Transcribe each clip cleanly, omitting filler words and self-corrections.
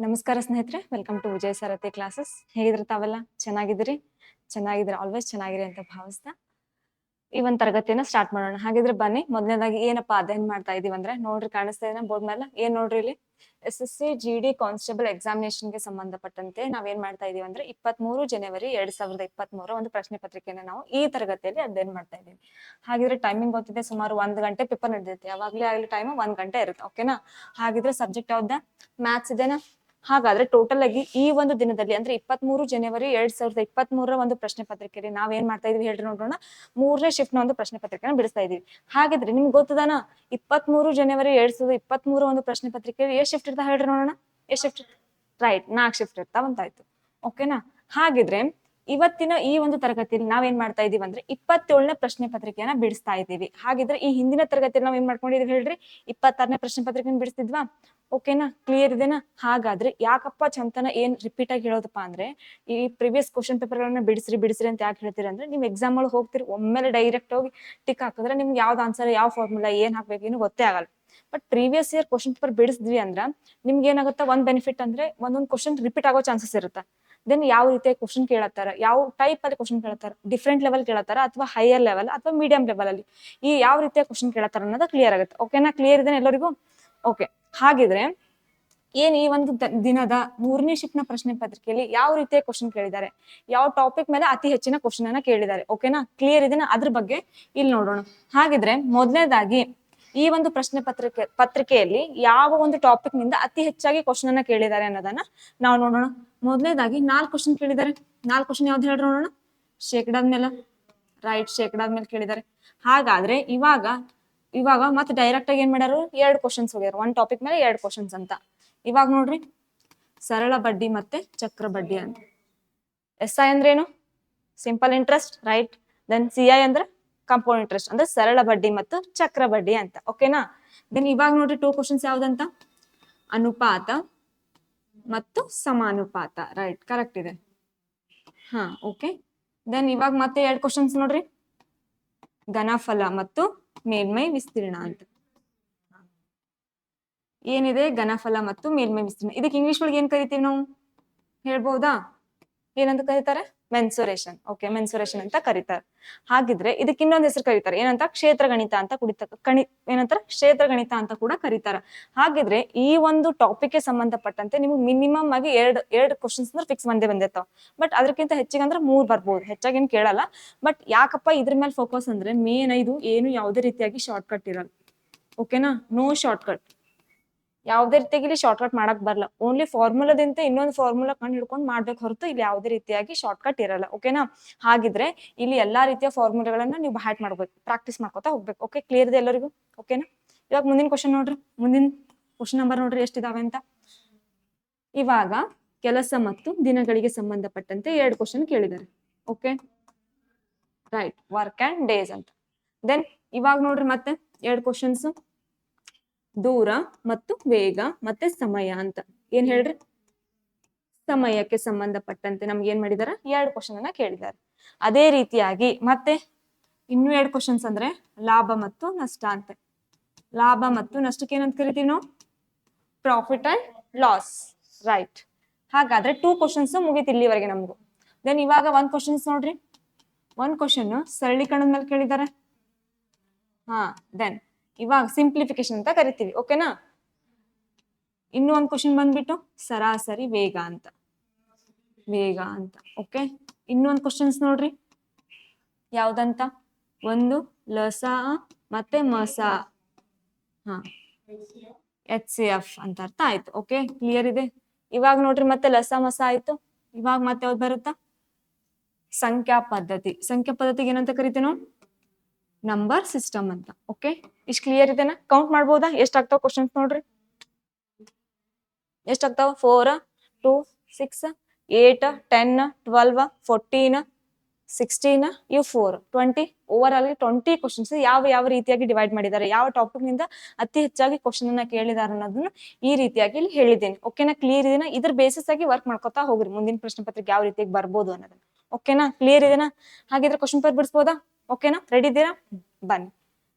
ನಮಸ್ಕಾರ ಸ್ನೇಹಿತರೆ, welcome to Vijay Sarathi classes. ಹೇಗಿದ್ರೆ ತಾವೆಲ್ಲ ಚೆನ್ನಾಗಿದ್ರೆ ಆಲ್ವೇಸ್ ಚೆನ್ನಾಗಿರಿ ಅಂತ ಭಾವಿಸ್ತಾ ಈ ಒಂದು ತರಗತಿಯನ್ನ ಸ್ಟಾರ್ಟ್ ಮಾಡೋಣ. ಹಾಗಿದ್ರೆ ಬನ್ನಿ, ಮೊದಲನೇದಾಗಿ ಏನಪ್ಪಾ ಅಧ್ಯಯನ ಮಾಡ್ತಾ ಇದೀವಿ ಅಂದ್ರೆ ನೋಡ್ರಿ, ಕಾಣಿಸ್ತಾ ಇದೆ ಬೋರ್ಡ್ ಮೇಲೆ. ಏನ್ ನೋಡ್ರಿ ಇಲ್ಲಿ, SSC GD ಕಾನ್ಸ್ಟೇಬಲ್ ಎಕ್ಸಾಮಿನೇಷನ್ ಗೆ ಸಂಬಂಧಪಟ್ಟಂತೆ ನಾವೇನ್ ಮಾಡ್ತಾ ಇದೀವಿ ಅಂದ್ರೆ 23 ಜನವರಿ 2023 ಒಂದು ಪ್ರಶ್ನೆ ಪತ್ರಿಕೆಯನ್ನ ನಾವು ಈ ತರಗತಿಯಲ್ಲಿ ಅಧ್ಯಯನ ಮಾಡ್ತಾ ಇದೀವಿ. ಹಾಗಿದ್ರೆ ಟೈಮಿಂಗ್ ಗೊತ್ತಿದೆ, ಸುಮಾರು 1 ಗಂಟೆ ಪೇಪರ್ ನಡೆಯುತ್ತೆ. ಯಾವಾಗ್ಲೇ ಆಗ್ಲಿ ಟೈಮ್ 1 ಗಂಟೆ ಇರುತ್ತೆ. ಓಕೆನಾ? ಹಾಗಿದ್ರೆ ಸಬ್ಜೆಕ್ಟ್ ಯಾವ್ದ? ಮ್ಯಾಥ್ಸ್ ಇದೆನಾ? ಹಾಗಾದ್ರೆ ಟೋಟಲ್ ಆಗಿ ಈ ಒಂದು ದಿನದಲ್ಲಿ ಅಂದ್ರೆ 23 ಜನವರಿ 2023 ಒಂದು ಪ್ರಶ್ನೆ ಪತ್ರಿಕೆಯಲ್ಲಿ ನಾವೇನ್ ಮಾಡ್ತಾ ಇದೀವಿ ಹೇಳ್ರಿ ನೋಡೋಣ. 3ನೇ ಶಿಫ್ಟ್ ನ ಒಂದು ಪ್ರಶ್ನೆ ಪತ್ರಿಕೆನ ಬಿಡಿಸ್ತಾ ಇದೀವಿ. ಹಾಗಿದ್ರೆ ನಿಮ್ಗೆ ಗೊತ್ತದಾನ 23 ಜನವರಿ 2023 ಒಂದು ಪ್ರಶ್ನೆ ಪತ್ರಿಕೆಯಲ್ಲಿ ಎಷ್ಟು ಶಿಫ್ಟ್ ಇರ್ತಾವ ಹೇಳ್ರಿ ನೋಡೋಣ. ಎಷ್ಟು ಶಿಫ್ಟ್? Right, 4 shift ಇರ್ತಾವಂತಾಯ್ತು. ಓಕೆನಾ? ಹಾಗಿದ್ರೆ ಇವತ್ತಿನ ಈ ಒಂದು ತರಗತಿಯಲ್ಲಿ ನಾವೇನ್ ಮಾಡ್ತಾ ಇದೀವಿ ಅಂದ್ರೆ 27ನೇ ಪ್ರಶ್ನೆ ಪತ್ರಿಕೆಯನ್ನ ಬಿಡಿಸ್ತಾ ಇದ್ದೀವಿ. ಹಾಗಿದ್ರೆ ಈ ಹಿಂದಿನ ತರಗತಿಯಲ್ಲಿ ನಾವ್ ಏನ್ ಮಾಡ್ಕೊಂಡಿದೀವಿ ಹೇಳ್ರಿ, 26ನೇ ಪ್ರಶ್ನೆ ಪತ್ರಿಕೆನ ಬಿಡಿಸ್ತಿದ್ವಾ? ಓಕೆನಾ? ಕ್ಲಿಯರ್ ಇದೆನಾ? ಹಾಗಾದ್ರೆ ಯಾಕಪ್ಪ ಚಂತನ ಏನ್ ರಿಪೀಟ್ ಆಗಿ ಹೇಳೋದಪ್ಪ ಅಂದ್ರೆ, ಈ ಪ್ರಿವಿಯಸ್ ಕ್ವಶನ್ ಪೇಪರ್ ಗಳನ್ನ ಬಿಡಿಸ್ರಿ ಅಂತ ಯಾಕೆ ಹೇಳ್ತೀರಿ ಅಂದ್ರೆ, ನೀವು ಎಕ್ಸಾಮ್ ಒಳಗೆ ಹೋಗ್ತಿರಿ, ಒಮ್ಮೆಲೆ ಡೈರೆಕ್ಟ್ ಹೋಗಿ ಟಿಕ್ ಹಾಕಿದ್ರೆ ನಿಮ್ಗೆ ಯಾವ್ದು ಆನ್ಸರ್, ಯಾವ ಫಾರ್ಮುಲಾ ಏನ್ ಹಾಕ್ಬೇಕು ಏನು ಗೊತ್ತೇ ಆಗಲ್ಲ. But previous year question paper ಬಿಡಿಸಿದ್ವಿ ಅಂದ್ರ ನಿಮ್ಗೆ ಏನಾಗುತ್ತೆ, ಒಂದ್ ಬೆನಿಫಿಟ್ ಅಂದ್ರೆ ಒಂದೊಂದು ಕ್ವಶನ್ ರಿಪೀಟ್ ಆಗೋ ಚಾನ್ಸಸ್ ಇರುತ್ತೆ. ದೆನ್ ಯಾವ ರೀತಿಯ ಕ್ವಶನ್ ಕೇಳತ್ತಾರ, ಯಾವ ಟೈಪ್ ಅಲ್ಲಿ ಕ್ವಶನ್ ಕೇಳತ್ತಾರ, ಡಿಫ್ರೆಂಟ್ ಲೆವೆಲ್ ಕೇಳತ್ತಾರ ಅಥವಾ ಹೈಯರ್ ಲೆವೆಲ್ ಅಥವಾ ಮೀಡಿಯಂ ಲೆವೆಲ್ ಅಲ್ಲಿ ಈ ಯಾವ ರೀತಿಯ ಕ್ವಶನ್ ಕೇಳತ್ತಾರ ಅನ್ನೋದು ಕ್ಲಿಯರ್ ಆಗುತ್ತೆ. ಓಕೆನಾ? ಕ್ಲಿಯರ್ ಇದೆ ಎಲ್ಲರಿಗೂ? ಓಕೆ. ಹಾಗಿದ್ರೆ ಏನ್ ಈ ಒಂದು ದಿನದ 3ನೇ ಶಿಫ್ಟ್ ನ ಪ್ರಶ್ನೆ ಪತ್ರಿಕೆಯಲ್ಲಿ ಯಾವ ರೀತಿಯ ಕ್ವಶನ್ ಕೇಳಿದ್ದಾರೆ, ಯಾವ ಟಾಪಿಕ್ ಮೇಲೆ ಅತಿ ಹೆಚ್ಚಿನ ಕ್ವಶನ್ ಅನ್ನ ಕೇಳಿದ್ದಾರೆ. ಓಕೆನಾ? ಕ್ಲಿಯರ್ ಇದೆನಾ? ಅದ್ರ ಬಗ್ಗೆ ಇಲ್ಲಿ ನೋಡೋಣ. ಹಾಗಿದ್ರೆ ಮೊದಲನೇದಾಗಿ ಈ ಒಂದು ಪ್ರಶ್ನೆ ಪತ್ರಿಕೆಯಲ್ಲಿ ಯಾವ ಒಂದು ಟಾಪಿಕ್ ನಿಂದ ಅತಿ ಹೆಚ್ಚಾಗಿ ಕ್ವಶನ್ ಅನ್ನ ಕೇಳಿದ್ದಾರೆ ಅನ್ನೋದನ್ನ ನಾವು ನೋಡೋಣ. ಮೊದಲನೇದಾಗಿ 4 ಕ್ವಶನ್ ಕೇಳಿದ್ದಾರೆ. 4 ಕ್ವಶನ್ ಯಾವ್ದು ಹೇಳ್ರಿ ನೋಡೋಣ. ಶೇಕಡಾದ ಮೇಲೆ. ರೈಟ್, ಶೇಕಡಾದ ಮೇಲೆ ಕೇಳಿದ್ದಾರೆ. ಹಾಗಾದ್ರೆ ಇವಾಗ ಮತ್ತೆ ಡೈರೆಕ್ಟ್ ಆಗಿ ಏನ್ ಮಾಡ್ಯಾರು, 2 ಕ್ವಶನ್ಸ್ ಹೋಗ್ಯಾರ. ಒಂದ್ ಟಾಪಿಕ್ ಮೇಲೆ 2 ಕ್ವಶನ್ಸ್ ಅಂತ. ಇವಾಗ ನೋಡ್ರಿ, ಸರಳ ಬಡ್ಡಿ ಮತ್ತೆ ಚಕ್ರ ಬಡ್ಡಿ ಅಂತ. SI ಅಂದ್ರೇನು? Simple interest. Right. Then CI ಅಂದ್ರೆ ಕಂಪೌಂಡ್ ಇಂಟ್ರೆಸ್ಟ್, ಅಂದ್ರೆ ಸರಳ ಬಡ್ಡಿ ಮತ್ತು ಚಕ್ರ ಬಡ್ಡಿ ಅಂತ. ಓಕೆನಾ? ದೆನ್ ಇವಾಗ ನೋಡ್ರಿ 2 ಕ್ವಶನ್ಸ್ ಯಾವ್ದಂತ, ಅನುಪಾತ ಮತ್ತು ಸಮಾನುಪಾತ. ರೈಟ್, ಕರೆಕ್ಟ್ ಇದೆ. ಹಾ, ಓಕೆ. ದೆನ್ ಇವಾಗ ಮತ್ತೆ 2 ಕ್ವಶನ್ಸ್ ನೋಡ್ರಿ, ಘನಫಲ ಮತ್ತು ಮೇಲ್ಮೈ ವಿಸ್ತೀರ್ಣ ಅಂತ. ಏನಿದೆ? ಘನಫಲ ಮತ್ತು ಮೇಲ್ಮೈ ವಿಸ್ತೀರ್ಣ. ಇದಕ್ಕೆ ಇಂಗ್ಲಿಷ್ ಒಳಗೆ ಏನ್ ಕರಿತೀವಿ ನಾವು ಹೇಳ್ಬಹುದಾ? ಏನಂತ ಕರೀತಾರೆ? ಮೆನ್ಸುರೇಷನ್. ಓಕೆ, ಮೆನ್ಸುರೇಷನ್ ಅಂತ ಕರೀತಾರೆ. ಹಾಗಿದ್ರೆ ಇದಕ್ಕೆ ಇನ್ನೊಂದು ಹೆಸರು ಕರೀತಾರೆ, ಏನಂತ? ಕ್ಷೇತ್ರಗಣಿತ ಅಂತ ಏನಂತಾರೆ? ಕ್ಷೇತ್ರಗಣಿತ ಅಂತ ಕೂಡ ಕರೀತಾರೆ. ಹಾಗಿದ್ರೆ ಈ ಒಂದು ಟಾಪಿಕ್ ಗೆ ಸಂಬಂಧಪಟ್ಟಂತೆ ನಿಮ್ಗೆ ಮಿನಿಮಮ್ ಆಗಿ ಎರಡು ಕ್ವಶನ್ಸ್ ಅಂದ್ರೆ ಫಿಕ್ಸ್ ಬಂದಿರ್ತಾವ. ಬಟ್ ಅದಕ್ಕಿಂತ ಹೆಚ್ಚಿಗೆ ಅಂದ್ರೆ 3 ಬರ್ಬೋದು, ಹೆಚ್ಚಾಗಿ ಏನ್ ಕೇಳಲ್ಲ. ಬಟ್ ಯಾಕಪ್ಪ ಇದ್ರ ಮೇಲೆ ಫೋಕಸ್ ಅಂದ್ರೆ ಮೇನ್ ಇದು ಏನು ಯಾವುದೇ ರೀತಿಯಾಗಿ ಶಾರ್ಟ್ ಕಟ್ ಇರಲ್ಲ. ಓಕೆನಾ? No short cut. ಯಾವುದೇ ರೀತಿಯಾಗಿ ಇಲ್ಲಿ ಶಾರ್ಟ್ ಕಟ್ ಮಾಡಕ್ ಬರಲ್ಲ. ಓನ್ಲಿ ಫಾರ್ಮುಲಾದಿಂದ ಇನ್ನೊಂದು ಫಾರ್ಮುಲಾ ಕಂಡು ಹಿಡ್ಕೊಂಡು ಮಾಡ್ಬೇಕು ಹೊರತು ಇಲ್ಲಿ ಯಾವುದೇ ರೀತಿಯಾಗಿ ಶಾರ್ಟ್ ಕಟ್ ಇರಲ್ಲ. ಓಕೆನಾ? ಹಾಗಿದ್ರೆ ಇಲ್ಲಿ ಎಲ್ಲಾ ರೀತಿಯ ಫಾರ್ಮುಲಾಗಳನ್ನ ನೀವು ಹ್ಯಾಟ್ ಮಾಡ್ಬೇಕು, ಪ್ರಾಕ್ಟೀಸ್ ಮಾಡ್ಕೊತಾ ಹೋಗ್ಬೇಕು. ಓಕೆ, ಕ್ಲಿಯರ್ ಇದೆ ಎಲ್ಲರಿಗೂ? ಓಕೆನಾ? ಇವಾಗ ಮುಂದಿನ ಕ್ವಶನ್ ನೋಡ್ರಿ, ಮುಂದಿನ ಕ್ವಶನ್ ನಂಬರ್ ನೋಡ್ರಿ ಎಷ್ಟಿದಾವೆ ಅಂತ. ಇವಾಗ ಕೆಲಸ ಮತ್ತು ದಿನಗಳಿಗೆ ಸಂಬಂಧಪಟ್ಟಂತೆ 2 ಕ್ವಶನ್ ಕೇಳಿದ್ದಾರೆ. Okay, right, work and days ಅಂತ. ದೆನ್ ಇವಾಗ ನೋಡ್ರಿ ಮತ್ತೆ 2 ಕ್ವಶನ್ಸ್, ದೂರ ಮತ್ತು ವೇಗ ಮತ್ತೆ ಸಮಯ ಅಂತ. ಏನ್ ಹೇಳ್ರಿ? ಸಮಯಕ್ಕೆ ಸಂಬಂಧಪಟ್ಟಂತೆ ನಮ್ಗೆ ಏನ್ ಮಾಡಿದಾರ, 2 ಕ್ವಶನ್ ಅನ್ನ ಕೇಳಿದ್ದಾರೆ. ಅದೇ ರೀತಿಯಾಗಿ ಮತ್ತೆ ಇನ್ನೂ 2 ಕ್ವಶನ್ಸ್ ಅಂದ್ರೆ ಲಾಭ ಮತ್ತು ನಷ್ಟ ಅಂತ. ಲಾಭ ಮತ್ತು ನಷ್ಟಕ್ಕೆ ಏನಂತ ಕರಿತೀವಿ ನಾವು? Profit and loss. ರೈಟ್. ಹಾಗಾದ್ರೆ 2 ಕ್ವಶನ್ಸ್ ಮುಗೀತು ಇಲ್ಲಿವರೆಗೆ ನಮ್ಗೂ. ದೆನ್ ಇವಾಗ 1 ಕ್ವಶನ್ಸ್ ನೋಡ್ರಿ, 1 ಕ್ವಶನ್ ಸರಳೀಕರಣದ ಮೇಲೆ ಕೇಳಿದ್ದಾರೆ. ಹಾ, ದೆನ್ ಇವಾಗ ಸಿಂಪ್ಲಿಫಿಕೇಶನ್ ಅಂತ ಕರಿತೀವಿ. ಓಕೆನಾ? ಇನ್ನು 1 ಕ್ವಶನ್ ಬಂದ್ಬಿಟ್ಟು ಸರಾಸರಿ ವೇಗ ಅಂತ. ಓಕೆ, ಇನ್ನು 1 ಕ್ವಶನ್ಸ್ ನೋಡ್ರಿ, ಯಾವ್ದಂತ? ಒಂದು ಲಸ ಮತ್ತೆ ಮಸ. ಹಾ, HCF ಅಂತ ಅರ್ಥ ಆಯ್ತು. ಓಕೆ, ಕ್ಲಿಯರ್ ಇದೆ? ಇವಾಗ ನೋಡ್ರಿ ಮತ್ತೆ ಲಸ ಮಸ ಆಯ್ತು. ಇವಾಗ ಮತ್ತೆ ಯಾವ್ದು ಬರುತ್ತಾ? ಸಂಖ್ಯಾ ಪದ್ಧತಿಗೆ ಏನಂತ ಕರಿತೀವಿ ನಾವು? ನಂಬರ್ ಸಿಸ್ಟಮ್ ಅಂತ. ಓಕೆ, ಇಷ್ಟು ಕ್ಲಿಯರ್ ಇದೆನಾ? ಕೌಂಟ್ ಮಾಡ್ಬೋದಾ? ಎಷ್ಟಾಗ್ತಾವ ಕ್ವಶನ್ಸ್ ನೋಡ್ರಿ, ಎಷ್ಟಾಗ್ತಾವ? 4, 2, 6, 8, 10, 12, 14, 16, ಇವು 4, 20. ಓವರ್ ಆಲ್ 20 ಕ್ವಶನ್ಸ್ ಯಾವ ರೀತಿಯಾಗಿ ಡಿವೈಡ್ ಮಾಡಿದ್ದಾರೆ, ಯಾವ ಟಾಪಿಕ್ ನಿಂದ ಅತಿ ಹೆಚ್ಚಾಗಿ ಕ್ವಶನ್ ಅನ್ನ ಕೇಳಿದಾರೆ ಅನ್ನೋದನ್ನ ಈ ರೀತಿಯಾಗಿ ಇಲ್ಲಿ ಹೇಳಿದ್ದೇನೆ. ಓಕೆನಾ? ಕ್ಲಿಯರ್ ಇದೆನಾ? ಇದ್ರ ಬೇಸಿಸ್ ಆಗಿ ವರ್ಕ್ ಮಾಡ್ಕೊತಾ ಹೋಗ್ರಿ, ಮುಂದಿನ ಪ್ರಶ್ನೆ ಪತ್ರಿಕೆ ಯಾವ ರೀತಿಯಾಗಿ ಬರ್ಬೋದು ಅನ್ನೋದನ್ನ. ಓಕೆನಾ? ಕ್ಲಿಯರ್ ಇದೆನಾ? ಹಾಗಿದ್ರೆ ಕ್ವಶನ್ ಪೇಪರ್ ಬಿಡಿಸ್ಬೋದಾ? ಓಕೆನಾ? ರೆಡಿ ಇದ್ದೀರಾ? ಬನ್ನಿ.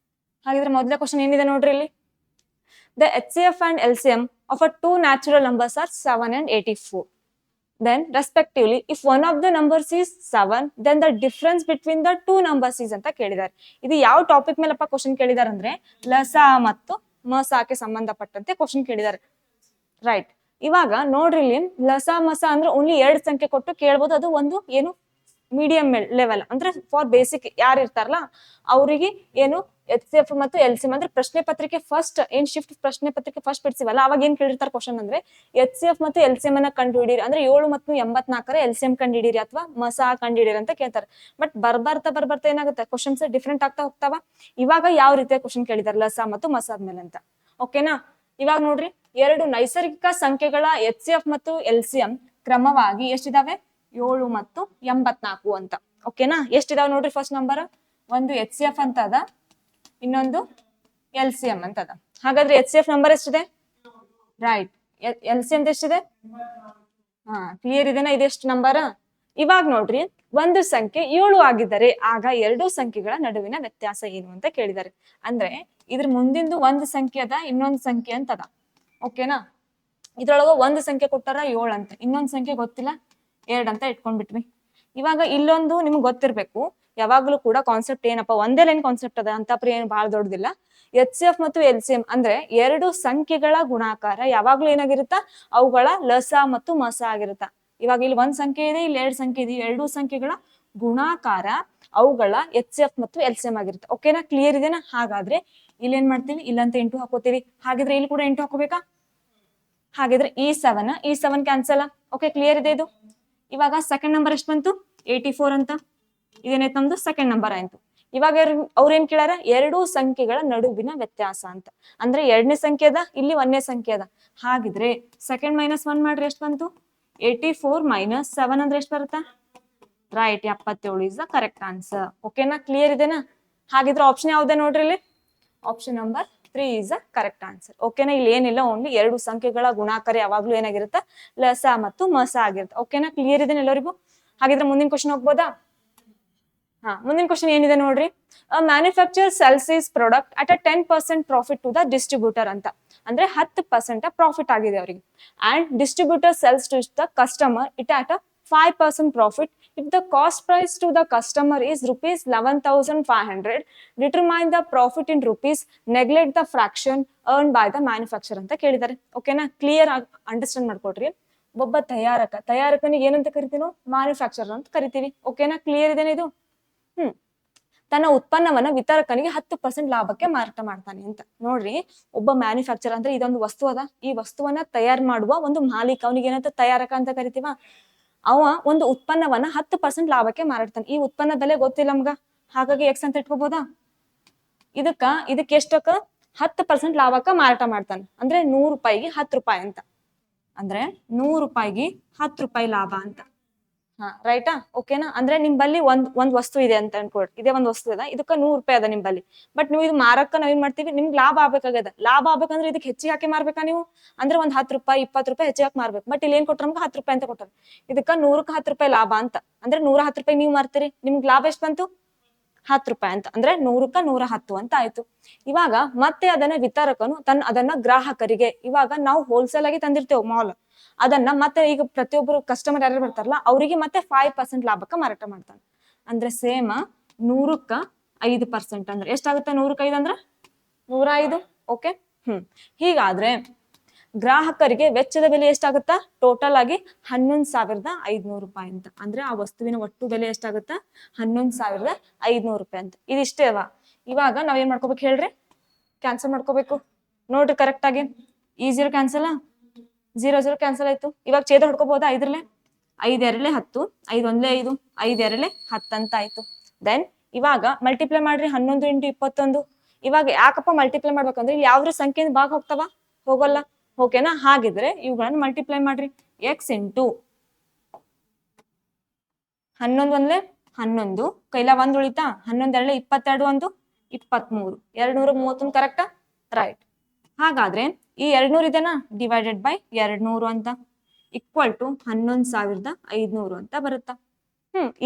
ಹಾಗಿದ್ರೆ ಮೊದಲೇ ಕ್ವಶನ್ ಏನಿದೆ ನೋಡ್ರಿ ಇಲ್ಲಿ, The HCF and LCM of a two natural numbers are 7 and 84. Then respectively, if one of the numbers is 7, then the difference between the two numbers is ಅಂತ ಕೇಳಿದ್ದಾರೆ. ಇದು ಯಾವ ಟಾಪಿಕ್ ಮೇಲಪ್ಪ ಕ್ವಶನ್ ಕೇಳಿದಾರೆ ಅಂದ್ರೆ ಲಸ ಮತ್ತು ಮಸಕ್ಕೆ ಸಂಬಂಧಪಟ್ಟಂತೆ ಕ್ವಶನ್ ಕೇಳಿದ್ದಾರೆ. ರೈಟ್. ಇವಾಗ ನೋಡ್ರಿ ಇಲ್ಲಿ ಲಸ ಮಸ ಅಂದ್ರೆ ಓನ್ಲಿ 2 ಸಂಖ್ಯೆ ಕೊಟ್ಟು ಕೇಳ್ಬೋದು. ಅದು ಒಂದು ಏನು ಮೀಡಿಯಂ ಲೆವೆಲ್ ಅಂದ್ರೆ ಫಾರ್ ಬೇಸಿಕ್ ಯಾರು ಇರ್ತಾರಲ್ಲ ಅವರಿಗೆ ಏನು HCF ಮತ್ತು LCM ಅಂದ್ರೆ ಪ್ರಶ್ನೆ ಪತ್ರಿಕೆ ಫಸ್ಟ್ ಏನ್ ಶಿಫ್ಟ್ ಪ್ರಶ್ನೆ ಪತ್ರಿಕೆ ಫಸ್ಟ್ ಬಿಡ್ಸಿವಲ್ಲ ಅವಾಗ ಏನ್ ಕೇಳಿರ್ತಾರೆ ಕ್ವಶನ್ ಅಂದ್ರೆ HCF ಮತ್ತು LCM ಅನ್ನ ಕಂಡು ಹಿಡೀರಿ ಅಂದ್ರೆ 7 ಮತ್ತು 84 LCM ಕಂಡು ಹಿಡೀರಿ ಅಥವಾ ಮಸ ಕಂಡು ಹಿಡೀರಿ ಅಂತ ಕೇಳ್ತಾರೆ. ಬಟ್ ಬರ್ಬರ್ತಾ ಏನಾಗುತ್ತೆ ಕ್ವಶನ್ಸ್ ಡಿಫ್ರೆಂಟ್ ಆಗ್ತಾ ಹೋಗ್ತಾವ. ಇವಾಗ ಯಾವ ರೀತಿಯ ಕ್ವಶನ್ ಕೇಳಿದಾರೆ ಲಸ ಮತ್ತು ಮಸ ಆದ್ಮೇಲೆ ಅಂತ. ಓಕೆನಾ. ಇವಾಗ ನೋಡ್ರಿ ಎರಡು ನೈಸರ್ಗಿಕ ಸಂಖ್ಯೆಗಳ HCF ಮತ್ತು LCM ಕ್ರಮವಾಗಿ ಎಷ್ಟಿದಾವೆ 7 ಮತ್ತು 84 ಅಂತ. ಓಕೆನಾ. ಎಷ್ಟಿದಾವೆ ನೋಡ್ರಿ ಫಸ್ಟ್ ನಂಬರ್ ಒಂದು HCF ಅಂತ ಅದ, ಇನ್ನೊಂದು LCM ಅಂತ ಅದ. ಹಾಗಾದ್ರೆ HCF ನಂಬರ್ ಎಷ್ಟಿದೆ? ರೈಟ್. LCM ಎಷ್ಟಿದೆ? ಕ್ಲಿಯರ್ ಇದೆನಾ? ಇದೆಷ್ಟು ನಂಬರ್? ಇವಾಗ ನೋಡ್ರಿ ಒಂದು ಸಂಖ್ಯೆ 7 ಆಗಿದ್ದರೆ ಆಗ ಎರಡು ಸಂಖ್ಯೆಗಳ ನಡುವಿನ ವ್ಯತ್ಯಾಸ ಏನು ಅಂತ ಕೇಳಿದ್ದಾರೆ. ಅಂದ್ರೆ ಇದ್ರ ಮುಂದಿಂದು ಒಂದು ಸಂಖ್ಯೆ ಅದ, ಇನ್ನೊಂದು ಸಂಖ್ಯೆ ಅಂತ ಅದ. ಓಕೆನಾ. ಇದ್ರೊಳಗ ಒಂದು ಸಂಖ್ಯೆ ಕೊಟ್ಟಾರ 7 ಅಂತ, ಇನ್ನೊಂದು ಸಂಖ್ಯೆ ಗೊತ್ತಿಲ್ಲ 2 ಅಂತ ಇಟ್ಕೊಂಡ್ಬಿಟ್ವಿ. ಇವಾಗ ಇಲ್ಲೊಂದು ನಿಮ್ಗೆ ಗೊತ್ತಿರ್ಬೇಕು, ಯಾವಾಗ್ಲೂ ಕೂಡ ಕಾನ್ಸೆಪ್ಟ್ ಏನಪ್ಪಾ ಒಂದೇ ಲೈನ್ ಕಾನ್ಸೆಪ್ಟ್ ಅದ ಅಂತ ಏನು ಬಹಳ ದೊಡ್ಡದಿಲ್ಲ. HCF ಮತ್ತು LCM ಅಂದ್ರೆ ಎರಡು ಸಂಖ್ಯೆಗಳ ಗುಣಾಕಾರ ಯಾವಾಗ್ಲೂ ಏನಾಗಿರುತ್ತ ಅವುಗಳ ಲಸ ಮತ್ತು ಮಸ ಆಗಿರುತ್ತ. ಇವಾಗ ಇಲ್ಲಿ ಒಂದ್ ಸಂಖ್ಯೆ ಇದೆ, ಇಲ್ಲಿ 2 ಸಂಖ್ಯೆ ಇದೆ, ಎರಡು ಸಂಖ್ಯೆಗಳ ಗುಣಾಕಾರ ಅವುಗಳ HCF ಮತ್ತು LCM ಆಗಿರುತ್ತೆ. ಓಕೆನಾ. ಕ್ಲಿಯರ್ ಇದೆನಾ? ಹಾಗಾದ್ರೆ ಇಲ್ಲಿ ಏನ್ ಮಾಡ್ತೀವಿ, ಇಲ್ಲಂತ 8 ಹಾಕೋತೀವಿ. ಹಾಗಿದ್ರೆ ಇಲ್ಲಿ ಕೂಡ 8 ಹಾಕೋಬೇಕಾ? ಹಾಗಿದ್ರೆ ಈ 7 ಕ್ಯಾನ್ಸಲ್. ಓಕೆ. ಕ್ಲಿಯರ್ ಇದೆ ಇದು. ಇವಾಗ ಸೆಕೆಂಡ್ ನಂಬರ್ ಎಷ್ಟು ಬಂತು? 84 ಅಂತ. ಇದೇನೈತೆ ನಮ್ದು ಸೆಕೆಂಡ್ ನಂಬರ್ ಆಯ್ತು. ಇವಾಗ ಅವ್ರೇನ್ ಕೇಳಾರ ಎರಡು ಸಂಖ್ಯೆಗಳ ನಡುವಿನ ವ್ಯತ್ಯಾಸ ಅಂತ. ಅಂದ್ರೆ ಎರಡನೇ ಸಂಖ್ಯೆ ಅದ, ಇಲ್ಲಿ ಒಂದನೇ ಸಂಖ್ಯೆ ಅದ. ಹಾಗಿದ್ರೆ ಸೆಕೆಂಡ್ -1 ಮಾಡ್ರಿ ಎಷ್ಟು ಬಂತು? 84 - 7 ಅಂದ್ರೆ ಎಷ್ಟು ಬರುತ್ತಾ? Right. 77 is the correct answer. ಓಕೆನಾ. ಕ್ಲಿಯರ್ ಇದೆನಾ? ಹಾಗಿದ್ರೆ ಆಪ್ಷನ್ ಯಾವ್ದೇ ನೋಡ್ರಿ ಇಲ್ಲಿ option number 3 is the correct answer. ಓಕೆನಾ. ಇಲ್ಲಿ ಏನಿಲ್ಲ, ಓನ್ಲಿ ಎರಡು ಸಂಖ್ಯೆಗಳ ಗುಣಾಕಾರ ಯಾವಾಗ್ಲೂ ಏನಾಗಿರುತ್ತೆ ಲಸ ಮತ್ತು ಮಸ ಆಗಿರುತ್ತೆ. ಓಕೆನಾ. ಕ್ಲಿಯರ್ ಇದೆ ಎಲ್ಲರಿಗೂ? ಹಾಗಿದ್ರೆ ಮುಂದಿನ ಕ್ವಶನ್ ಹೋಗ್ಬೋದಾ? ಮುಂದಿನ ಕ್ವಶನ್ ಏನಿದೆ ನೋಡ್ರಿ. Manufacture sells his product at 10% profit to the distributor ಅಂತ. ಅಂದ್ರೆ 10% ಪ್ರಾಫಿಟ್ ಆಗಿದೆ ಅವರಿಗೆ. And distributor sells to the customer it at 5% profit. If the cost price to the customer is rupees 11,500, determine the profit in rupees, neglect the fraction earned by the manufacturer ಅಂತ ಕೇಳಿದ್ದಾರೆ. ಓಕೆನಾ. Clear ಆಗಿ understand ಮಾಡ್ಕೊಡ್ರಿ. ಒಬ್ಬ ತಯಾರಕನಿಗೆ ಏನಂತ ಕರಿತೀವಿ ನಾವು? Manufacturer ಅಂತ ಕರಿತೀವಿ. ಓಕೆನಾ. ಕ್ಲಿಯರ್ ಇದೇನೆ ಇದು? ತನ್ನ ಉತ್ಪನ್ನವನ್ನ ವಿತರಕನಿಗೆ 10% ಲಾಭಕ್ಕೆ ಮಾರಾಟ ಮಾಡ್ತಾನೆ ಅಂತ. ನೋಡ್ರಿ ಒಬ್ಬ ಮ್ಯಾನುಫ್ಯಾಕ್ಚರ್ ಅಂದ್ರೆ ಇದೊಂದು ವಸ್ತು ಅದ, ಈ ವಸ್ತುವನ್ನ ತಯಾರು ಮಾಡುವ ಒಂದು ಮಾಲೀಕ, ಅವನಿಗೆ ಏನಂತ ತಯಾರಕ ಅಂತ ಕರಿತೀವ. ಅವ ಒಂದು ಉತ್ಪನ್ನವನ್ನ 10% ಲಾಭಕ್ಕೆ ಮಾರಾಡ್ತಾನೆ. ಈ ಉತ್ಪನ್ನ ಬೆಲೆ ಗೊತ್ತಿಲ್ಲ ನಮ್ಗ, ಹಾಗಾಗಿ ಎಕ್ಸ್ ಅಂತ ಇಟ್ಕೋಬಹುದಾ? ಇದಕ್ಕೆ ಎಷ್ಟಕ್ಕ 10% ಲಾಭಕ್ಕ ಮಾರಾಟ ಮಾಡ್ತಾನೆ. ಅಂದ್ರೆ 100 ರೂಪಾಯಿಗೆ 10 ರೂಪಾಯಿ ಅಂತ. ಅಂದ್ರೆ 100 ರೂಪಾಯಿಗೆ 10 ರೂಪಾಯಿ ಲಾಭ ಅಂತ. ರೈಟಾ. ಓಕೆನಾ. ಅಂದ್ರೆ ನಿಂಬಲ್ಲಿ ಒಂದ್ ವಸ್ತು ಇದೆ ಅಂತ ಅನ್ಕೊಡ್ರಿ. ಇದೇ ಒಂದ್ ವಸ್ತು ಅದ, ಇದಕ್ಕ 100 ರೂಪಾಯಿ ಅದ ನಿಂಬಲ್ಲಿ. ಬಟ್ ನೀವು ಇದು ಮಾರಕ್ಕ ನಾವೇನ್ ಮಾಡ್ತೀವಿ, ನಿಮ್ಗೆ ಲಾಭ ಆಗ್ಬೇಕಾಗದ. ಲಾಭ ಆಗ್ಬೇಕಂದ್ರೆ ಇದಕ್ಕೆ ಹೆಚ್ಚಿಗೆ ಹಾಕಿ ಮಾರ್ಬೇಕಾ ನೀವು? ಅಂದ್ರೆ ಒಂದ್ 10 ರೂಪಾಯಿ 20 ರೂಪಾಯಿ ಹೆಚ್ಚಿಗೆ ಹಾಕಿ ಮಾರ್ಬೇಕು. ಬಟ್ ಇಲ್ಲಿ ಏನ್ ಕೊಟ್ರ ನಮ್ಗೆ 10 ರೂಪಾಯಿ ಅಂತ ಕೊಟ್ಟಾರ. ಇದಕ್ಕ 100ಕ್ಕೆ 10 ರೂಪಾಯಿ ಲಾಭ ಅಂತ. ಅಂದ್ರೆ 110 ರೂಪಾಯಿ ನೀವು ಮಾರ್ತೀರಿ, ನಿಮ್ಗೆ ಲಾಭ ಎಷ್ಟು ಬಂತು? 10 ರೂಪಾಯಿ ಅಂತ. ಅಂದ್ರೆ 100ಕ್ಕೆ 110 ಅಂತ ಆಯ್ತು. ಇವಾಗ ಮತ್ತೆ ಅದನ್ನ ವಿತರಕನು ಅದನ್ನ ಗ್ರಾಹಕರಿಗೆ, ಇವಾಗ ನಾವು ಹೋಲ್ಸೇಲ್ ಆಗಿ ತಂದಿರ್ತೇವೆ ಮಾಲ್, ಅದನ್ನ ಮತ್ತೆ ಈಗ ಪ್ರತಿಯೊಬ್ಬರು ಕಸ್ಟಮರ್ ಯಾರು ಬರ್ತಾರಲ್ಲ ಅವರಿಗೆ ಮತ್ತೆ 5% ಲಾಭಕ್ಕೆ ಮಾರಾಟ ಮಾಡ್ತಾನೆ. ಅಂದ್ರೆ ಸೇಮ್ 100ಕ್ಕೆ 5% ಅಂದ್ರೆ ಎಷ್ಟಾಗುತ್ತೆ? 100ಕ್ಕೆ 5 ಅಂದ್ರೆ 105. ಓಕೆ. ಹೀಗಾದ್ರೆ ಗ್ರಾಹಕರಿಗೆ ವೆಚ್ಚದ ಬೆಲೆ ಎಷ್ಟಾಗುತ್ತಾ? ಟೋಟಲ್ ಆಗಿ 11,500 ರೂಪಾಯಿ ಅಂತ. ಅಂದ್ರೆ ಆ ವಸ್ತುವಿನ ಒಟ್ಟು ಬೆಲೆ ಎಷ್ಟಾಗುತ್ತಾ? 11,500 ರೂಪಾಯಿ ಅಂತ. ಇದಿಷ್ಟೇ ಅವ. ಇವಾಗ ನಾವ್ ಏನ್ ಮಾಡ್ಕೋಬೇಕು ಹೇಳ್ರಿ? ಕ್ಯಾನ್ಸಲ್ ಮಾಡ್ಕೋಬೇಕು. ನೋಡ್ರಿ ಕರೆಕ್ಟ್ ಆಗಿ. ಈ 0 ಕ್ಯಾನ್ಸಲ್, 0 ಕ್ಯಾನ್ಸಲ್ ಆಯ್ತು. ಇವಾಗ ಛೇದ ಹೊಡ್ಕೋಬಹುದಾ? 5 5 2 10, 5 1 5, 5 2 10 ಅಂತ ಆಯ್ತು. ದೆನ್ ಇವಾಗ ಮಲ್ಟಿಪ್ಲೈ ಮಾಡ್ರಿ. 11 × 21. ಇವಾಗ ಯಾಕಪ್ಪ ಮಲ್ಟಿಪ್ಲೈ ಮಾಡ್ಬೇಕಂದ್ರೆ ಇಲ್ಲಿ ಯಾವ್ದ್ರ ಸಂಖ್ಯೆಯಿಂದ ಭಾಗ ಹೋಗ್ತಾವ? ಹೋಗಲ್ಲ. ಓಕೆನಾ. ಹಾಗಿದ್ರೆ ಇವುಗಳನ್ನ ಮಲ್ಟಿಪ್ಲೈ ಮಾಡ್ರಿ. x × 11 1 11, ಕೈಲ 1 ಉಳಿತಾ? 11 2 22, 1 23, 231 ಕರೆಕ್ಟಾ? ರೈಟ್. ಹಾಗಾದ್ರೆ ಈ 200 ಇದೆನಾ, ಡಿವೈಡೆಡ್ ಬೈ 200 ಅಂತ ಈಕ್ವಲ್ ಟು 11,500 ಅಂತ ಬರುತ್ತಾ.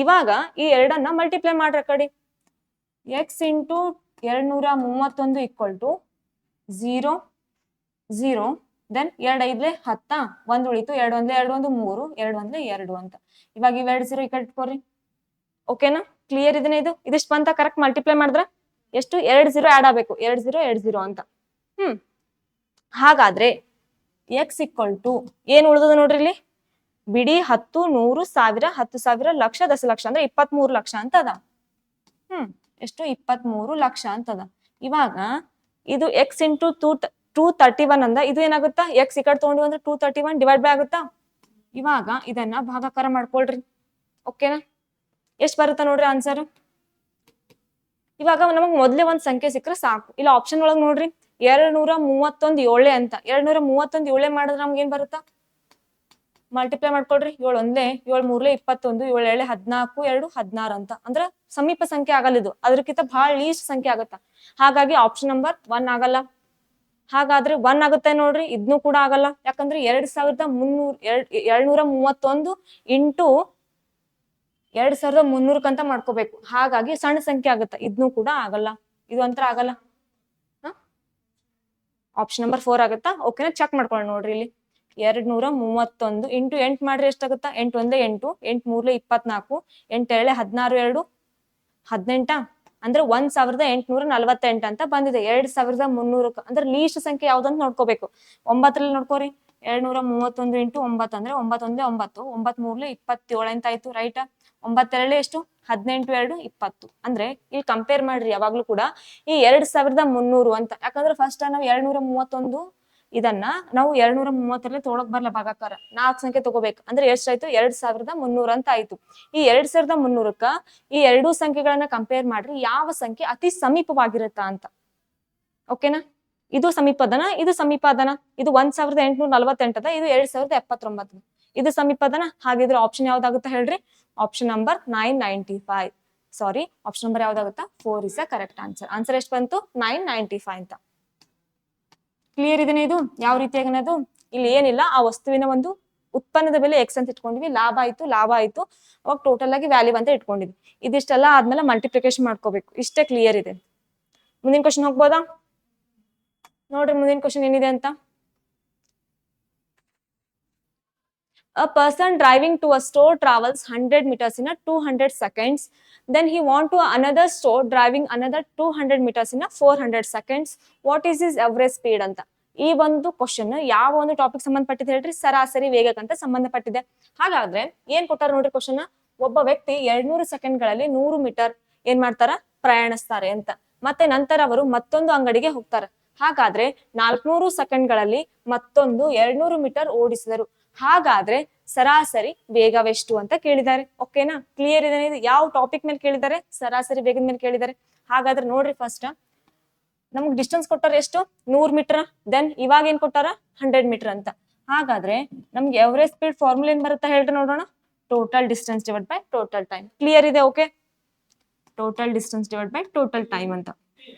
ಇವಾಗ ಈ ಎರಡನ್ನ ಮಲ್ಟಿಪ್ಲೈ ಮಾಡ್ರ ಕಡೆ. x × 231 ಈಕ್ವಲ್ ಟು 0 0 ದೆನ್ 2 5 10 1 ಉಳಿತು 2 1 2 1 3 2 1 2 ಅಂತ ಇವಾಗ ಇವೆರಡು 0 ಈ ಕಡೆ ಇಟ್ಕೋರಿ ಓಕೆನಾ ಕ್ಲಿಯರ್ ಇದನ್ನ ಇದಿಷ್ಟು ಬಂತ ಕರೆಕ್ಟ್ ಮಲ್ಟಿಪ್ಲೈ ಮಾಡಿದ್ರ ಎಷ್ಟು 2 0 ಆಡ್ ಆಗಬೇಕು 2 0 2 0 ಅಂತ ಹಾಗಾದ್ರೆ ಎಕ್ಸ್ ಇಕ್ವಲ್ ಟು ಏನ್ ಉಳಿದದ ನೋಡ್ರಿ ಇಲ್ಲಿ ಬಿಡಿ 10 100 1000 10,000 ಲಕ್ಷ ದಶಲಕ್ಷ ಅಂದ್ರೆ 23 ಲಕ್ಷ ಅಂತ ಅದ ಎಷ್ಟು 23 ಲಕ್ಷ ಅಂತದ ಇವಾಗ ಇದು ಎಕ್ಸ್ ಇಂಟು 231 ಅಂದ ಇದು ಏನಾಗುತ್ತಾ ಎಕ್ಸ್ ಈ ಕಡೆ ತಗೊಂಡಿವಿ ಅಂದ್ರೆ 231 ಡಿವೈಡ್ ಬೈ ಆಗುತ್ತಾ ಇವಾಗ ಇದನ್ನ ಭಾಗಾಕಾರ ಮಾಡ್ಕೊಳ್ರಿ ಓಕೆನಾ ಎಷ್ಟ್ ಬರುತ್ತಾ ನೋಡ್ರಿ ಆನ್ಸರ್ ಇವಾಗ ನಮಗ್ ಮೊದ್ಲೇ ಒಂದ್ ಸಂಖ್ಯೆ ಸಿಕ್ಕರೆ ಸಾಕು ಇಲ್ಲ ಆಪ್ಷನ್ ಒಳಗ್ ನೋಡ್ರಿ 231 ಏಳೆ ಅಂತ 231 ಏಳೆ ಮಾಡಿದ್ರೆ ನಮ್ಗೆ ಏನ್ ಬರುತ್ತಾ ಮಲ್ಟಿಪ್ಲೈ ಮಾಡ್ಕೊಳ್ರಿ 7 ಒಂದೇ 7 3 21 7 7 14 2 16 ಅಂತ ಅಂದ್ರ ಸಮೀಪ ಸಂಖ್ಯೆ ಆಗಲ್ಲ ಇದು ಅದಕ್ಕಿಂತ ಬಹಳ ಲೀಸ್ಟ್ ಸಂಖ್ಯೆ ಆಗತ್ತ ಹಾಗಾಗಿ ಆಪ್ಷನ್ ನಂಬರ್ 1 ಆಗಲ್ಲ ಹಾಗಾದ್ರೆ 1 ಆಗುತ್ತೆ ನೋಡ್ರಿ ಇದನ್ನು ಕೂಡ ಆಗಲ್ಲ ಯಾಕಂದ್ರೆ 2331 ಇಂಟು 2300 ಅಂತ ಮಾಡ್ಕೋಬೇಕು ಹಾಗಾಗಿ ಸಣ್ಣ ಸಂಖ್ಯೆ ಆಗುತ್ತೆ ಇದನ್ನು ಕೂಡ ಆಗಲ್ಲ ಇದು ಅಂತರ ಆಗಲ್ಲ ಆಪ್ಷನ್ ನಂಬರ್ 4 ಆಗುತ್ತಾ ಓಕೆನಾ ಚೆಕ್ ಮಾಡ್ಕೊಳ್ಳಿ ನೋಡ್ರಿ ಇಲ್ಲಿ 231 ಇಂಟು 8 ಮಾಡ್ರಿ ಎಷ್ಟಾಗುತ್ತಾ 8 ಒಂದೇ 8 8 3 24 8 7 16 2 18 ಅಂದ್ರೆ 1848 ಅಂತ ಬಂದಿದೆ 2300 ಅಂದ್ರೆ ಲೀಸ್ಟ್ ಸಂಖ್ಯೆ ಯಾವ್ದಂತ ನೋಡ್ಕೋಬೇಕು 9 ನೋಡ್ಕೋರಿ 231 ಇಂಟು 9 ಅಂದ್ರೆ 9 ಒಂದೇ 9 9 3 27 ಅಂತ ಆಯ್ತು ರೈಟ್ 9 ಎಷ್ಟು 18 2 20 ಅಂದ್ರೆ ಇಲ್ಲಿ ಕಂಪೇರ್ ಮಾಡ್ರಿ ಯಾವಾಗ್ಲೂ ಕೂಡ ಈ 2300 ಅಂತ ಯಾಕಂದ್ರೆ ಫಸ್ಟ್ ನಾವು 231 ಇದನ್ನ ನಾವು 230 ತೊಗೊಳಕ್ ಬರಲ್ಲ ಭಾಗಾಕಾರ 4 ಸಂಖ್ಯೆ ತಗೋಬೇಕು ಅಂದ್ರೆ ಎಷ್ಟಾಯ್ತು 2300 ಅಂತ ಆಯ್ತು ಈ 2300ಕ್ಕ ಈ ಎರಡು ಸಂಖ್ಯೆಗಳನ್ನ ಕಂಪೇರ್ ಮಾಡ್ರಿ ಯಾವ ಸಂಖ್ಯೆ ಅತಿ ಸಮೀಪವಾಗಿರುತ್ತ ಅಂತ ಓಕೆನಾ ಇದು ಸಮೀಪ ಅದನ ಇದು ಸಮೀಪ ಅದನ ಇದು 1848 ಅದ ಇದು 2079 ಇದು ಸಮೀಪ ಅದನ ಹಾಗಿದ್ರೆ ಆಪ್ಷನ್ ಯಾವ್ದಾಗುತ್ತಾ ಹೇಳ್ರಿ option number 995 sorry option number ಯಾವ್ದಾಗುತ್ತಾ 4 ಇಸ್ ದ ಕರೆಕ್ಟ್ ಆನ್ಸರ್ ಎಷ್ಟು ಬಂತು 995 ಅಂತ ಕ್ಲಿಯರ್ ಇದೀನಿ ಇದು ಯಾವ ರೀತಿಯಾಗಿ ಅನ್ನೋದು ಇಲ್ಲಿ ಏನಿಲ್ಲ ಆ ವಸ್ತುವಿನ ಒಂದು ಉತ್ಪನ್ನದ ಬೆಲೆ ಎಕ್ಸ್ ಅಂತ ಇಟ್ಕೊಂಡಿವಿ ಲಾಭ ಆಯ್ತು ಅವಾಗ ಟೋಟಲ್ ಆಗಿ ವ್ಯಾಲ್ಯೂ ಅಂತ ಇಟ್ಕೊಂಡಿದ್ವಿ ಇದಿಷ್ಟೆಲ್ಲ ಆದ್ಮೇಲೆ ಮಲ್ಟಿಪ್ಲಿಕೇಶನ್ ಮಾಡ್ಕೋಬೇಕು ಇಷ್ಟೇ ಕ್ಲಿಯರ್ ಇದೆ ಮುಂದಿನ ಕ್ವಶನ್ ಹೋಗ್ಬೋದಾ ನೋಡ್ರಿ ಮುಂದಿನ ಕ್ವಶನ್ ಏನಿದೆ ಅಂತ A person driving to a store travels 100 meters in a 200 seconds. Then he want to another store driving another 200 meters in a 400 seconds. What is his average speed ಅಂತ ಈ ಒಂದು question ಯಾವ ಒಂದು topic ಸಂಬಂಧಪಟ್ಟಿದೆ ಹೇಳ್ರಿ ಸರಾಸರಿ ವೇಗಕ್ಕಂತ ಸಂಬಂಧಪಟ್ಟಿದೆ ಹಾಗಾದ್ರೆ ಏನ್ ಕೊಟ್ಟಾರ ನೋಡ್ರಿ ಕ್ವಶನ್ ಒಬ್ಬ ವ್ಯಕ್ತಿ 200 ಸೆಕೆಂಡ್ಗಳಲ್ಲಿ 100 ಮೀಟರ್ ಏನ್ ಮಾಡ್ತಾರ ಪ್ರಯಾಣಿಸ್ತಾರೆ ಅಂತ ಮತ್ತೆ ನಂತರ ಅವರು ಮತ್ತೊಂದು ಅಂಗಡಿಗೆ ಹೋಗ್ತಾರೆ ಹಾಗಾದ್ರೆ 400 ಸೆಕೆಂಡ್ಗಳಲ್ಲಿ ಮತ್ತೊಂದು 200 ಮೀಟರ್ ಓಡಿಸಿದರು ಹಾಗಾದ್ರೆ ಸರಾಸರಿ ವೇಗವೆಷ್ಟು ಅಂತ ಕೇಳಿದ್ದಾರೆ ಓಕೆನಾ ಕ್ಲಿಯರ್ ಇದೆ ಯಾವ ಟಾಪಿಕ್ ಮೇಲೆ ಕೇಳಿದ್ದಾರೆ ಸರಾಸರಿ ವೇಗದ ಮೇಲೆ ಕೇಳಿದ್ದಾರೆ ಹಾಗಾದ್ರೆ ನೋಡ್ರಿ ಫಸ್ಟ್ ನಮ್ಗೆ ಡಿಸ್ಟೆನ್ಸ್ ಕೊಟ್ಟಾರ ಎಷ್ಟು 100 ಮೀಟರ್ ದೆನ್ ಇವಾಗ ಏನ್ ಕೊಟ್ಟಾರ 100 ಮೀಟರ್ ಅಂತ ಹಾಗಾದ್ರೆ ನಮ್ಗೆ ಎವರೇಜ್ ಸ್ಪೀಡ್ ಫಾರ್ಮುಲಾ ಏನ್ ಬರುತ್ತೆ ಹೇಳ್ರಿ ನೋಡೋಣ total distance divide by total time clear ಇದೆ okay total distance divide by total time ಅಂತ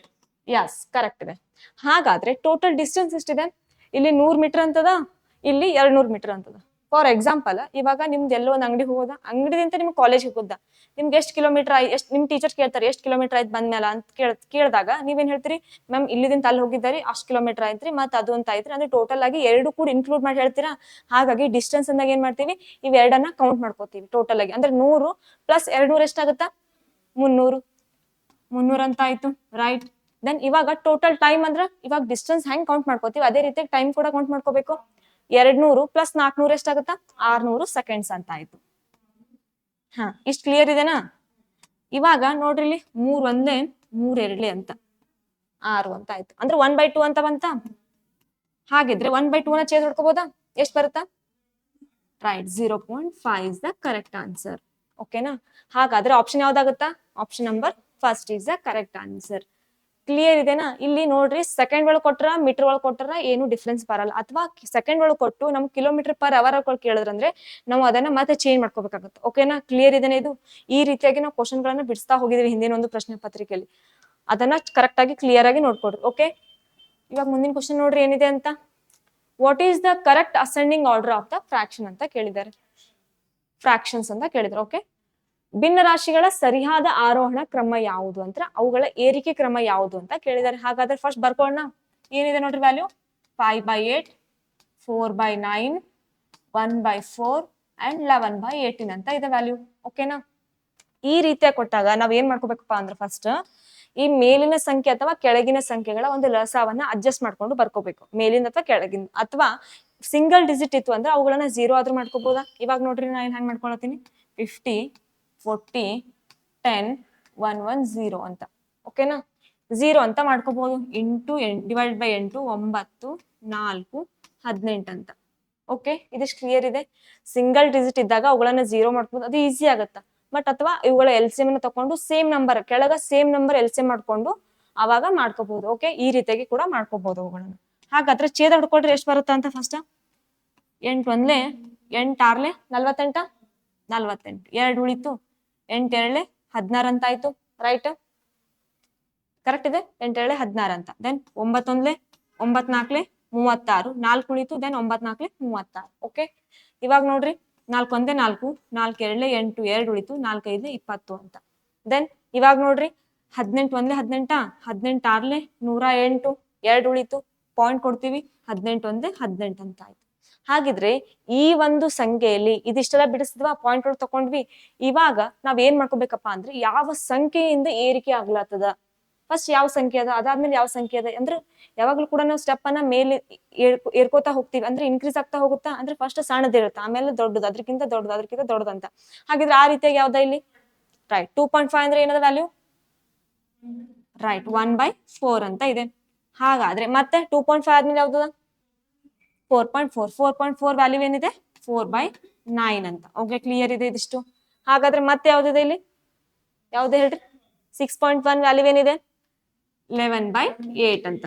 ಯಸ್ ಕರೆಕ್ಟ್ ಇದೆ ಹಾಗಾದ್ರೆ ಟೋಟಲ್ ಡಿಸ್ಟೆನ್ಸ್ ಎಷ್ಟಿದೆ ಇಲ್ಲಿ 100 ಮೀಟರ್ ಅಂತದ ಇಲ್ಲಿ 200 ಮೀಟರ್ ಅಂತದ ಫಾರ್ ಎಕ್ಸಾಂಪಲ್ ಇವಾಗ ನಿಮ್ದು ಎಲ್ಲೋ ಒಂದು ಅಂಗಡಿ ಹೋಗೋದ ಅಂಗಡಿದಿಂದ ನಿಮ್ಗೆ ಕಾಲೇಜ್ ಹೋಗೋದ ನಿಮ್ಗೆ ಎಷ್ಟು ಕಿಲೋಮೀಟರ್ ಎಷ್ಟು ನಿಮ್ ಟೀಚರ್ ಕೇಳ್ತಾರೆ ಎಷ್ಟು ಕಿಲೋಮೀಟರ್ ಆಯ್ತು ಬಂದ್ಮೇಲೆ ಅಂತ ಕೇಳಿದಾಗ ನೀವೇನ್ ಹೇಳ್ತೀರಿ ಮ್ಯಾಮ್ ಇಲ್ಲಿದಿಂದ ಅಲ್ಲಿ ಹೋಗಿದ್ದಾರೆ ಅಷ್ಟು ಕಿಲೋಮೀಟರ್ ಆಯ್ತ್ರಿ ಮತ್ತೆ ಅದು ಅಂತ ಆಯ್ತ್ರಿ ಅಂದ್ರೆ ಟೋಟಲ್ ಆಗಿ ಎರಡು ಕೂಡ ಇನ್ಕ್ಲೂಡ್ ಮಾಡಿ ಹೇಳ್ತೀರಾ ಹಾಗಾಗಿ ಡಿಸ್ಟೆನ್ಸ್ ಅಂದಾಗ ಏನ್ ಮಾಡ್ತೀವಿ ಇವೆರಡನ್ನ ಕೌಂಟ್ ಮಾಡ್ಕೋತೀವಿ ಟೋಟಲ್ ಆಗಿ ಅಂದ್ರೆ 100 ಪ್ಲಸ್ 200 ಎಷ್ಟಾಗುತ್ತಾ 300 ಅಂತ ಆಯ್ತು ರೈಟ್ ದೆನ್ ಇವಾಗ ಟೋಟಲ್ ಟೈಮ್ ಅಂದ್ರ ಇವಾಗ ಡಿಸ್ಟೆನ್ಸ್ ಹೆಂಗ್ ಕೌಂಟ್ ಮಾಡ್ಕೋತೀವಿ ಅದೇ ರೀತಿ ಟೈಮ್ ಕೂಡ ಕೌಂಟ್ ಮಾಡ್ಕೋಬೇಕು 200 ಪ್ಲಸ್ 400 ಎಷ್ಟಾಗುತ್ತಾ 600 ಸೆಕೆಂಡ್ಸ್ ಅಂತ ಆಯ್ತು ಇಷ್ಟ ಕ್ಲಿಯರ್ ಇದೆನಾ ಇವಾಗ ನೋಡ್ರಿ ಇಲ್ಲಿ 3 ಒಂದೇ 3 ಎರಡ್ಲೆ ಅಂತ 6 ಅಂತ ಆಯ್ತು ಅಂದ್ರೆ 1/2 ಅಂತ ಬಂತ ಹಾಗಿದ್ರೆ 1/2 ನ ಚೇಂಜ್ ಮಾಡ್ಕೋಬಹುದಾ ಎಷ್ಟು ಬರುತ್ತಾ right 0.5 is the correct answer ಓಕೆನಾ ಹಾಗಾದ್ರೆ ಆಪ್ಷನ್ ಯಾವ್ದಾಗುತ್ತಾ option number first is the correct answer clear ಇದೆನಾ ಇಲ್ಲಿ ನೋಡ್ರಿ ಸೆಕೆಂಡ್ ಒಳಗೆ ಕೊಟ್ರ ಮೀಟರ್ ಒಳಗೆ ಕೊಟ್ರ ಏನು ಡಿಫ್ರೆನ್ಸ್ ಬರಲ್ಲ ಅಥವಾ ಸೆಕೆಂಡ್ ಒಳಗೆ ಕೊಟ್ಟು ನಮ್ ಕಿಲೋಮೀಟರ್ ಪರ್ ಅವರ್ ಕೇಳಿದ್ರಂದ್ರೆ ನಾವು ಅದನ್ನ ಮತ್ತೆ ಚೇಂಜ್ ಮಾಡ್ಕೋಬೇಕಾಗುತ್ತೆ ಓಕೆನಾ ಕ್ಲಿಯರ್ ಇದೆನಾ ಇದು ಈ ರೀತಿಯಾಗಿ ನಾವು ಕ್ವಶನ್ ಗಳನ್ನ ಬಿಡಿಸ್ತಾ ಹೋಗಿದೀವಿ ಹಿಂದಿನ ಒಂದು ಪ್ರಶ್ನೆ ಪತ್ರಿಕೆಯಲ್ಲಿ ಅದನ್ನ ಕರೆಕ್ಟ್ ಆಗಿ ಕ್ಲಿಯರ್ ಆಗಿ ನೋಡ್ಕೊಡ್ರಿ ಓಕೆ ಇವಾಗ ಮುಂದಿನ ಕ್ವಶನ್ ನೋಡ್ರಿ ಏನಿದೆ ಅಂತ what is the correct ascending order of the fraction ಅಂತ ಕೇಳಿದ್ದಾರೆ ಫ್ರಾಕ್ಷನ್ಸ್ ಅಂತ ಕೇಳಿದ್ರು ಓಕೆ ಭಿನ್ನ ರಾಶಿಗಳ ಸರಿಯಾದ ಆರೋಹಣ ಕ್ರಮ ಯಾವುದು ಅಂತ ಅವುಗಳ ಏರಿಕೆ ಕ್ರಮ ಯಾವುದು ಅಂತ ಕೇಳಿದ್ದಾರೆ ಹಾಗಾದ್ರೆ ಫಸ್ಟ್ ಬರ್ಕೊಳ್ಳೋಣ ಏನಿದೆ ನೋಡ್ರಿ ವ್ಯಾಲ್ಯೂ 5/8, 4/9, 1/4 and 11/18 ಅಂತ ಇದೆ ವ್ಯಾಲ್ಯೂ. ಓಕೆನಾ? ಈ ರೀತಿಯಾಗಿ ಕೊಟ್ಟಾಗ ನಾವ್ ಏನ್ ಮಾಡ್ಕೋಬೇಕಪ್ಪ ಅಂದ್ರೆ ಫಸ್ಟ್ ಈ ಮೇಲಿನ ಸಂಖ್ಯೆ ಅಥವಾ ಕೆಳಗಿನ ಸಂಖ್ಯೆಗಳ ಒಂದು ಲಸಾವನ್ನ ಅಡ್ಜಸ್ಟ್ ಮಾಡ್ಕೊಂಡು ಬರ್ಕೋಬೇಕು. ಮೇಲಿನ ಅಥವಾ ಕೆಳಗಿನ ಅಥವಾ ಸಿಂಗಲ್ ಡಿಜಿಟ್ ಇತ್ತು ಅಂದ್ರೆ ಅವುಗಳನ್ನ 0 ಆದ್ರೂ ಮಾಡ್ಕೋಬಹುದಾ? ಇವಾಗ ನೋಡ್ರಿ ನಾನು ಹೆಂಗ್ ಮಾಡ್ಕೊಳತೀನಿ 50, 40, 10, 1, 1, 0 ಅಂತ. ಓಕೆನಾ? 0 ಅಂತ ಮಾಡ್ಕೋಬಹುದು. ಇಂಟು ಡಿವೈಡ್ ಬೈ 8 9 4 18 ಅಂತ. ಓಕೆ, ಇದಿಷ್ಟು ಕ್ಲಿಯರ್ ಇದೆ. ಸಿಂಗಲ್ ಡಿಜಿಟ್ ಇದ್ದಾಗ ಅವುಗಳನ್ನ 0 ಮಾಡ್ಬೋದು, ಅದು ಈಸಿ ಆಗತ್ತ. ಬಟ್ ಅಥವಾ ಇವುಗಳ ಎಲ್ಸಿಎಂ ನ ತಕೊಂಡು ಸೇಮ್ ನಂಬರ್ ಕೆಳಗ ಸೇಮ್ ನಂಬರ್ ಎಲ್ಸಿಎಂ ಮಾಡ್ಕೊಂಡು ಅವಾಗ ಮಾಡ್ಕೋಬಹುದು. ಓಕೆ, ಈ ರೀತಿಯಾಗಿ ಕೂಡ ಮಾಡ್ಕೋಬಹುದು ಅವುಗಳನ್ನ. ಹಾಗಾದ್ರೆ ಛೇದ ಹಿಡ್ಕೊಳ್ರಿ ಎಷ್ಟು ಬರುತ್ತ ಅಂತ ಫಸ್ಟ್ 8 1 8 6 48 48 2 ಉಳಿತು 8 2 16 ಅಂತ ಆಯ್ತು. ರೈಟ್, ಕರೆಕ್ಟ್ ಇದೆ. 8 2 16 ಅಂತ. ದೆನ್ 9 1 9 4 36 4 ಉಳಿತು. ದೆನ್ 9 4 36. ಓಕೆ, ಇವಾಗ ನೋಡ್ರಿ 4 1 4 4 2 8 2 ಉಳಿತು 4 5 20 ಅಂತ. ದೆನ್ ಇವಾಗ ನೋಡ್ರಿ 18 1 18 18 6 108 2 ಉಳಿತು ಪಾಯಿಂಟ್ ಕೊಡ್ತೀವಿ 18 1 18 ಅಂತ ಆಯ್ತು. ಹಾಗಿದ್ರೆ ಈ ಒಂದು ಸಂಖ್ಯೆಯಲ್ಲಿ ಇದಿಷ್ಟೆಲ್ಲ ಬಿಡಿಸಿದ್ವಾ, ಪಾಯಿಂಟ್ ಗಳು ತಕೊಂಡ್ವಿ. ಇವಾಗ ನಾವ್ ಏನ್ ಮಾಡ್ಕೋಬೇಕಪ್ಪ ಅಂದ್ರೆ ಯಾವ ಸಂಖ್ಯೆಯಿಂದ ಏರಿಕೆ ಆಗ್ಲಾತದ, ಫಸ್ಟ್ ಯಾವ ಸಂಖ್ಯೆ ಅದ, ಅದಾದ್ಮೇಲೆ ಯಾವ ಸಂಖ್ಯೆ ಅದ ಅಂದ್ರೆ ಯಾವಾಗ್ಲೂ ಕೂಡ ನಾವು ಸ್ಟೆಪ್ ಅನ್ನ ಮೇಲೆ ಏರ್ಕೋತಾ ಹೋಗ್ತೀವಿ. ಅಂದ್ರೆ ಇನ್ಕ್ರೀಸ್ ಆಗ್ತಾ ಹೋಗುತ್ತಾ ಅಂದ್ರೆ ಫಸ್ಟ್ ಸಣ್ಣದಿರುತ್ತೆ, ಆಮೇಲೆ ದೊಡ್ಡದು, ಅದಕ್ಕಿಂತ ದೊಡ್ಡದು, ಅದಕ್ಕಿಂತ ದೊಡ್ಡದಂತ. ಹಾಗಿದ್ರೆ ಆ ರೀತಿಯಾಗಿ ಯಾವ್ದ ಇಲ್ಲಿ ರೈಟ್ 2.5 ಅಂದ್ರೆ ಏನದ ವ್ಯಾಲ್ಯೂ? ರೈಟ್ 1/4 ಅಂತ ಇದೆ. ಹಾಗಾದ್ರೆ ಮತ್ತೆ 2.5 ಆದ್ಮೇಲೆ ಯಾವ್ದು? 4.4. 4.4 ವ್ಯಾಲ್ಯೂ ಏನಿದೆ? 4/9 ಅಂತ. ಓಕೆ, ಕ್ಲಿಯರ್ ಇದೆ ಇದಿಷ್ಟು. ಹಾಗಾದ್ರೆ ಮತ್ತೆ ಯಾವ್ದಿದೆ ಇಲ್ಲಿ? ಯಾವ್ದು ಹೇಳ್ರಿ? 6.1 ವ್ಯಾಲ್ಯೂ ಏನಿದೆ? 11/8 ಅಂತ.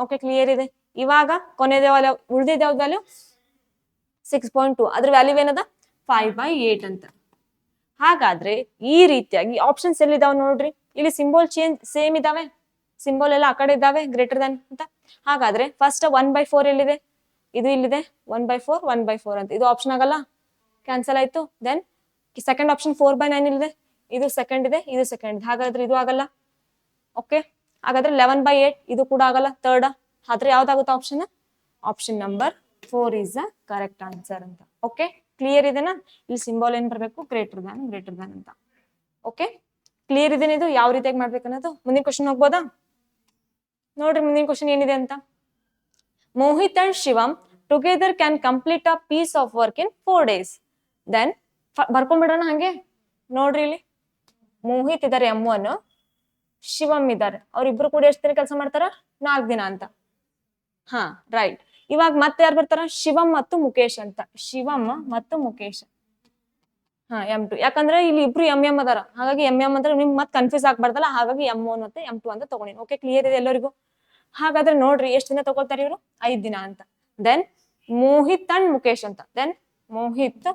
ಓಕೆ, ಕ್ಲಿಯರ್ ಇದೆ. ಇವಾಗ ಕೊನೆಯ ಉಳಿದಿದ್ದ ಯಾವ್ದು ವ್ಯಾಲ್ಯೂ? 6.2. ಅದ್ರ ವ್ಯಾಲ್ಯೂ ಏನದ? 5/8 ಅಂತ. ಹಾಗಾದ್ರೆ ಈ ರೀತಿಯಾಗಿ ಆಪ್ಷನ್ಸ್ ಎಲ್ಲಿದಾವ ನೋಡ್ರಿ, ಇಲ್ಲಿ ಸಿಂಬಲ್ ಚೇಂಜ್ ಸೇಮ್ ಇದಾವೆ, ಸಿಂಬಲ್ ಎಲ್ಲ ಆ ಕಡೆ ಇದಾವೆ ಗ್ರೇಟರ್ ದನ್ ಅಂತ. ಹಾಗಾದ್ರೆ ಫಸ್ಟ್ 1/4 ಎಲ್ಲಿದೆ? ಇದು ಇಲ್ಲಿದೆ 1/4 1/4 ಅಂತ. ಇದು ಆಪ್ಷನ್ ಆಗಲ್ಲ, ಕ್ಯಾನ್ಸಲ್ ಆಯ್ತು. ದೆನ್ ಸೆಕೆಂಡ್ ಆಪ್ಷನ್ 4/9 ಇಲ್ಲಿದೆ, ಇದು ಸೆಕೆಂಡ್ ಇದೆ, ಇದು ಸೆಕೆಂಡ್. ಹಾಗಾದ್ರೆ ಇದು ಆಗಲ್ಲ. ಓಕೆ, ಹಾಗಾದ್ರೆ 11/8 ಇದು ಕೂಡ ಆಗಲ್ಲ, ಥರ್ಡ್. ಆದ್ರೆ ಯಾವ್ದಾಗುತ್ತೆ option? Option number 4 is the correct answer ಅಂತ. ಓಕೆ, ಕ್ಲಿಯರ್ ಇದೆನಾ? ಇಲ್ಲಿ ಸಿಂಬಲ್ ಏನ್ ಬರ್ಬೇಕು? ಗ್ರೇಟರ್ ದ್ಯಾನ್ ಅಂತ. ಓಕೆ, ಕ್ಲಿಯರ್ ಇದೆ ಇದು ಯಾವ ರೀತಿಯಾಗಿ ಮಾಡ್ಬೇಕು ಅನ್ನೋದು. ಮುಂದಿನ ಕ್ವಶನ್ ಹೋಗ್ಬೋದಾ? ನೋಡ್ರಿ ಮುಂದಿನ ಕ್ವಶನ್ ಏನಿದೆ ಅಂತ. Mohit and Shivam together can complete a piece of work in 4 days. Then ಬರ್ಕೊಂಡ್ಬಿಡೋಣ ಹಂಗೆ. ನೋಡ್ರಿ ಇಲ್ಲಿ ಮೋಹಿತ್ ಇದಾರೆ M1, ಶಿವಮ್ ಇದ್ದಾರೆ, ಅವ್ರಿಬ್ರು ಕೂಡ ಎಷ್ಟು ದಿನ ಕೆಲಸ ಮಾಡ್ತಾರ? 4 ದಿನ ಅಂತ. ಹಾ, ರೈಟ್. ಇವಾಗ ಮತ್ತೆ ಯಾರು ಬರ್ತಾರ? ಶಿವಮ್ ಮತ್ತು ಮುಖೇಶ್ ಅಂತ. ಶಿವಮ್ ಮತ್ತು ಮುಖೇಶ್. ಹಾ, M2. ಯಾಕಂದ್ರೆ ಇಲ್ಲಿ ಇಬ್ರು M ಅದಾರ, ಹಾಗಾಗಿ M ಅಂದ್ರೆ ನಿಮ್ಗೆ ಮತ್ತೆ ಕನ್ಫ್ಯೂಸ್ ಆಗ್ಬಾರ್ದಲ್ಲ, ಹಾಗಾಗಿ M1 ಮತ್ತೆ M2 ಅಂತ ತಗೊಂಡಿನಿ. ಓಕೆ, ಕ್ಲಿಯರ್ ಇದೆ ಎಲ್ಲರಿಗೂ? ಹಾಗಾದ್ರೆ ನೋಡ್ರಿ ಎಷ್ಟು ದಿನ ತಗೊಳ್ತಾರೆ ಇವರು? 5 ದಿನ ಅಂತ. ದೆನ್ ಮೋಹಿತ್ ಅಂಡ್ ಮುಖೇಶ್ ಅಂತ. Then Mohit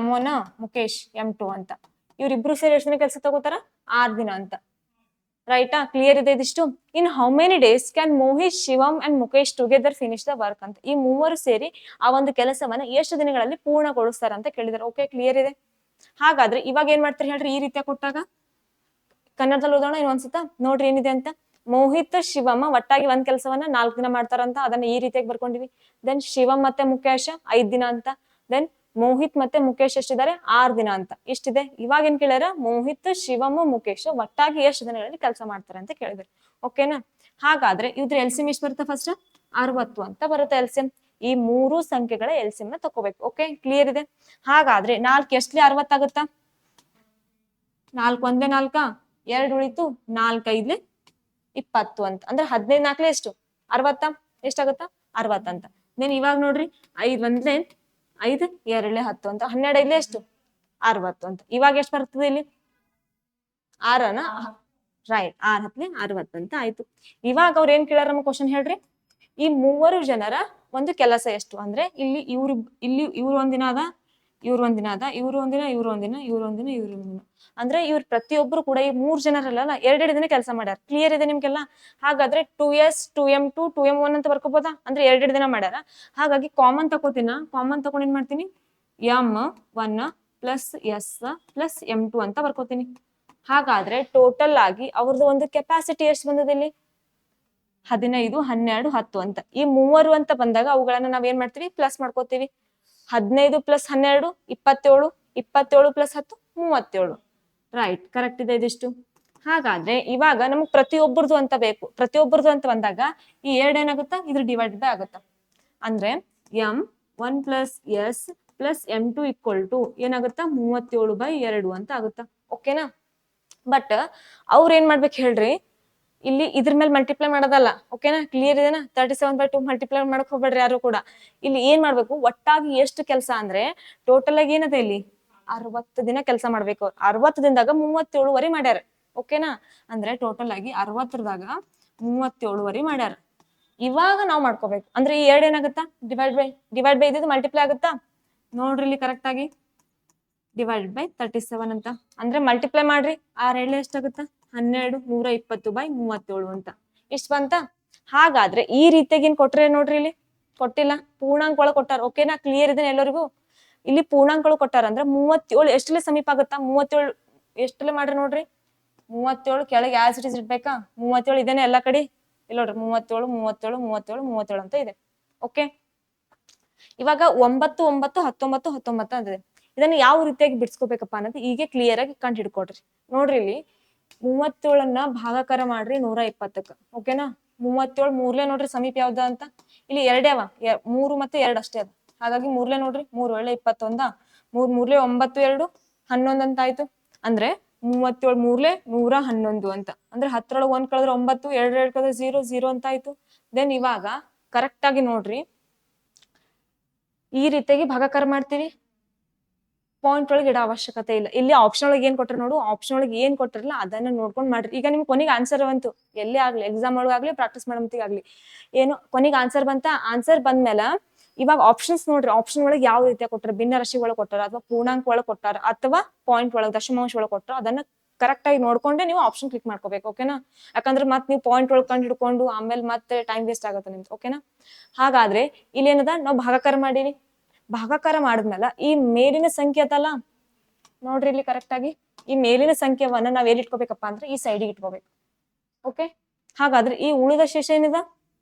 M1, Mukesh M2 ಅಂತ. ಇವ್ರಿಬ್ರು ಸೇರಿ ಎಷ್ಟು ದಿನ ಕೆಲಸ ತಗೋತಾರ? 6 ದಿನ ಅಂತ. ರೈಟಾ? ಕ್ಲಿಯರ್ ಇದೆ ಇದಿಷ್ಟು? In how many days can Mohit, Shivam and Mukesh together finish the work ಅಂತ. ಈ ಮೂವರು ಸೇರಿ ಆ ಒಂದು ಕೆಲಸವನ್ನ ಎಷ್ಟು ದಿನಗಳಲ್ಲಿ ಪೂರ್ಣಗೊಳಿಸ್ತಾರ ಅಂತ ಕೇಳಿದಾರೆ. ಓಕೆ, ಕ್ಲಿಯರ್ ಇದೆ. ಹಾಗಾದ್ರೆ ಇವಾಗ ಏನ್ ಮಾಡ್ತಾರೆ ಹೇಳ್ರಿ, ಈ ರೀತಿಯ ಕೊಟ್ಟಾಗ ಕನ್ನಡದಲ್ಲಿ ಓದೋಣ ಇನ್ನೊಂದ್ಸತ. ನೋಡ್ರಿ ಏನಿದೆ ಅಂತ. ಮೋಹಿತ್ ಶಿವಮ್ಮ ಒಟ್ಟಾಗಿ ಒಂದ್ ಕೆಲಸವನ್ನ 4 ದಿನ ಮಾಡ್ತಾರಂತ, ಅದನ್ನ ಈ ರೀತಿಯಾಗಿ ಬರ್ಕೊಂಡಿವಿ. ದೆನ್ ಶಿವಮ್ ಮತ್ತೆ ಮುಖೇಶ್ 5 ದಿನ ಅಂತ. ದೆನ್ ಮೋಹಿತ್ ಮತ್ತೆ ಮುಖೇಶ್ ಎಷ್ಟಿದ್ದಾರೆ? 6 ದಿನ ಅಂತ. ಇಷ್ಟಿದೆ. ಇವಾಗ ಏನ್ ಕೇಳ್ಯಾರ? ಮೋಹಿತ್, ಶಿವಮ್, ಮುಖೇಶ್ ಒಟ್ಟಾಗಿ ಎಷ್ಟು ದಿನಗಳಲ್ಲಿ ಕೆಲಸ ಮಾಡ್ತಾರೆ ಅಂತ ಕೇಳಿದ್ರು. ಓಕೆನಾ? ಹಾಗಾದ್ರೆ ಇದ್ರ ಎಲ್ಸಿಎಂ ಎಷ್ಟು ಬರುತ್ತೆ? ಫಸ್ಟ್ 60 ಅಂತ ಬರುತ್ತೆ ಎಲ್ಸಿಎಂ. ಈ ಮೂರು ಸಂಖ್ಯೆಗಳ ಎಲ್ಸಿಎಂ ನ ತಕೋಬೇಕು. ಓಕೆ, ಕ್ಲಿಯರ್ ಇದೆ? ಹಾಗಾದ್ರೆ 4 ಎಷ್ಟಲಿ 60 ಆಗುತ್ತಾ? 4 1 4, 2 ಉಳಿತು 4 5 20 ಅಂತ. ಅಂದ್ರೆ 15 4 ಎಷ್ಟು? 60. ಎಷ್ಟಾಗುತ್ತಾ? 60 ಅಂತ. ನೀನ್ ಇವಾಗ ನೋಡ್ರಿ 5 1 5 2 10 ಅಂತ. 12 5 ಎಷ್ಟು? 60 ಅಂತ. ಇವಾಗ ಎಷ್ಟು ಬರ್ತದೆ ಇಲ್ಲಿ? 6ನ ರೈಟ್, 6 10 60 ಅಂತ ಆಯ್ತು. ಇವಾಗ ಅವ್ರು ಏನ್ ಕೇಳಾರ ನಮ್ಮ ಕ್ವಶನ್ ಹೇಳ್ರಿ, ಈ ಮೂವರು ಜನರ ಒಂದು ಕೆಲಸ ಎಷ್ಟು ಅಂದ್ರೆ ಇಲ್ಲಿ ಇವ್ರು ಒಂದಿನ ಅದ, ಇವ್ರು ಒಂದಿನ ಅದ, ಇವ್ರು ಒಂದಿನ, ಇವ್ರು ಒಂದಿನ, ಇವ್ರು ಒಂದಿನ, ಇವ್ರು ಒಂದಿನ. ಅಂದ್ರೆ ಇವ್ರು ಪ್ರತಿಯೊಬ್ರು ಕೂಡ ಈ 3 ಜನರಲ್ಲ 2 ದಿನ ಕೆಲಸ ಮಾಡ್ಯಾರ. ಕ್ಲಿಯರ್ ಇದೆ ನಿಮ್ಗೆಲ್ಲ? ಹಾಗಾದ್ರೆ 2S 2M2 2M1 ಅಂತ ಬರ್ಕೋಬೋದಾ? ಅಂದ್ರೆ 2 ದಿನ ಮಾಡ್ಯಾರ. ಹಾಗಾಗಿ ಕಾಮನ್ ತಗೋತೀನ, ಕಾಮನ್ ತಗೊಂಡ್ ಏನ್ ಮಾಡ್ತೀನಿ? M1 plus S plus M2 ಅಂತ ಬರ್ಕೋತೀನಿ. ಹಾಗಾದ್ರೆ ಟೋಟಲ್ ಆಗಿ ಅವ್ರದ್ದು ಒಂದು ಕೆಪಾಸಿಟಿ ಎಷ್ಟು ಬಂದದ ಇಲ್ಲಿ? 15 12 10 ಅಂತ ಈ ಮೂವರು ಅಂತ ಬಂದಾಗ ಅವುಗಳನ್ನ ನಾವ್ ಏನ್ ಮಾಡ್ತೀವಿ ಪ್ಲಸ್ ಮಾಡ್ಕೋತೀವಿ 15 + 12 27 27 + 10 37 ರೈಟ್ ಕರೆಕ್ಟ್ ಇದೆ ಇದಿಷ್ಟು ಹಾಗಾದ್ರೆ ಇವಾಗ ನಮ್ಗೆ ಪ್ರತಿಯೊಬ್ಬರದು ಅಂತ ಬೇಕು ಪ್ರತಿಯೊಬ್ಬರದು ಅಂತ ಬಂದಾಗ ಈ ಎರಡು ಏನಾಗುತ್ತಾ ಇದ್ರ ಡಿವೈಡೆಡ್ ಬೈ ಆಗುತ್ತಾ ಅಂದ್ರೆ m1 + s + m2 = ಏನಾಗುತ್ತಾ 37/2 ಅಂತ ಆಗುತ್ತಾ ಓಕೆನಾ ಬಟ್ ಅವ್ರ ಏನ್ ಮಾಡ್ಬೇಕು ಹೇಳ್ರಿ ಇಲ್ಲಿ ಇದ್ರ ಮೇಲೆ ಮಲ್ಟಿಪ್ಲೈ ಮಾಡೋದಲ್ಲ ಓಕೆನಾ ಕ್ಲಿಯರ್ ಇದೆನಾ 37/2 ಮಲ್ಟಿಪ್ಲೈ ಮಾಡಕ್ ಹೋಗ್ಬೇಡ್ರಿ ಯಾರು ಕೂಡ ಇಲ್ಲಿ ಏನ್ ಮಾಡ್ಬೇಕು ಒಟ್ಟಾಗಿ ಎಷ್ಟು ಕೆಲಸ ಅಂದ್ರೆ ಟೋಟಲ್ ಆಗಿ ಏನದೆ ಇಲ್ಲಿ 60 ದಿನ ಕೆಲಸ ಮಾಡ್ಬೇಕು 60 ದಿನದಾಗ 37 ಮಾಡ್ಯಾರ ಓಕೆನಾ ಅಂದ್ರೆ ಟೋಟಲ್ ಆಗಿ 60ದಾಗ 37 ಮಾಡ್ಯಾರ ಇವಾಗ ನಾವ್ ಮಾಡ್ಕೋಬೇಕು ಅಂದ್ರೆ ಈ ಎರಡು ಏನಾಗುತ್ತಾ ಡಿವೈಡ್ ಬೈ ಇದ್ದು ಮಲ್ಟಿಪ್ಲೈ ಆಗುತ್ತಾ ನೋಡ್ರಿ ಇಲ್ಲಿ ಕರೆಕ್ಟ್ ಆಗಿ /37 ಅಂತ ಅಂದ್ರೆ ಮಲ್ಟಿಪ್ಲೈ ಮಾಡ್ರಿ 6 ಎಷ್ಟಾಗುತ್ತಾ 12 120/37 ಅಂತ ಇಷ್ಟ ಬಂತ ಹಾಗಾದ್ರೆ ಈ ರೀತಿಯಾಗಿ ಏನ್ ಕೊಟ್ರೆ ನೋಡ್ರಿ ಇಲ್ಲಿ ಕೊಟ್ಟಿಲ್ಲ ಪೂರ್ಣಾಂಕಗಳು ಕೊಟ್ಟಾರ ಓಕೆನಾ ಕ್ಲಿಯರ್ ಇದೆ ಎಲ್ಲರಿಗೂ ಇಲ್ಲಿ ಪೂರ್ಣಾಂಕಗಳು ಕೊಟ್ಟಾರ ಅಂದ್ರೆ 37 ಎಷ್ಟಲ್ಲಿ ಸಮೀಪ ಆಗುತ್ತಾ 37 ಎಷ್ಟಲ್ಲಿ ಮಾಡ್ರಿ ನೋಡ್ರಿ 37 ಕೆಳಗೆ ಆಸ್ ಇಟ್ ಇಸ್ ಇಡ್ಬೇಕಾ 37 ಇದೇನೆ ಎಲ್ಲಾ ಕಡೆ ಇಲ್ಲ ನೋಡ್ರಿ 37 37 37 37 ಅಂತ ಇದೆ ಓಕೆ ಇವಾಗ 9 9 19 19 ಅಂತಿದೆ ಇದನ್ನ ಯಾವ ರೀತಿಯಾಗಿ ಬಿಡಿಸ್ಕೋಬೇಕಪ್ಪ ಅನ್ನೋದು ಈಗ ಕ್ಲಿಯರ್ ಆಗಿ ಕಂಡು ಹಿಡ್ಕೊಡ್ರಿ ನೋಡ್ರಿ ಇಲ್ಲಿ 37ನ್ನ ಭಾಗಾಕಾರ ಮಾಡ್ರಿ 120ಕ್ಕೆ ಓಕೆನಾ 37 ಮೂರ್ಲೆ ನೋಡ್ರಿ ಸಮೀಪ ಯಾವ್ದ ಅಂತ ಇಲ್ಲಿ ಎರಡೇ ಅವ 3 ಮತ್ತೆ 2 ಅಷ್ಟೇ ಅದ ಹಾಗಾಗಿ ಮೂರ್ಲೆ ನೋಡ್ರಿ 3 ಒಳ್ಳೆ 21 3 ಮೂರ್ಲೆ 9 2 11 ಅಂತ ಆಯ್ತು ಅಂದ್ರೆ 37 ಮೂರ್ಲೆ 111 ಅಂತ ಅಂದ್ರೆ 10ರೊಳಗೆ 1 ಕಳೆದ್ರೆ 9 2 ಕಳೆದ್ರೆ 0 0 ಅಂತ ಆಯ್ತು ದೆನ್ ಇವಾಗ ಕರೆಕ್ಟ್ ಆಗಿ ನೋಡ್ರಿ ಈ ರೀತಿಯಾಗಿ ಭಾಗಾಕಾರ ಮಾಡ್ತೀವಿ ಪಾಯಿಂಟ್ ಒಳಗೆ ಇಡೋ ಅವಶ್ಯಕತೆ ಇಲ್ಲ ಇಲ್ಲಿ ಆಪ್ಷನ್ ಒಳಗೆ ಏನ್ ಕೊಟ್ಟರೆ ನೋಡು ಆಪ್ಷನ್ ಒಳಗೆ ಏನ್ ಕೊಟ್ಟಿರಲ್ಲ ಅದನ್ನ ನೋಡ್ಕೊಂಡು ಮಾಡ್ರಿ ಈಗ ನಿಮ್ಗೆ ಕೊನೆಗೆ ಆನ್ಸರ್ ಬಂತು ಎಲ್ಲೇ ಆಗ್ಲಿ ಎಕ್ಸಾಮ್ ಒಳಗಾಗ್ಲಿ ಪ್ರಾಕ್ಟೀಸ್ ಮಾಡೋಮತ್ತಿಗಾಗ್ಲಿ ಏನು ಕೊನೆಗೆ ಆನ್ಸರ್ ಬಂತ ಆನ್ಸರ್ ಬಂದ್ಮೇಲೆ ಇವಾಗ ಆಪ್ಷನ್ಸ್ ನೋಡ್ರಿ ಆಪ್ಷನ್ ಒಳಗೆ ಯಾವ ರೀತಿಯ ಕೊಟ್ಟಾರ ಭಿನ್ನ ರಾಶಿ ಒಳಗೆ ಕೊಟ್ಟಾರ ಅಥವಾ ಪೂರ್ಣಾಂಕ ಒಳಗೆ ಕೊಟ್ಟಾರ ಅಥವಾ ಪಾಯಿಂಟ್ ಒಳಗೆ ದಶಮಾಂಶ ಒಳಗೆ ಕೊಟ್ಟಾರ ಅದನ್ನ ಕರೆಕ್ಟ್ ಆಗಿ ನೋಡ್ಕೊಂಡೆ ನೀವು ಆಪ್ಷನ್ ಕ್ಲಿಕ್ ಮಾಡ್ಕೋಬೇಕು ಓಕೆನಾ ಯಾಕಂದ್ರೆ ಮತ್ತೆ ನೀವು ಪಾಯಿಂಟ್ ಒಳಗೆ ಕಂಡು ಹಿಡ್ಕೊಂಡು ಆಮೇಲೆ ಮತ್ತೆ ಟೈಮ್ ವೇಸ್ಟ್ ಆಗುತ್ತೆ ನಿಮ್ದು ಓಕೆನಾ ಹಾಗಾದ್ರೆ ಇಲ್ಲಿ ಏನದ ನಾವು ಭಾಗಾಕಾರ ಮಾಡೀವಿ ಭಾಗಾಕಾರ ಮಾಡಿದ್ಮೇಲೆ ಈ ಮೇಲಿನ ಸಂಖ್ಯೆ ಅದಲ್ಲ ನೋಡ್ರಿ ಇಲ್ಲಿ ಕರೆಕ್ಟ್ ಆಗಿ ಈ ಮೇಲಿನ ಸಂಖ್ಯೆವನ್ನ ನಾವ್ ಎಲ್ಲಿ ಇಟ್ಕೋಬೇಕಪ್ಪ ಅಂದ್ರೆ ಈ ಸೈಡಿಗೆ ಇಟ್ಕೋಬೇಕು ಓಕೆ ಹಾಗಾದ್ರೆ ಈ ಉಳಿದ ಶೇಷ ಏನಿದೆ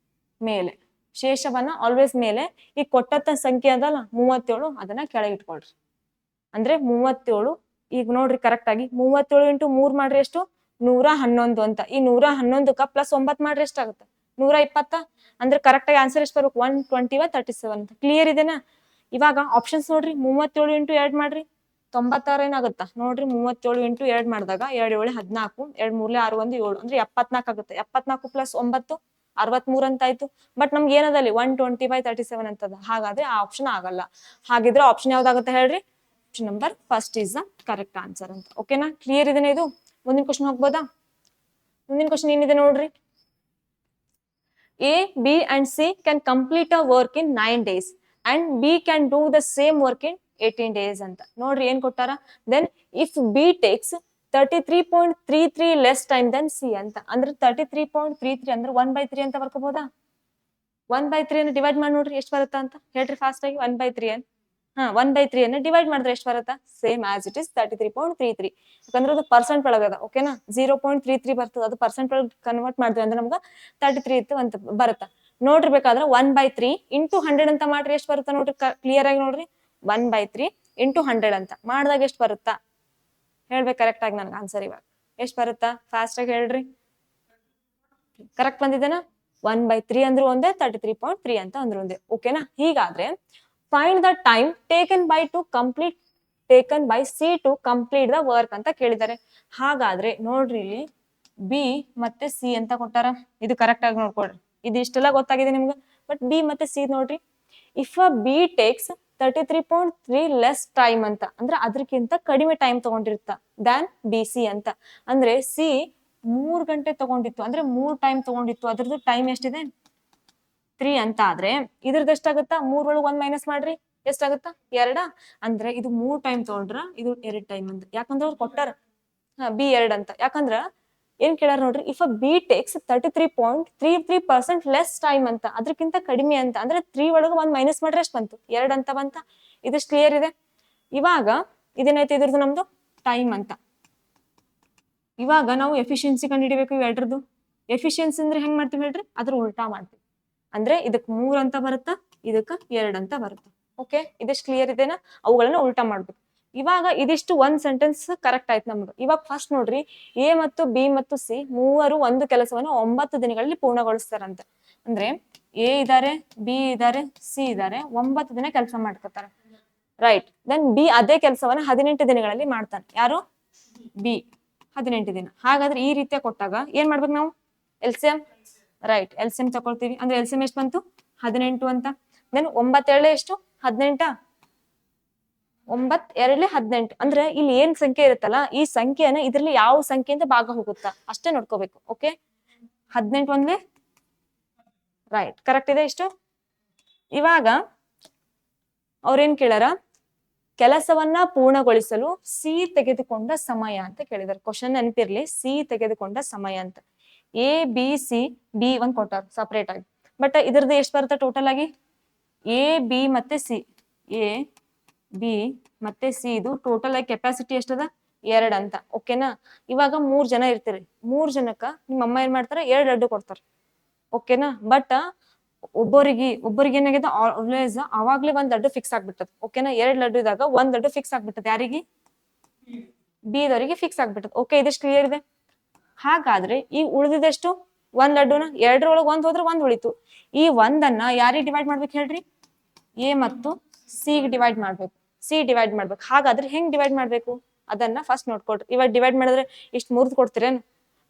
ಮೇಲೆ ಶೇಷವನ್ನ ಆಲ್ವೇಸ್ ಮೇಲೆ ಈ ಕೊಟ್ಟಂತ ಸಂಖ್ಯೆ ಅದಲ್ಲ 37 ಅದನ್ನ ಕೆಳಗೆ ಇಟ್ಕೊಳ್ರಿ ಅಂದ್ರೆ 37 ಈಗ ನೋಡ್ರಿ ಕರೆಕ್ಟ್ ಆಗಿ 37 × 3 ಮಾಡ್ರಿ ಎಷ್ಟು 111 ಅಂತ ಈ 111ಕ್ಕ +9 ಮಾಡ್ರಿ ಎಷ್ಟಾಗುತ್ತೆ 120 ಅಂದ್ರೆ ಕರೆಕ್ಟ್ ಆಗಿ ಆನ್ಸರ್ ಎಷ್ಟು ಬರ್ಬೇಕು 120/37 ಅಂತ ಕ್ಲಿಯರ್ ಇದೆನಾ ಇವಾಗ ಆಪ್ಷನ್ಸ್ ನೋಡ್ರಿ 37 × 2 ಮಾಡ್ರಿ 96 ಏನಾಗುತ್ತಾ ನೋಡ್ರಿ 37 × 2 ಮಾಡಿದಾಗ 2 7 14 2 3 6 1 7 ಅಂದ್ರೆ 74 ಆಗುತ್ತೆ 74 + 9 63 ಅಂತ ಆಯ್ತು ಬಟ್ ನಮ್ಗೆ ಏನದಲ್ಲಿ 120/37 ಅಂತದ ಹಾಗಾದ್ರೆ ಆ ಆಪ್ಷನ್ ಆಗಲ್ಲ ಹಾಗಿದ್ರೆ ಆಪ್ಷನ್ ಯಾವ್ದಾಗುತ್ತೆ ಹೇಳ್ರಿ option number first is the correct answer ಅಂತ ಓಕೆನಾ ಕ್ಲಿಯರ್ ಇದೆನಾ ಇದು ಮುಂದಿನ ಕ್ವಶನ್ ಹೋಗ್ಬೋದಾ ಮುಂದಿನ ಕ್ವಶನ್ ಏನಿದೆ ನೋಡ್ರಿ A, B and C can complete a work in 9 days and B can do the same work in 18 days ಅಂತ ನೋಡ್ರಿ ಏನ್ ಕೊಟ್ಟಾರ then if B takes 33.33 less time than C ಅಂತ ಅಂದ್ರೆ 33.33 ಅಂದ್ರೆ 1/3 ಅಂತ ಬರ್ಕೋಬಹುದಾ 1/3 ಅನ್ನು ಡಿವೈಡ್ ಮಾಡಿ ನೋಡ್ರಿ ಎಷ್ಟು ಬರುತ್ತಾ ಅಂತ ಹೇಳ್ರಿ ಫಾಸ್ಟ್ ಆಗಿ 1/3 ಅನ್ನು 1/3 ಅನ್ನು ಡಿವೈಡ್ ಮಾಡಿದ್ರೆ ಎಷ್ಟು ಬರುತ್ತಾ ಸೇಮ್ ಆಸ್ ಇಟ್ ಇಸ್ 33.33 ಯಾಕಂದ್ರೆ ಅದು ಪರ್ಸೆಂಟ್ ಒಳಗದ ಓಕೆನಾ 0.33 ಬರ್ತದೆ ಅದು ಪರ್ಸೆಂಟ್ ಒಳಗೆ ಕನ್ವರ್ಟ್ ಮಾಡಿದ್ವಿ ಅಂದ್ರೆ ನಮ್ಗೆ 33 ಇತ್ತು ಅಂತ ಬರುತ್ತಾ ನೋಡ್ರಿ ಬೇಕಾದ್ರೆ 1/3 × 100 ಅಂತ ಮಾಡ್ರಿ ಎಷ್ಟು ಬರುತ್ತಾ ನೋಡ್ರಿ ಕ್ಲಿಯರ್ ಆಗಿ ನೋಡ್ರಿ 1/3 × 100 ಅಂತ ಮಾಡಿದಾಗ ಎಷ್ಟು ಬರುತ್ತಾ ಹೇಳ್ಬೇಕು ಕರೆಕ್ಟ್ ಆಗಿ ನನ್ಗೆ ಆನ್ಸರ್ ಇವಾಗ ಎಷ್ಟು ಬರುತ್ತಾ ಫಾಸ್ಟ್ ಆಗಿ ಹೇಳ್ರಿ ಕರೆಕ್ಟ್ ಬಂದಿದ್ದೇನಾ 1/3 ಅಂದ್ರೆ ಒಂದೇ 33.3 ಅಂತ ಅಂದ್ರೆ ಒಂದೇ ಓಕೆನಾ ಹೀಗಾದ್ರೆ find the time taken by C to complete the work ಅಂತ ಕೇಳಿದ್ದಾರೆ ಹಾಗಾದ್ರೆ ನೋಡ್ರಿ ಇಲ್ಲಿ ಬಿ ಮತ್ತೆ ಸಿ ಅಂತ ಕೊಟ್ಟಾರ ಇದು ಕರೆಕ್ಟ್ ಆಗಿ ನೋಡ್ಕೊಳ್ರಿ ಇದು ಇಷ್ಟೆಲ್ಲ ಗೊತ್ತಾಗಿದೆ ನಿಮ್ಗೆ ಬಟ್ ಬಿ ಮತ್ತೆ ಸಿ ನೋಡ್ರಿ if B takes 33.3 less time ಅಂತ ಅಂದ್ರೆ ಅದಕ್ಕಿಂತ ಕಡಿಮೆ ಟೈಮ್ ತಗೊಂಡಿರುತ್ತ ದ್ಯಾನ್ ಬಿ ಸಿ ಅಂತ ಅಂದ್ರೆ ಸಿ 3 ಗಂಟೆ ತಗೊಂಡಿತ್ತು ಅಂದ್ರೆ 3 ಟೈಮ್ ತಗೊಂಡಿತ್ತು ಅದ್ರದ್ದು ಟೈಮ್ ಎಷ್ಟಿದೆ 3 ಅಂತ ಆದ್ರೆ ಇದ್ರದ್ದು ಎಷ್ಟಾಗುತ್ತಾ 3 ಒಳಗೆ 1 ಮೈನಸ್ ಮಾಡ್ರಿ ಎಷ್ಟಾಗುತ್ತಾ 2 ಅಂದ್ರೆ ಇದು 3 ಟೈಮ್ ತಗೊಂಡ್ರ ಇದು 2 ಟೈಮ್ ಅಂತ ಯಾಕಂದ್ರೆ ಅವ್ರು ಕೊಟ್ಟಾರ ಬಿ 2 ಅಂತ ಯಾಕಂದ್ರ ಏನ್ ಕೇಳಾರ ನೋಡ್ರಿ if B takes 33.33% less time ಅಂತ ಅದಕ್ಕಿಂತ ಕಡಿಮೆ ಅಂತ ಅಂದ್ರೆ 3 ಒಳಗೆ 1 ಮೈನಸ್ ಮಾಡ್ರೆ ಎಷ್ಟು ಬಂತು 2 ಅಂತ ಬಂತ ಇದಿಷ್ಟು ಕ್ಲಿಯರ್ ಇದೆ ಇವಾಗ ಇದೇನೈತೆ ಇದ್ರದ್ದು ನಮ್ದು ಟೈಮ್ ಅಂತ ಇವಾಗ ನಾವು ಎಫಿಷಿಯನ್ಸಿ ಕಂಡು ಹಿಡಿಬೇಕು ಇವೆರಡರದ್ದು ಎಫಿಷಿಯನ್ಸಿ ಅಂದ್ರೆ ಹೆಂಗ್ ಮಾಡ್ತೀವಿ ಹೇಳ್ರಿ, ಅದ್ರ ಉಲ್ಟಾ ಮಾಡ್ತೀವಿ. ಅಂದ್ರೆ ಇದಕ್ 3 ಅಂತ ಬರುತ್ತಾ, ಇದಕ್ಕ 2 ಅಂತ ಬರುತ್ತೆ. ಓಕೆ, ಇದಿಷ್ಟು ಕ್ಲಿಯರ್ ಇದೆನಾ? ಅವುಗಳನ್ನ ಉಲ್ಟಾ ಮಾಡ್ಬೇಕು. ಇವಾಗ ಇದಿಷ್ಟು ಒಂದ್ ಸೆಂಟೆನ್ಸ್ ಕರೆಕ್ಟ್ ಆಯ್ತು ನಮ್ದು. ಇವಾಗ ಫಸ್ಟ್ ನೋಡ್ರಿ, ಎ ಮತ್ತು ಬಿ ಮತ್ತು ಸಿ ಮೂವರು ಒಂದು ಕೆಲಸವನ್ನು 9 ದಿನಗಳಲ್ಲಿ ಪೂರ್ಣಗೊಳಿಸ್ತಾರಂತೆ. ಅಂದ್ರೆ ಎ ಇದಾರೆ, ಬಿ ಇದಾರೆ, ಸಿ ಇದಾರೆ, 9 ದಿನ ಕೆಲಸ ಮಾಡ್ಕೊತಾರೆ. ರೈಟ್. ದೆನ್ ಬಿ ಅದೇ ಕೆಲಸವನ್ನ 18 ದಿನಗಳಲ್ಲಿ ಮಾಡ್ತಾನೆ. ಯಾರು? ಬಿ. 18 ದಿನ. ಹಾಗಾದ್ರೆ ಈ ರೀತಿಯ ಕೊಟ್ಟಾಗ ಏನ್ ಮಾಡ್ಬೇಕು ನಾವು? ಎಲ್ಸಿಎಂ. ರೈಟ್, ಎಲ್ಸಿಎಂ ತಗೊಳ್ತೀವಿ. ಅಂದ್ರೆ ಎಲ್ಸಿಎಂ ಎಷ್ಟು ಬಂತು? 18 ಅಂತ. ದೆನ್ 9 ಎಷ್ಟು? 18. 9 18. ಅಂದ್ರೆ ಇಲ್ಲಿ ಏನ್ ಸಂಖ್ಯೆ ಇರುತ್ತಲ್ಲ, ಈ ಸಂಖ್ಯೆನ ಇದ್ರಲ್ಲಿ ಯಾವ ಸಂಖ್ಯೆ ಅಂತ ಭಾಗ ಹೋಗುತ್ತಾ ಅಷ್ಟೇ ನೋಡ್ಕೋಬೇಕು. ಓಕೆ, 18 ಒಂದ್ಲೆ. ರೈಟ್, ಕರೆಕ್ಟ್ ಇದೆ ಇಷ್ಟು. ಇವಾಗ ಅವ್ರೇನ್ ಕೇಳಾರ? ಕೆಲಸವನ್ನ ಪೂರ್ಣಗೊಳಿಸಲು ಸಿ ತೆಗೆದುಕೊಂಡ ಸಮಯ ಅಂತ ಕೇಳಿದಾರೆ. ಕ್ವಶನ್ ನೆನಪಿರ್ಲಿ, ಸಿ ತೆಗೆದುಕೊಂಡ ಸಮಯ ಅಂತ. ಎ ಬಿ ಸಿ, ಬಿ ಒಂದ್ ಕೊಟ್ಟಾರ ಸಪರೇಟ್ ಆಗಿ. ಬಟ್ ಇದ್ರದ್ದು ಎಷ್ಟು ಬರುತ್ತೆ ಟೋಟಲ್ ಆಗಿ? ಎ ಬಿ ಮತ್ತೆ ಸಿ, ಎ ಬಿ ಮತ್ತೆ ಸಿ ಇದು ಟೋಟಲ್ ಆಗಿ ಕೆಪಾಸಿಟಿ ಎಷ್ಟದ? 2 ಅಂತ. ಓಕೆನಾ? ಇವಾಗ 3 ಜನ ಇರ್ತೀರಿ. 3 ಜನಕ್ಕ ನಿಮ್ಮ ಅಮ್ಮ ಏನ್ ಮಾಡ್ತಾರ? 2 ಲಡ್ಡು ಕೊಡ್ತಾರ. ಓಕೆನಾ? ಬಟ್ ಒಬ್ಬರಿಗೆ ಏನಾಗಿದೆ, ಆಲ್ವೇಸ್ ಅವಾಗ್ಲೇ ಒಂದ್ ಲಡ್ಡು ಫಿಕ್ಸ್ ಆಗ್ಬಿಟ್ಟದ. ಓಕೆನಾ? 2 ಲಡ್ಡು ಇದಾಗ 1 ಲಡ್ಡು ಫಿಕ್ಸ್ ಆಗ್ಬಿಟ್ಟದ. ಯಾರಿಗೆ? ಬಿ ದವರಿಗೆ ಫಿಕ್ಸ್ ಆಗ್ಬಿಟ್ಟದ. ಓಕೆ, ಇದಿಷ್ಟು ಕ್ಲಿಯರ್ ಇದೆ. ಹಾಗಾದ್ರೆ ಈ ಉಳಿದಿದೆಷ್ಟು? 1 ಲಡ್ಡುನ 2ರೊಳಗೆ 1 ಹೋದ್ರೆ 1 ಉಳಿತು. ಈ 1ಅನ್ನ ಯಾರಿಗೆ ಡಿವೈಡ್ ಮಾಡ್ಬೇಕು ಹೇಳ್ರಿ? ಎ ಮತ್ತು ಸಿ ಡಿವೈಡ್ ಮಾಡ್ಬೇಕು. ಸಿ ಡಿವೈಡ್ ಮಾಡ್ಬೇಕು. ಹಾಗಾದ್ರೆ ಹೆಂಗ್ ಡಿವೈಡ್ ಮಾಡ್ಬೇಕು ಅದನ್ನ ಫಸ್ಟ್ ನೋಡ್ಕೊಡ್ರಿ. ಇವಾಗ ಡಿವೈಡ್ ಮಾಡಿದ್ರೆ ಇಷ್ಟು ಮುರಿದು ಕೊಡ್ತೀರೇನು?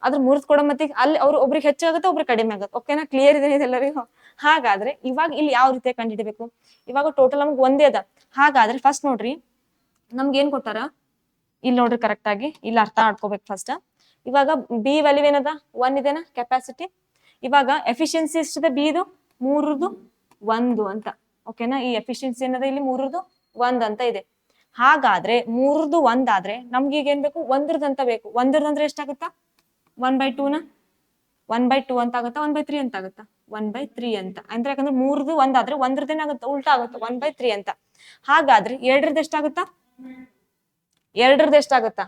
ಅದ್ರ ಮುರಿದು ಕೊಡೋ ಮತ್ತೆ ಅಲ್ಲಿ ಅವ್ರು ಒಬ್ರಿಗೆ ಹೆಚ್ಚಾಗುತ್ತೆ, ಒಬ್ರಿಗೆ ಕಡಿಮೆ ಆಗುತ್ತೆ. ಓಕೆನಾ? ಕ್ಲಿಯರ್ ಇದೆ ಇದೆಲ್ಲರಿಗೂ? ಹಾಗಾದ್ರೆ ಇವಾಗ ಇಲ್ಲಿ ಯಾವ ರೀತಿಯ ಕಂಡುಹಿಡಿಬೇಕು? ಇವಾಗ ಟೋಟಲ್ ನಮ್ಗೆ ಒಂದೇ ಅದ. ಹಾಗಾದ್ರೆ ಫಸ್ಟ್ ನೋಡ್ರಿ, ನಮ್ಗೆ ಏನ್ ಕೊಟ್ಟಾರ ಇಲ್ಲಿ ನೋಡ್ರಿ ಕರೆಕ್ಟ್ ಆಗಿ. ಇಲ್ಲಿ ಅರ್ಥ ಮಾಡ್ಕೋಬೇಕು ಫಸ್ಟ್. ಇವಾಗ ಬಿ ವ್ಯಾಲ್ಯೂ ಏನದ? 1 ಇದೆನಾ ಕೆಪಾಸಿಟಿ. ಇವಾಗ ಎಫಿಷಿಯನ್ಸಿ ಎಷ್ಟಿದೆ ಬಿ ಇದು? 3 1 ಅಂತ. ಓಕೆನಾ? ಈ ಎಫಿಷಿಯನ್ಸಿ ಏನದ ಇಲ್ಲಿ 3 1 ಅಂತ ಇದೆ. ಹಾಗಾದ್ರೆ 3 1 ಆದ್ರೆ ನಮ್ಗೆ ಈಗ ಏನ್ ಬೇಕು? 1 ಅಂತ ಬೇಕು. 1 ಅಂದ್ರೆ ಎಷ್ಟಾಗುತ್ತಾ? 1/2 ನ 1/2 ಅಂತ ಆಗುತ್ತಾ? 1/3 ಅಂತ ಆಗುತ್ತಾ? 1/3 ಅಂತ. ಅಂದ್ರೆ ಯಾಕಂದ್ರೆ 3 1 ಆದ್ರೆ 1 ಏನಾಗುತ್ತೆ? ಉಲ್ಟಾ ಆಗುತ್ತೆ, 1/3 ಅಂತ. ಹಾಗಾದ್ರೆ 2 ಎಷ್ಟಾಗುತ್ತಾ? 2 ಎಷ್ಟಾಗುತ್ತಾ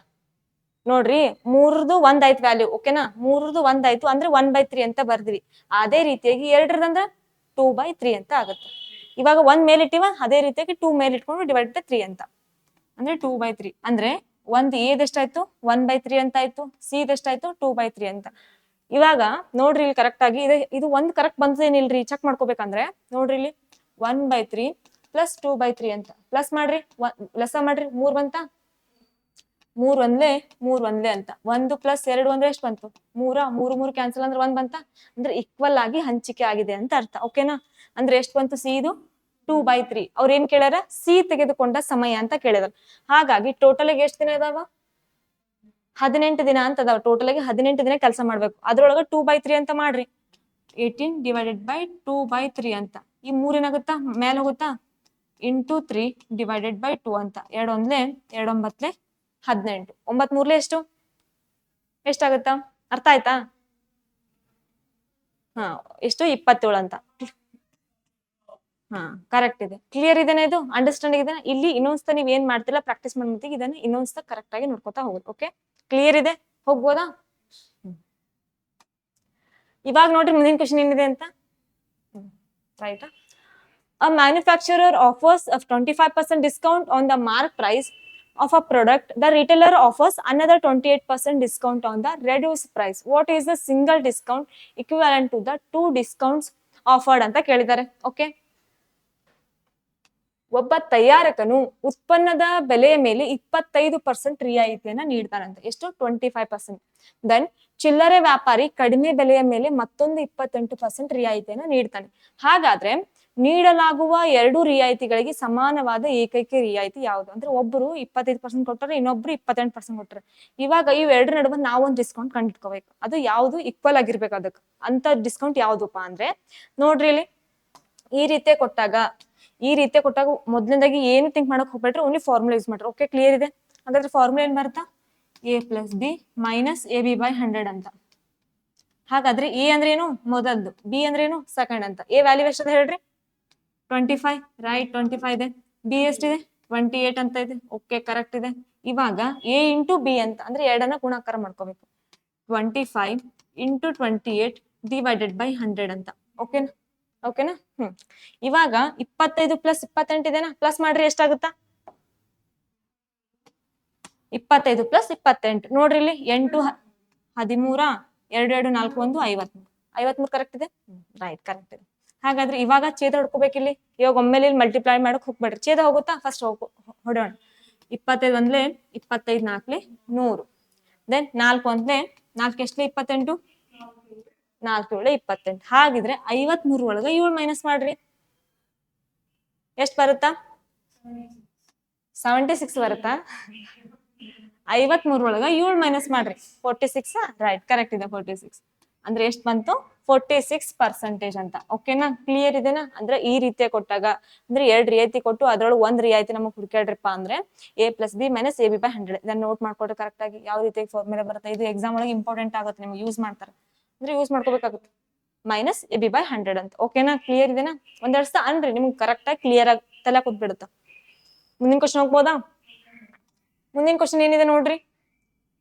ನೋಡ್ರಿ, 3 1 ಆಯ್ತು ವ್ಯಾಲ್ಯೂ. ಓಕೆನಾ? 3 1 ಆಯ್ತು ಅಂದ್ರೆ 1/3 ಅಂತ ಬರ್ದ್ವಿ. ಅದೇ ರೀತಿಯಾಗಿ 2 ಅಂದ್ರೆ 2/3 ಅಂತ ಆಗುತ್ತೆ. ಇವಾಗ 1 ಮೇಲೆ ಇಟ್ಟಿವ, ಅದೇ ರೀತಿಯಾಗಿ 2 ಮೇಲೆ ಇಟ್ಕೊಂಡು ಡಿವೈಡ್ ಬೈ 3 ಅಂತ. ಅಂದ್ರೆ 2/3. ಅಂದ್ರೆ ಒಂದು ಎದೆಷ್ಟಾಯ್ತು? 1/3 ಅಂತ ಆಯ್ತು. ಸಿ ದೆಷ್ಟಾಯ್ತು? 2/3 ಅಂತ. ಇವಾಗ ನೋಡ್ರಿ ಇಲ್ಲಿ ಕರೆಕ್ಟ್ ಆಗಿ ಇದು ಒಂದು ಕರೆಕ್ಟ್ ಬಂದೇನಿಲ್ರಿ, ಚೆಕ್ ಮಾಡ್ಕೋಬೇಕಂದ್ರೆ ನೋಡ್ರಿ ಇಲ್ಲಿ 1/3 ಪ್ಲಸ್ 2/3 ಅಂತ. ಪ್ಲಸ್ ಮಾಡ್ರಿ, ಲೆಸ ಮಾಡ್ರಿ. 3 ಬಂತ? 3 ಒಂದ್ಲೆ ಅಂತ. 1 ಪ್ಲಸ್ 2 ಅಂದ್ರೆ ಎಷ್ಟು ಬಂತು? 3. 3 ಕ್ಯಾನ್ಸಲ್ ಅಂದ್ರೆ 1 ಬಂತ? ಅಂದ್ರೆ ಈಕ್ವಲ್ ಆಗಿ ಹಂಚಿಕೆ ಆಗಿದೆ ಅಂತ ಅರ್ಥ. ಓಕೆನಾ? ಅಂದ್ರೆ ಎಷ್ಟು ಬಂತು ಸಿ ಇದು? 2/3. ಅವ್ರ ಏನ್ ಕೇಳ್ಯಾರ? ಸಿ ತೆಗೆದುಕೊಂಡ ಸಮಯ ಅಂತ ಕೇಳಿದಾರ. ಹಾಗಾಗಿ ಟೋಟಲ್ ಆಗಿ ಎಷ್ಟು ದಿನ ಇದಾವ? 18 ದಿನ ಅಂತ ಅದಾವ. ಟೋಟಲ್ ಆಗಿ 18 ದಿನ ಕೆಲಸ ಮಾಡ್ಬೇಕು. ಅದ್ರೊಳಗ 2/3 ಅಂತ ಮಾಡ್ರಿ. 18 ಡಿವೈಡೆಡ್ ಬೈ 2/3 ಅಂತ. ಈ 3 ಏನಾಗುತ್ತಾ? ಮೇಲೆ ಹೋಗುತ್ತಾ? ಇಂಟು 3 ಡಿವೈಡೆಡ್ ಬೈ 2 ಅಂತ. 2 ಒಂದ್ಲೆ 2 9 18. 9 3 ಎಷ್ಟು? ಎಷ್ಟಾಗುತ್ತಾ? ಅರ್ಥ ಆಯ್ತಾ? ಹಾ, ಎಷ್ಟು? 27 ಅಂತ. ಹಾ, ಕರೆಕ್ಟ್ ಇದೆ. ಕ್ಲಿಯರ್ ಇದೆನಾ? ಇದು ಅಂಡರ್ಸ್ಟ್ಯಾಂಡಿಂಗ್ ಇದೆನಾ? ಇಲ್ಲಿ ಇನ್ನೊಂದ್ಸತ ನೀವ್ ಏನ್ ಮಾಡ್ತಿಲ್ಲ ಪ್ರಾಕ್ಟೀಸ್ ಮಾಡ್ತೀವಿ, ಇದನ್ನ ಇನ್ನೊಂದ್ಸತ ಕರೆಕ್ಟ್ ಆಗಿ ನೋಡ್ಕೊತಾ ಹೋಗುದು. ಓಕೆ, ಕ್ಲಿಯರ್ ಇದೆ? ಹೋಗ್ಬೋದಾ? ಇವಾಗ ನೋಡ್ರಿ ಮುಂದಿನ ಕ್ವಶನ್ ಏನಿದೆ ಅಂತ. Right. A manufacturer offers a 25% discount on the mark price of a product. The retailer offers another 28% discount on the reduced price. What is the single discount equivalent to the 2 discounts offered ಅಂತ ಕೇಳಿದ್ದಾರೆ. Okay, ಒಬ್ಬ ತಯಾರಕನು ಉತ್ಪನ್ನದ ಬೆಲೆಯ ಮೇಲೆ 25% ರಿಯಾಯಿತಿಯನ್ನ ನೀಡ್ತಾನಂತೆ. ಎಷ್ಟು? 25%. Then ಚಿಲ್ಲರೆ ವ್ಯಾಪಾರಿ ಕಡಿಮೆ ಬೆಲೆಯ ಮೇಲೆ ಮತ್ತೊಂದು 28% ರಿಯಾಯಿತಿಯನ್ನ ನೀಡ್ತಾನೆ. ಹಾಗಾದ್ರೆ ನೀಡಲಾಗುವ 2 ರಿಯಾಯಿತಿಗಳಿಗೆ ಸಮಾನವಾದ ಏಕೈಕ ರಿಯಾಯಿತಿ ಯಾವುದು? ಅಂದ್ರೆ ಒಬ್ರು 25% ಕೊಟ್ಟರೆ, ಇನ್ನೊಬ್ರು 28% ಕೊಟ್ಟರೆ. ಇವಾಗ ಇವ್ 2 ನಡುವೆ ನಾವೊಂದು ಡಿಸ್ಕೌಂಟ್ ಕಂಡಿಟ್ಕೋಬೇಕು. ಅದು ಯಾವ್ದು ಈಕ್ವಲ್ ಆಗಿರ್ಬೇಕು. ಅದಕ್ಕೆ ಅಂತ ಡಿಸ್ಕೌಂಟ್ ಯಾವ್ದಪ್ಪ ಅಂದ್ರೆ ನೋಡ್ರಿ, ಇಲ್ಲಿ ಈ ರೀತಿ ಕೊಟ್ಟಾಗ ಮೊದಲನೇದಾಗಿ ಏನು ಥಿಂಕ್ ಮಾಡಕ್ ಹೋಗ್ಬೇಡ್ರಿ, ಓನ್ಲಿ ಫಾರ್ಮುಲಾ ಯೂಸ್ ಮಾಡ್ರಿ. ಓಕೆ, ಕ್ಲಿಯರ್ ಇದೆ? ಹಾಗಾದ್ರೆ ಫಾರ್ಮುಲಾ ಏನ್ ಬರ್ತಾ? a plus B minus AB/100 ಅಂತ. ಹಾಗಾದ್ರೆ ಎ ಅಂದ್ರೆ ಏನು? ಮೊದಲ್ದು. ಬಿ ಅಂದ್ರೆ ಏನು? ಸೆಕೆಂಡ್ ಅಂತ. ಎ ವ್ಯಾಲ್ಯೂ ಎಷ್ಟದ ಹೇಳ್ರಿ? 25. ರೈಟ್, 25 ಇದೆ. ಬಿ ಎಷ್ಟಿದೆ? 28 ಅಂತ ಇದೆ. ಓಕೆ, ಕರೆಕ್ಟ್ ಇದೆ. ಇವಾಗ ಎ ಇಂಟು ಬಿ ಅಂತ ಅಂದ್ರೆ 2 ಗುಣಾಕಾರ ಮಾಡ್ಕೋಬೇಕು. 25 ಇಂಟು 28 ಡಿವೈಡೆಡ್ ಬೈ 100 ಅಂತ. ಓಕೆನಾ ಓಕೆನಾ ಇವಾಗ 25 ಪ್ಲಸ್ 28 ಇದೆನಾ, ಪ್ಲಸ್ ಮಾಡ್ರಿ ಎಷ್ಟಾಗುತ್ತಾ? 25 ಪ್ಲಸ್ 28 ನೋಡ್ರಿ ಇಲ್ಲಿ 8 13 2 2 4 1 53 53 ಕರೆಕ್ಟ್ ಇದೆ. ರೈಟ್ ಕರೆಕ್ಟ್ ಇದೆ. ಹಾಗಾದ್ರೆ ಇವಾಗ ಛೇದ ಹೊಡ್ಕೋಬೇಕಿಲ್ಲಿ. ಇವಾಗ ಒಮ್ಮೆಲೆ ಇಲ್ಲಿ ಮಲ್ಟಿಪ್ಲೈ ಮಾಡಕ್ ಹೋಗ್ಬೇಡ್ರಿ, ಛೇದ ಹೋಗುತ್ತಾ ಫಸ್ಟ್ ಹೊಡೋಣ. 25 ಒಂದ್ಲೆ 25 4 100, ದೆನ್ 4 ಒಂದ್ಲೆ 4 ಎಷ್ಟಲೆ 28, 4 7 28. ಹಾಗಿದ್ರೆ 53 ಒಳಗ 7 ಮೈನಸ್ ಮಾಡ್ರಿ, ಎಷ್ಟ್ ಬರುತ್ತಾ? 76 ಬರುತ್ತಾ? 53 ಒಳಗ 7 ಮೈನಸ್ ಮಾಡ್ರಿ, 46. ರೈಟ್ ಕರೆಕ್ಟ್ ಇದೆ 46. ಅಂದ್ರೆ ಎಷ್ಟ್ ಬಂತು? 46% ಅಂತ. ಓಕೆನಾ, ಕ್ಲಿಯರ್ ಇದೆನಾ? ಅಂದ್ರೆ ಈ ರೀತಿಯ ಕೊಟ್ಟಾಗ ಅಂದ್ರೆ 2 ರಿಯಾಯಿತಿ ಕೊಟ್ಟು ಅದ್ರೊಳಗೆ 1 ರಿಯಾಯಿತಿ ನಮಗ್ ಹುಡುಕಾಡ್ರಪ್ಪ ಅಂದ್ರೆ a plus B minus ab by 100. ಇದನ್ನ ನೋಟ್ ಮಾಡ್ಕೊಡ್ರಿ ಕರೆಕ್ಟ್ ಆಗಿ. ಯಾವ ರೀತಿ ಫಾರ್ಮುಲಾ ಬರುತ್ತೆ ಇದು ಎಕ್ಸಾಮ್ ಒಳಗೆ ಇಂಪಾರ್ಟೆಂಟ್ ಆಗುತ್ತೆ, ನಿಮ್ಗೆ ಯೂಸ್ ಮಾಡ್ತಾರೆ ಅಂದ್ರೆ ಯೂಸ್ ಮಾಡ್ಕೋಬೇಕಾಗುತ್ತೆ. ಮೈನಸ್ ab ಬೈ 100 ಅಂತ. ಓಕೆನಾ, ಕ್ಲಿಯರ್ ಇದೆನಾ? ಒಂದರ್ಸ ಅನ್ರಿ ನಿಮ್ಗೆ ಕರೆಕ್ಟ್ ಆಗಿ ಕ್ಲಿಯರ್ ಆಗಿ ತಲೆ ಕೂತ್ಬಿಡುತ್ತ. ಮುಂದಿನ ಕ್ವಶನ್ ಹೋಗ್ಬೋದಾ? ಮುಂದಿನ ಕ್ವಶನ್ ಏನಿದೆ ನೋಡ್ರಿ.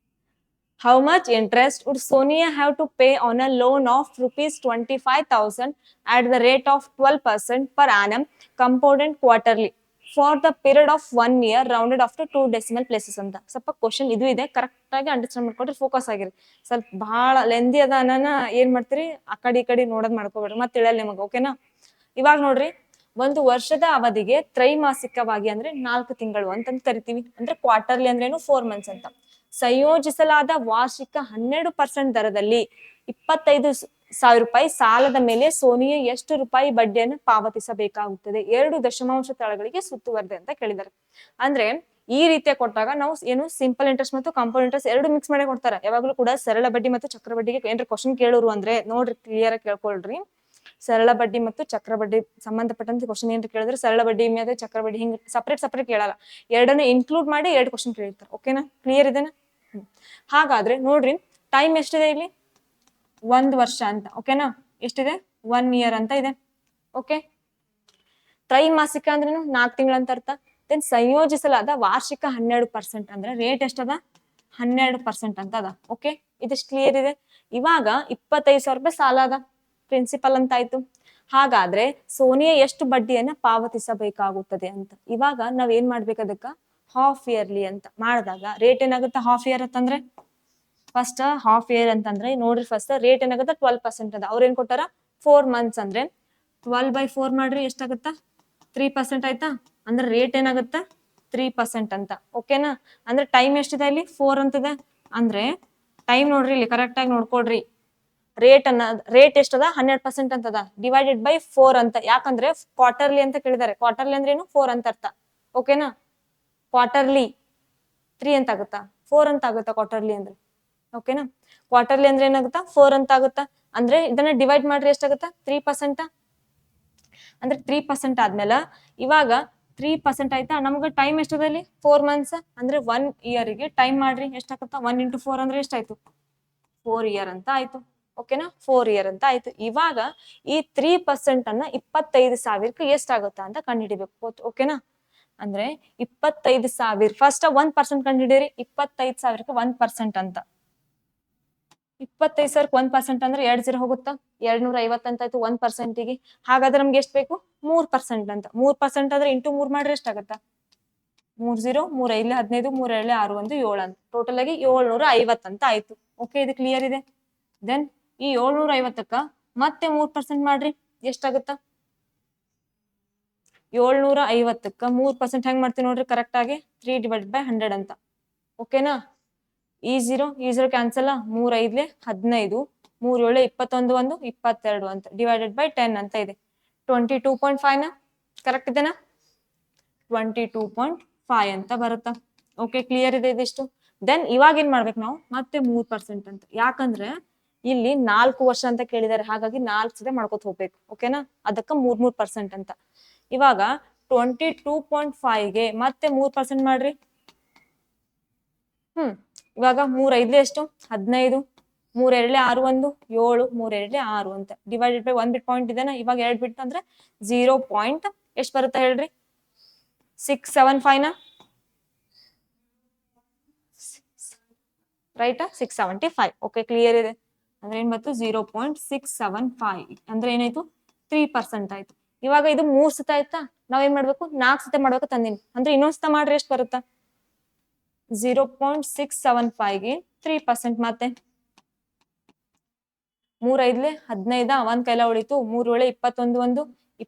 How much interest would Sonia have to pay on a loan of rupees 25,000 at the rate of 12% per annum compounded quarterly for the period of 1 year rounded off to 2 decimal places ಅಂತ. ಸ್ವಲ್ಪ question ಇದು ಇದೆ, correct ಆಗಿ understand ಮಾಡ್ಕೊಡ್ರಿ, focus ಆಗಿರಿ. ಸ್ವಲ್ಪ ಬಹಳ lengthy ಅದ ಅನ್ನನ ಏನ್ ಮಾಡ್ತೀರಿ ಆ ಕಡೆ ಈ ಕಡೆ ನೋಡೋದ್ ಮಾಡ್ಕೋಬೇಡ್ರಿ, ಮತ್ತೆ ತಿಳಿಯಲ್ಲ ನಿಮಗೆ. ಓಕೆನಾ, ಇವಾಗ ನೋಡ್ರಿ, ಒಂದು ವರ್ಷದ ಅವಧಿಗೆ ತ್ರೈಮಾಸಿಕವಾಗಿ ಅಂದ್ರೆ 4 ತಿಂಗಳು ಅಂತಂದ್ ಕರಿತೀವಿ. ಅಂದ್ರೆ ಕ್ವಾರ್ಟರ್ಲಿ ಅಂದ್ರೆ ಏನು 4 ಮಂತ್ಸ್ ಅಂತ. ಸಂಯೋಜಿಸಲಾದ ವಾರ್ಷಿಕ 12% ದರದಲ್ಲಿ 25,000 ರೂಪಾಯಿ ಸಾಲದ ಮೇಲೆ ಸೋನಿಯಾ ಎಷ್ಟು ರೂಪಾಯಿ ಬಡ್ಡಿಯನ್ನು ಪಾವತಿಸಬೇಕಾಗುತ್ತದೆ? 2 ದಶಮಾಂಶ ತಳಗಳಿಗೆ ಸುತ್ತುವರೆದೆ ಅಂತ ಕೇಳಿದ್ದಾರೆ. ಅಂದ್ರೆ ಈ ರೀತಿಯ ಕೊಟ್ಟಾಗ ನಾವು ಏನು ಸಿಂಪಲ್ ಇಂಟ್ರೆಸ್ಟ್ ಮತ್ತು ಕಾಂಪೌಂಡ್ ಇಂಟ್ರೆಸ್ಟ್ ಎರಡು ಮಿಕ್ಸ್ ಮಾಡಿ ಕೊಡ್ತಾರೆ. ಯಾವಾಗ್ಲೂ ಕೂಡ ಸರಳ ಬಡ್ಡಿ ಮತ್ತು ಚಕ್ರ ಬಡ್ಡಿಗೆ ಏನ್ರ ಕ್ವಶನ್ ಕೇಳೋರು ಅಂದ್ರೆ ನೋಡ್ರಿ, ಕ್ಲಿಯರ್ ಆಗಿ ಕೇಳ್ಕೊಳ್ರಿ. ಸರಳ ಬಡ್ಡಿ ಮತ್ತು ಚಕ್ರ ಬಡ್ಡಿ ಸಂಬಂಧಪಟ್ಟಂತೆ ಕ್ವಶನ್ ಏನ್ ಕೇಳಿದ್ರೆ ಸರಳ ಬಡ್ಡಿ ಮೇಲೆ ಚಕ್ರ ಬಡ್ಡಿ ಹಿಂಗ್ ಸಪರೇಟ್ ಕೇಳಲ್ಲ, ಎರಡನ್ನ ಇನ್ಕ್ಲೂಡ್ ಮಾಡಿ 2 ಕ್ವಶನ್ ಕೇಳಿರ್ತಾರೆ. ಓಕೆನಾ, ಕ್ಲಿಯರ್ ಇದೆನಾ? ಹಾಗಾದ್ರೆ ನೋಡ್ರಿ, ಟೈಮ್ ಎಷ್ಟಿದೆ ಇಲ್ಲಿ? 1 ವರ್ಷ ಅಂತ. ಓಕೆನಾ, ಎಷ್ಟಿದೆ? 1 ಇಯರ್ ಅಂತ ಇದೆ. ಓಕೆ, ತ್ರೈಮಾಸಿಕ ಅಂದ್ರೇನು 4 ತಿಂಗಳ ಅಂತ ಅರ್ಥ. ದೆನ್ ಸಂಯೋಜಿಸಲಾದ ವಾರ್ಷಿಕ 12% ಅಂದ್ರೆ ರೇಟ್ ಎಷ್ಟದ? 12% ಅಂತ ಅದ. ಓಕೆ, ಇದಿಷ್ಟು ಕ್ಲಿಯರ್ ಇದೆ. ಇವಾಗ 25,000 ರೂಪಾಯಿ ಸಾಲ ಅದ, ಪ್ರಿನ್ಸಿಪಲ್ ಅಂತ ಆಯ್ತು. ಹಾಗಾದ್ರೆ ಸೋನಿಯಾ ಎಷ್ಟು ಬಡ್ಡಿಯನ್ನ ಪಾವತಿಸಬೇಕಾಗುತ್ತದೆ ಅಂತ. ಇವಾಗ ನಾವ್ ಏನ್ ಮಾಡ್ಬೇಕು, ಅದಕ್ಕ ಹಾಫ್ ಇಯರ್ಲಿ ಅಂತ ಮಾಡಿದಾಗ ರೇಟ್ ಏನಾಗುತ್ತೆ? ಹಾಫ್ ಇಯರ್ ಅಂತಂದ್ರೆ ಫಸ್ಟ್ ಹಾಫ್ ಇಯರ್ ಅಂತಂದ್ರೆ ನೋಡ್ರಿ, ಫಸ್ಟ್ ರೇಟ್ ಏನಾಗುತ್ತೆ? 12% ಅದ. ಅವ್ರ ಏನ್ ಕೊಟ್ಟಾರ? 4 ಮಂತ್ಸ್ ಅಂದ್ರೆ 12/4 ಮಾಡ್ರಿ, ಎಷ್ಟಾಗುತ್ತ? 3% ಆಯ್ತಾ? ಅಂದ್ರೆ ರೇಟ್ ಏನಾಗುತ್ತ? 3% ಅಂತ. ಓಕೆನಾ, ಅಂದ್ರೆ ಟೈಮ್ ಎಷ್ಟಿದೆ ಇಲ್ಲಿ? 4 ಅಂತಿದೆ. ಅಂದ್ರೆ ಟೈಮ್ ನೋಡ್ರಿ ಇಲ್ಲಿ ಕರೆಕ್ಟ್ ಆಗಿ ನೋಡ್ಕೊಡ್ರಿ. ರೇಟ್ ಎಷ್ಟದ? 100% ಅಂತದ, ಡಿವೈಡೆಡ್ ಬೈ 4 ಅಂತ. ಯಾಕಂದ್ರೆ ಕ್ವಾರ್ಟರ್ಲಿ ಅಂತ ಕೇಳಿದಾರೆ. ಕ್ವಾರ್ಟರ್ಲಿ ಅಂದ್ರೆ ಏನು? 4 ಅಂತ ಅರ್ಥ. ಓಕೆನಾ, ಕ್ವಾರ್ಟರ್ಲಿ 3 ಅಂತ ಆಗುತ್ತಾ? 4 ಅಂತ ಆಗುತ್ತಾ ಕ್ವಾರ್ಟರ್ಲಿ ಅಂದ್ರೆ? ಓಕೆನಾ, ಕ್ವಾರ್ಟರ್ಲಿ ಅಂದ್ರೆ ಏನಾಗುತ್ತಾ? 4 ಅಂತ ಆಗುತ್ತಾ. ಅಂದ್ರೆ ಇದನ್ನ ಡಿವೈಡ್ ಮಾಡ್ರಿ, ಎಷ್ಟಾಗುತ್ತಾ? 3%. ಅಂದ್ರೆ 3% ಆದ್ಮೇಲೆ ಇವಾಗ 3% ಆಯ್ತಾ? ನಮ್ಗೆ ಟೈಮ್ ಎಷ್ಟದಲ್ಲಿ? 4 ಮಂತ್ಸ್ ಅಂದ್ರೆ 1 ಇಯರ್ಗೆ ಟೈಮ್ ಮಾಡ್ರಿ, ಎಷ್ಟಾಗುತ್ತಾ? 1 into 4 ಅಂದ್ರೆ ಎಷ್ಟಾಯ್ತು? 4 ಇಯರ್ ಅಂತ ಆಯ್ತು. ಓಕೆನಾ, 4 ಇಯರ್ ಅಂತ ಆಯ್ತು. ಇವಾಗ ಈ 3% ಅನ್ನ 25,000ಕ್ಕೆ ಎಷ್ಟಾಗುತ್ತಾ ಅಂತ ಕಂಡುಹಿಡಿಬೇಕು. ಓಕೆನಾ, ಅಂದ್ರೆ 25,000 ಫಸ್ಟ್ 1% ಕಂಡುಹಿಡಿಯಿರಿ. 25,000ಕ್ಕೆ 1% ಅಂತ. 25,000ಕ್ಕೆ 1% ಅಂದ್ರೆ 2 0 ಹೋಗುತ್ತಾ? 250 ಅಂತ ಆಯ್ತು 1%ಗೆ. ಹಾಗಾದ್ರೆ ನಮ್ಗೆ ಎಷ್ಟು ಬೇಕು? 3% ಅಂತ. 3% ಅಂದ್ರೆ ಇಂಟು 3 ಮಾಡ್ರೆ ಎಷ್ಟಾಗತ್ತಾ? 3 0 3 5 15 3 2 6 1 7 ಅಂತ. ಟೋಟಲ್ ಆಗಿ 750 ಅಂತ ಆಯ್ತು. ಓಕೆ, ಇದು ಕ್ಲಿಯರ್ ಇದೆ. ದೆನ್ ಈ 750ಕ್ಕ ಮತ್ತೆ 3% ಮಾಡ್ರಿ, ಎಷ್ಟಾಗುತ್ತಾ? 750ಕ್ಕ 3% ಹೆಂಗ್ ಮಾಡ್ತೀವಿ ನೋಡ್ರಿ ಕರೆಕ್ಟ್ ಆಗಿ? 3/100 ಅಂತ. ಓಕೆನಾ, ಈ 0 ಕ್ಯಾನ್ಸಲ್. 3 5 15 3 7 21 1 22 ಅಂತ ಡಿವೈಡೆಡ್ ಬೈ 10 ಅಂತ ಇದೆ. 22.5 ನ ಕರೆಕ್ಟ್ ಇದೆನಾ? 22.5 ಅಂತ ಬರುತ್ತಾ? ಓಕೆ, ಕ್ಲಿಯರ್ ಇದೆ ಇದಿಷ್ಟು. ದೆನ್ ಇವಾಗ ಏನ್ ಮಾಡ್ಬೇಕು ನಾವು? ಮತ್ತೆ 3% ಅಂತ. ಯಾಕಂದ್ರೆ ಇಲ್ಲಿ 4 ವರ್ಷ ಅಂತ ಕೇಳಿದಾರೆ, ಹಾಗಾಗಿ 4 ಸಲ ಮಾಡ್ಕೊತ ಹೋಗ್ಬೇಕು. ಓಕೆನಾ, ಅದಕ್ಕ 3% ಅಂತ. ಇವಾಗ 22.5ಗೆ ಮತ್ತೆ 3% ಮಾಡ್ರಿ. ಇವಾಗ 3 5 ಎಷ್ಟು? 15 3 2 6 1 7 3 2 6 ಅಂತ ಡಿವೈಡೆಡ್ ಬೈ 1 ಬಿಟ್ ಪಾಯಿಂಟ್ ಇದೆನಾ? ಇವಾಗ 2 ಬಿಟ್ ಅಂದ್ರೆ 0. ಎಷ್ಟು ಬರುತ್ತೆ ಹೇಳ್ರಿ? 675 ನ ರೈಟ್? 675. ಓಕೆ, ಕ್ಲಿಯರ್ ಇದೆ. ಅಂದ್ರೆ ಏನ್ ಬಂತು 0.675 ಅಂದ್ರೆ ಏನಾಯ್ತು 3% ಆಯ್ತು. ಇವಾಗ ಇದು 3 ಸತ ಆಯ್ತಾ, ನಾವೇನ್ ಮಾಡ್ಬೇಕು 4 ಸತ ಮಾಡ್ಬೇಕು ತಂದಿನಿ ಅಂದ್ರೆ ಇನ್ನೊಂದ್ ಸತ ಮಾಡ್ರಿ ಎಷ್ಟು ಬರುತ್ತಾ 0.675ಗೆ 3% ಮತ್ತೆ 3 5 15 ಒಂದ್ ಕೈಲ ಉಳಿತು 3 ಏಳು 21 1 22 3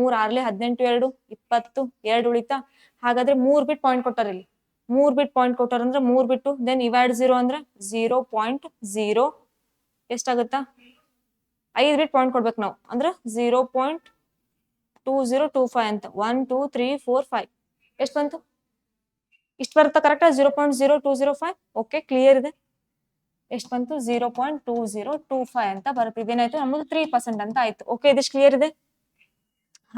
6 18 2 20 2 ಉಳಿತಾ. ಹಾಗಾದ್ರೆ 3 ಬಿಟ್ ಪಾಯಿಂಟ್ ಕೊಟ್ಟಾರ ಇಲ್ಲಿ 3 ಬಿಟ್ ಪಾಯಿಂಟ್ ಕೊಟ್ಟಾರ ಅಂದ್ರೆ 3 ಬಿಟ್ಟು ದೆನ್ ಇವಾಡ್ 0 ಅಂದ್ರೆ 0.0 ಎಷ್ಟಾಗುತ್ತಾ 5 ಬಿಟ್ ಪಾಯಿಂಟ್ ಕೊಡ್ಬೇಕು ನಾವು ಅಂದ್ರೆ 0.2025 ಅಂತ 1 2 3 4 5 ಎಷ್ಟು ಬಂತು ಇಷ್ಟು ಬರುತ್ತಾ ಕರೆಕ್ಟಾ 0.0205 ಓಕೆ ಕ್ಲಿಯರ್ ಇದೆ. ಎಷ್ಟು ಬಂತು 0.2025 ಅಂತ ಬರುತ್ತೆ. ಇದೇನಾಯ್ತು ನಮ್ಮದು 3% ಅಂತ ಆಯ್ತು. ಓಕೆ ಇದಿಷ್ಟು ಕ್ಲಿಯರ್ ಇದೆ.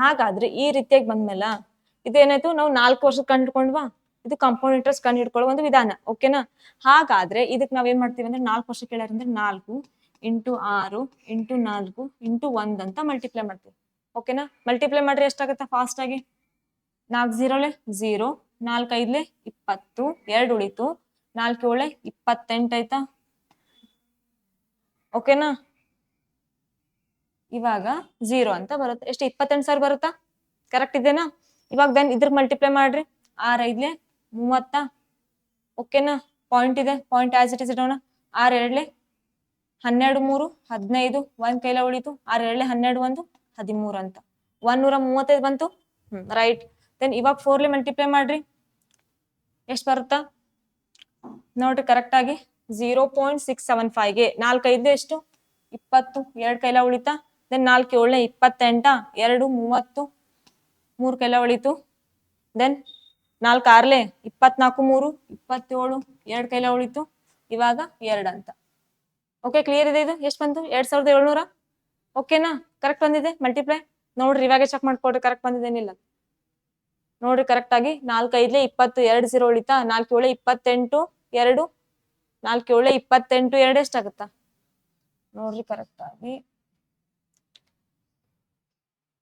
ಹಾಗಾದ್ರೆ ಈ ರೀತಿಯಾಗಿ ಬಂದ್ಮೇಲ ಇದೇನಾಯ್ತು ನಾವು 4 ವರ್ಷ ಕಂಡುಕೊಂಡ್ವಾ, ಇದು ಕಾಂಪೌಂಡ್ ಇಂಟ್ರೆಸ್ಟ್ ಕಂಡು ಹಿಡ್ಕೊಳ್ಳೋ ಒಂದು ವಿಧಾನ. ಓಕೆನಾ. ಹಾಗಾದ್ರೆ ಇದಕ್ಕೆ ನಾವ್ ಏನ್ ಮಾಡ್ತೀವಿ ಅಂದ್ರೆ 4 ವರ್ಷ ಕೇಳ್ಯಾರ ಅಂದ್ರೆ 4 ಇಂಟು 6 ಇಂಟು 4 ಇಂಟು 1 ಅಂತ ಮಲ್ಟಿಪ್ಲೈ ಮಾಡ್ತೀವಿ. ಓಕೆನಾ. ಮಲ್ಟಿಪ್ಲೈ ಮಾಡ್ರಿ ಎಷ್ಟಾಗತ್ತಾ ಫಾಸ್ಟ್ ಆಗಿ 4 0 0 4 5 20 2 ಉಳಿತು 4 7 28 ಆಯ್ತಾ. ಓಕೆನಾ. ಇವಾಗ 0 ಅಂತ ಬರುತ್ತೆ. ಎಷ್ಟು 28,000 ಬರುತ್ತಾ ಕರೆಕ್ಟ್ ಇದೆನಾ. ಇವಾಗ ದೆನ್ ಇದ್ರ ಮಲ್ಟಿಪ್ಲೈ ಮಾಡ್ರಿ 6 5 30. ಓಕೆನಾ. ಪಾಯಿಂಟ್ ಇದೆ ಪಾಯಿಂಟ್ ಆಸ್ ಇಟ್ ಇಸ್ ಇಡೋಣ 6 2 12 3 15 ಒಂದ್ ಕೈಲ ಉಳಿತು 6 2 12 1 13 ಅಂತ 135 ಬಂತು. ರೈಟ್. ದೆನ್ ಇವಾಗ 4 ಮಲ್ಟಿಪ್ಲೈ ಮಾಡ್ರಿ ಎಷ್ಟು ಬರುತ್ತಾ ನೋಡ್ರಿ ಕರೆಕ್ಟ್ ಆಗಿ 0.675ಗೆ 4 5 ಎಷ್ಟು 20 2 ಕೈಲ ಉಳಿತಾ. ದೆನ್ 4 7 28 2 30 3 ಕೈಲ ಉಳಿತು. ದೆನ್ 4 6 24 3 27 2 ಕೈಲ ಉಳಿತು. ಇವಾಗ 2 ಅಂತ. ಓಕೆ ಕ್ಲಿಯರ್ ಇದೆ. ಇದು ಎಷ್ಟು ಬಂತು 2700. ಓಕೆನಾ. ಕರೆಕ್ಟ್ ಬಂದಿದೆ ಮಲ್ಟಿಪ್ಲೈ ನೋಡ್ರಿ ಇವಾಗ ಚೆಕ್ ಮಾಡ್ಕೊಡ್ರಿ ಕರೆಕ್ಟ್ ಬಂದಿದ್ದೇನಿಲ್ಲ ನೋಡ್ರಿ ಕರೆಕ್ಟ್ ಆಗಿ 4 5 20 2 0 ಉಳಿತಾ 4 7 28 2 4 7 28 2 ಎಷ್ಟಾಗುತ್ತಾ ನೋಡ್ರಿ ಕರೆಕ್ಟ್ ಆಗಿ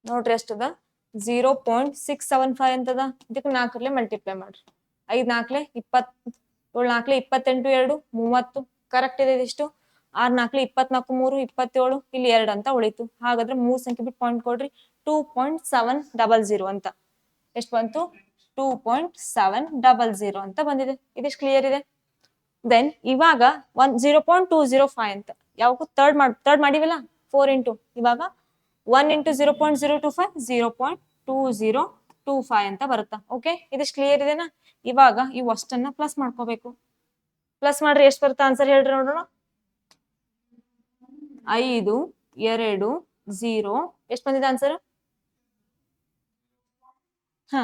ನೋಡ್ರಿ ಎಷ್ಟದ 0.675 ಅಂತದ. ಇದಕ್ಕೆ 4 ಮಲ್ಟಿಪ್ಲೈ ಮಾಡ್ರಿ 5 4 20 7 4 28 2 30 ಕರೆಕ್ಟ್ ಇದೆ. ಇದಿಷ್ಟು 6 4 24 3 27 ಇಲ್ಲಿ 2 ಅಂತ ಉಳಿತು. ಹಾಗಾದ್ರೆ 3 ಸಂಖ್ಯೆ ಬಿಟ್ಟು ಪಾಯಿಂಟ್ ಕೊಡ್ರಿ 2.700 ಅಂತ. ಎಷ್ಟು ಬಂತು 2.700 ಅಂತ ಬಂದಿದೆ. ಇದಿಷ್ಟು ಕ್ಲಿಯರ್ ಇದೆ. ದೆನ್ ಇವಾಗ 0.205 ಅಂತ ಯಾವಾಗ ಥರ್ಡ್ ಮಾಡಿವಲ್ಲ 4 ಇಂಟು ಇವಾಗ 1 ಇಂಟು 0.025 0.2025 ಅಂತ ಬರುತ್ತಾ. ಓಕೆ ಇದಿಷ್ಟು ಕ್ಲಿಯರ್ ಇದೆನಾ. ಇವಾಗ ಇವು ಅಷ್ಟನ್ನ ಪ್ಲಸ್ ಮಾಡ್ಕೋಬೇಕು. ಪ್ಲಸ್ ಮಾಡ್ರಿ ಎಷ್ಟು ಬರುತ್ತಾ ಆನ್ಸರ್ ಹೇಳ್ರಿ ನೋಡೋಣ. 5 2 0 ಎಷ್ಟು ಬಂದಿದೆ ಆನ್ಸರ್. ಹಾ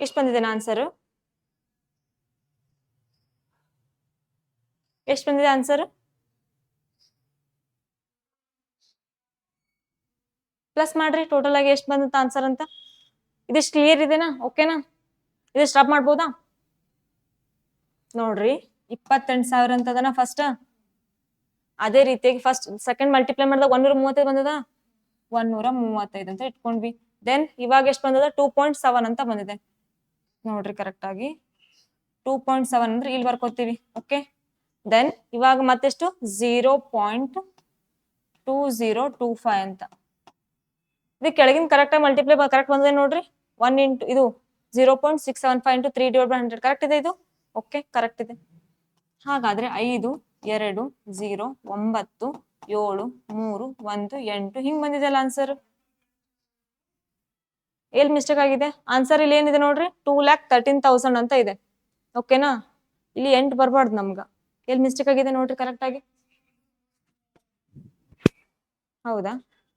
ಎಷ್ಟು ಬಂದಿದೆ ಆನ್ಸರ್ ಎಷ್ಟು ಬಂದಿದೆ ಆನ್ಸರ್ ಪ್ಲಸ್ ಮಾಡ್ರಿ ಟೋಟಲ್ ಆಗಿ ಎಷ್ಟು ಬಂದಂತ ಆನ್ಸರ್ ಅಂತ. ಇದಿಷ್ಟು ಕ್ಲಿಯರ್ ಇದೆನಾ. ಓಕೆನಾ. ಇದು ಸ್ಟಾಪ್ ಮಾಡ್ಬೋದಾ ನೋಡ್ರಿ 28,000 ಅಂತದನ ಫಸ್ಟ್. ಅದೇ ರೀತಿಯಾಗಿ ಫಸ್ಟ್ ಸೆಕೆಂಡ್ ಮಲ್ಟಿಪ್ಲೈ ಮಾಡಿದಾಗ 135 ಬಂದದ 135 ಅಂತ ಇಟ್ಕೊಂಡ್ವಿ. ದೆನ್ ಇವಾಗ ಎಷ್ಟು ಬಂದದ 2.7 ಅಂತ ಬಂದಿದೆ ನೋಡ್ರಿ ಕರೆಕ್ಟ್ ಆಗಿ 2.7 ಅಂದ್ರೆ ಇಲ್ಲಿ ಬರ್ಕೋತೀವಿ. ಓಕೆ ದೆನ್ ಇವಾಗ ಮತ್ತೆಷ್ಟು 0.2025 ಅಂತ. ಇದು ಕೆಳಗಿನ ಕರೆಕ್ಟ್ ಆಗಿ ಮಲ್ಟಿಪ್ಲೈ ಕರೆಕ್ಟ್ ಬಂದಿದೆ ನೋಡ್ರಿ 1 ಇಂಟು ಇದು 0.675 ಇಂಟು 3/100 ಕರೆಕ್ಟ್ ಇದೆ ಇದು. ಓಕೆ ಕರೆಕ್ಟ್ ಇದೆ. ಹಾಗಾದ್ರೆ 5 2 0 9 7 3 1 8 ಹಿಂಗ್ ಬಂದಿದೆಲ್ಲ ಆನ್ಸರ್. ಎಲ್ಲಿ ಮಿಸ್ಟೇಕ್ ಆಗಿದೆ ಆನ್ಸರ್ ಇಲ್ಲಿ ಏನಿದೆ ನೋಡ್ರಿ 2,13,000 ಅಂತ ಇದೆ. ಓಕೆನಾ. ಇಲ್ಲಿ 8 ಬರ್ಬಾರ್ದು ನಮ್ಗ. ಎಲ್ಲಿ ಮಿಸ್ಟೇಕ್ ಆಗಿದೆ ನೋಡ್ರಿ ಕರೆಕ್ಟ್ ಆಗಿ. ಹೌದಾ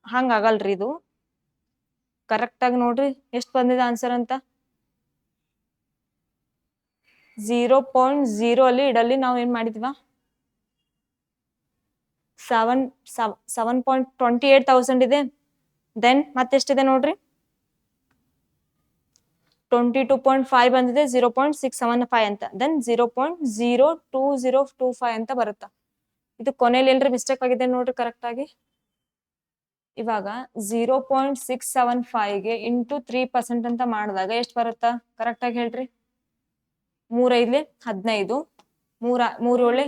ಹಂಗಾಗಲ್ರಿ ಇದು ಕರೆಕ್ಟ್ ಆಗಿ ನೋಡ್ರಿ ಎಷ್ಟು ಬಂದಿದೆ ಆನ್ಸರ್ ಅಂತ. 0.0 ಅಲ್ಲಿ ಇಡಲ್ಲಿ ನಾವು ಏನ್ ಮಾಡಿದ್ವಾ 7.28,000 ಇದೆ. ದೆನ್ ಮತ್ತೆಷ್ಟಿದೆ ನೋಡ್ರಿ 22.5 ಬಂದಿದೆ 0.675 ಅಂತ. ದೆನ್ 0.02025 ಅಂತ ಬರುತ್ತಾ. ಇದು ಕೊನೆಯಲ್ಲಿ ಏನ್ರಿ ಮಿಸ್ಟೇಕ್ ಆಗಿದೆ ನೋಡ್ರಿ ಕರೆಕ್ಟ್ ಆಗಿ. ಇವಾಗ 0.675ಗೆ ಇಂಟು 3% ಅಂತ ಮಾಡಿದಾಗ ಎಷ್ಟು ಬರುತ್ತಾ ಕರೆಕ್ಟ್ ಆಗಿ ಹೇಳ್ರಿ. 3 5 15 3 ಏಳೆ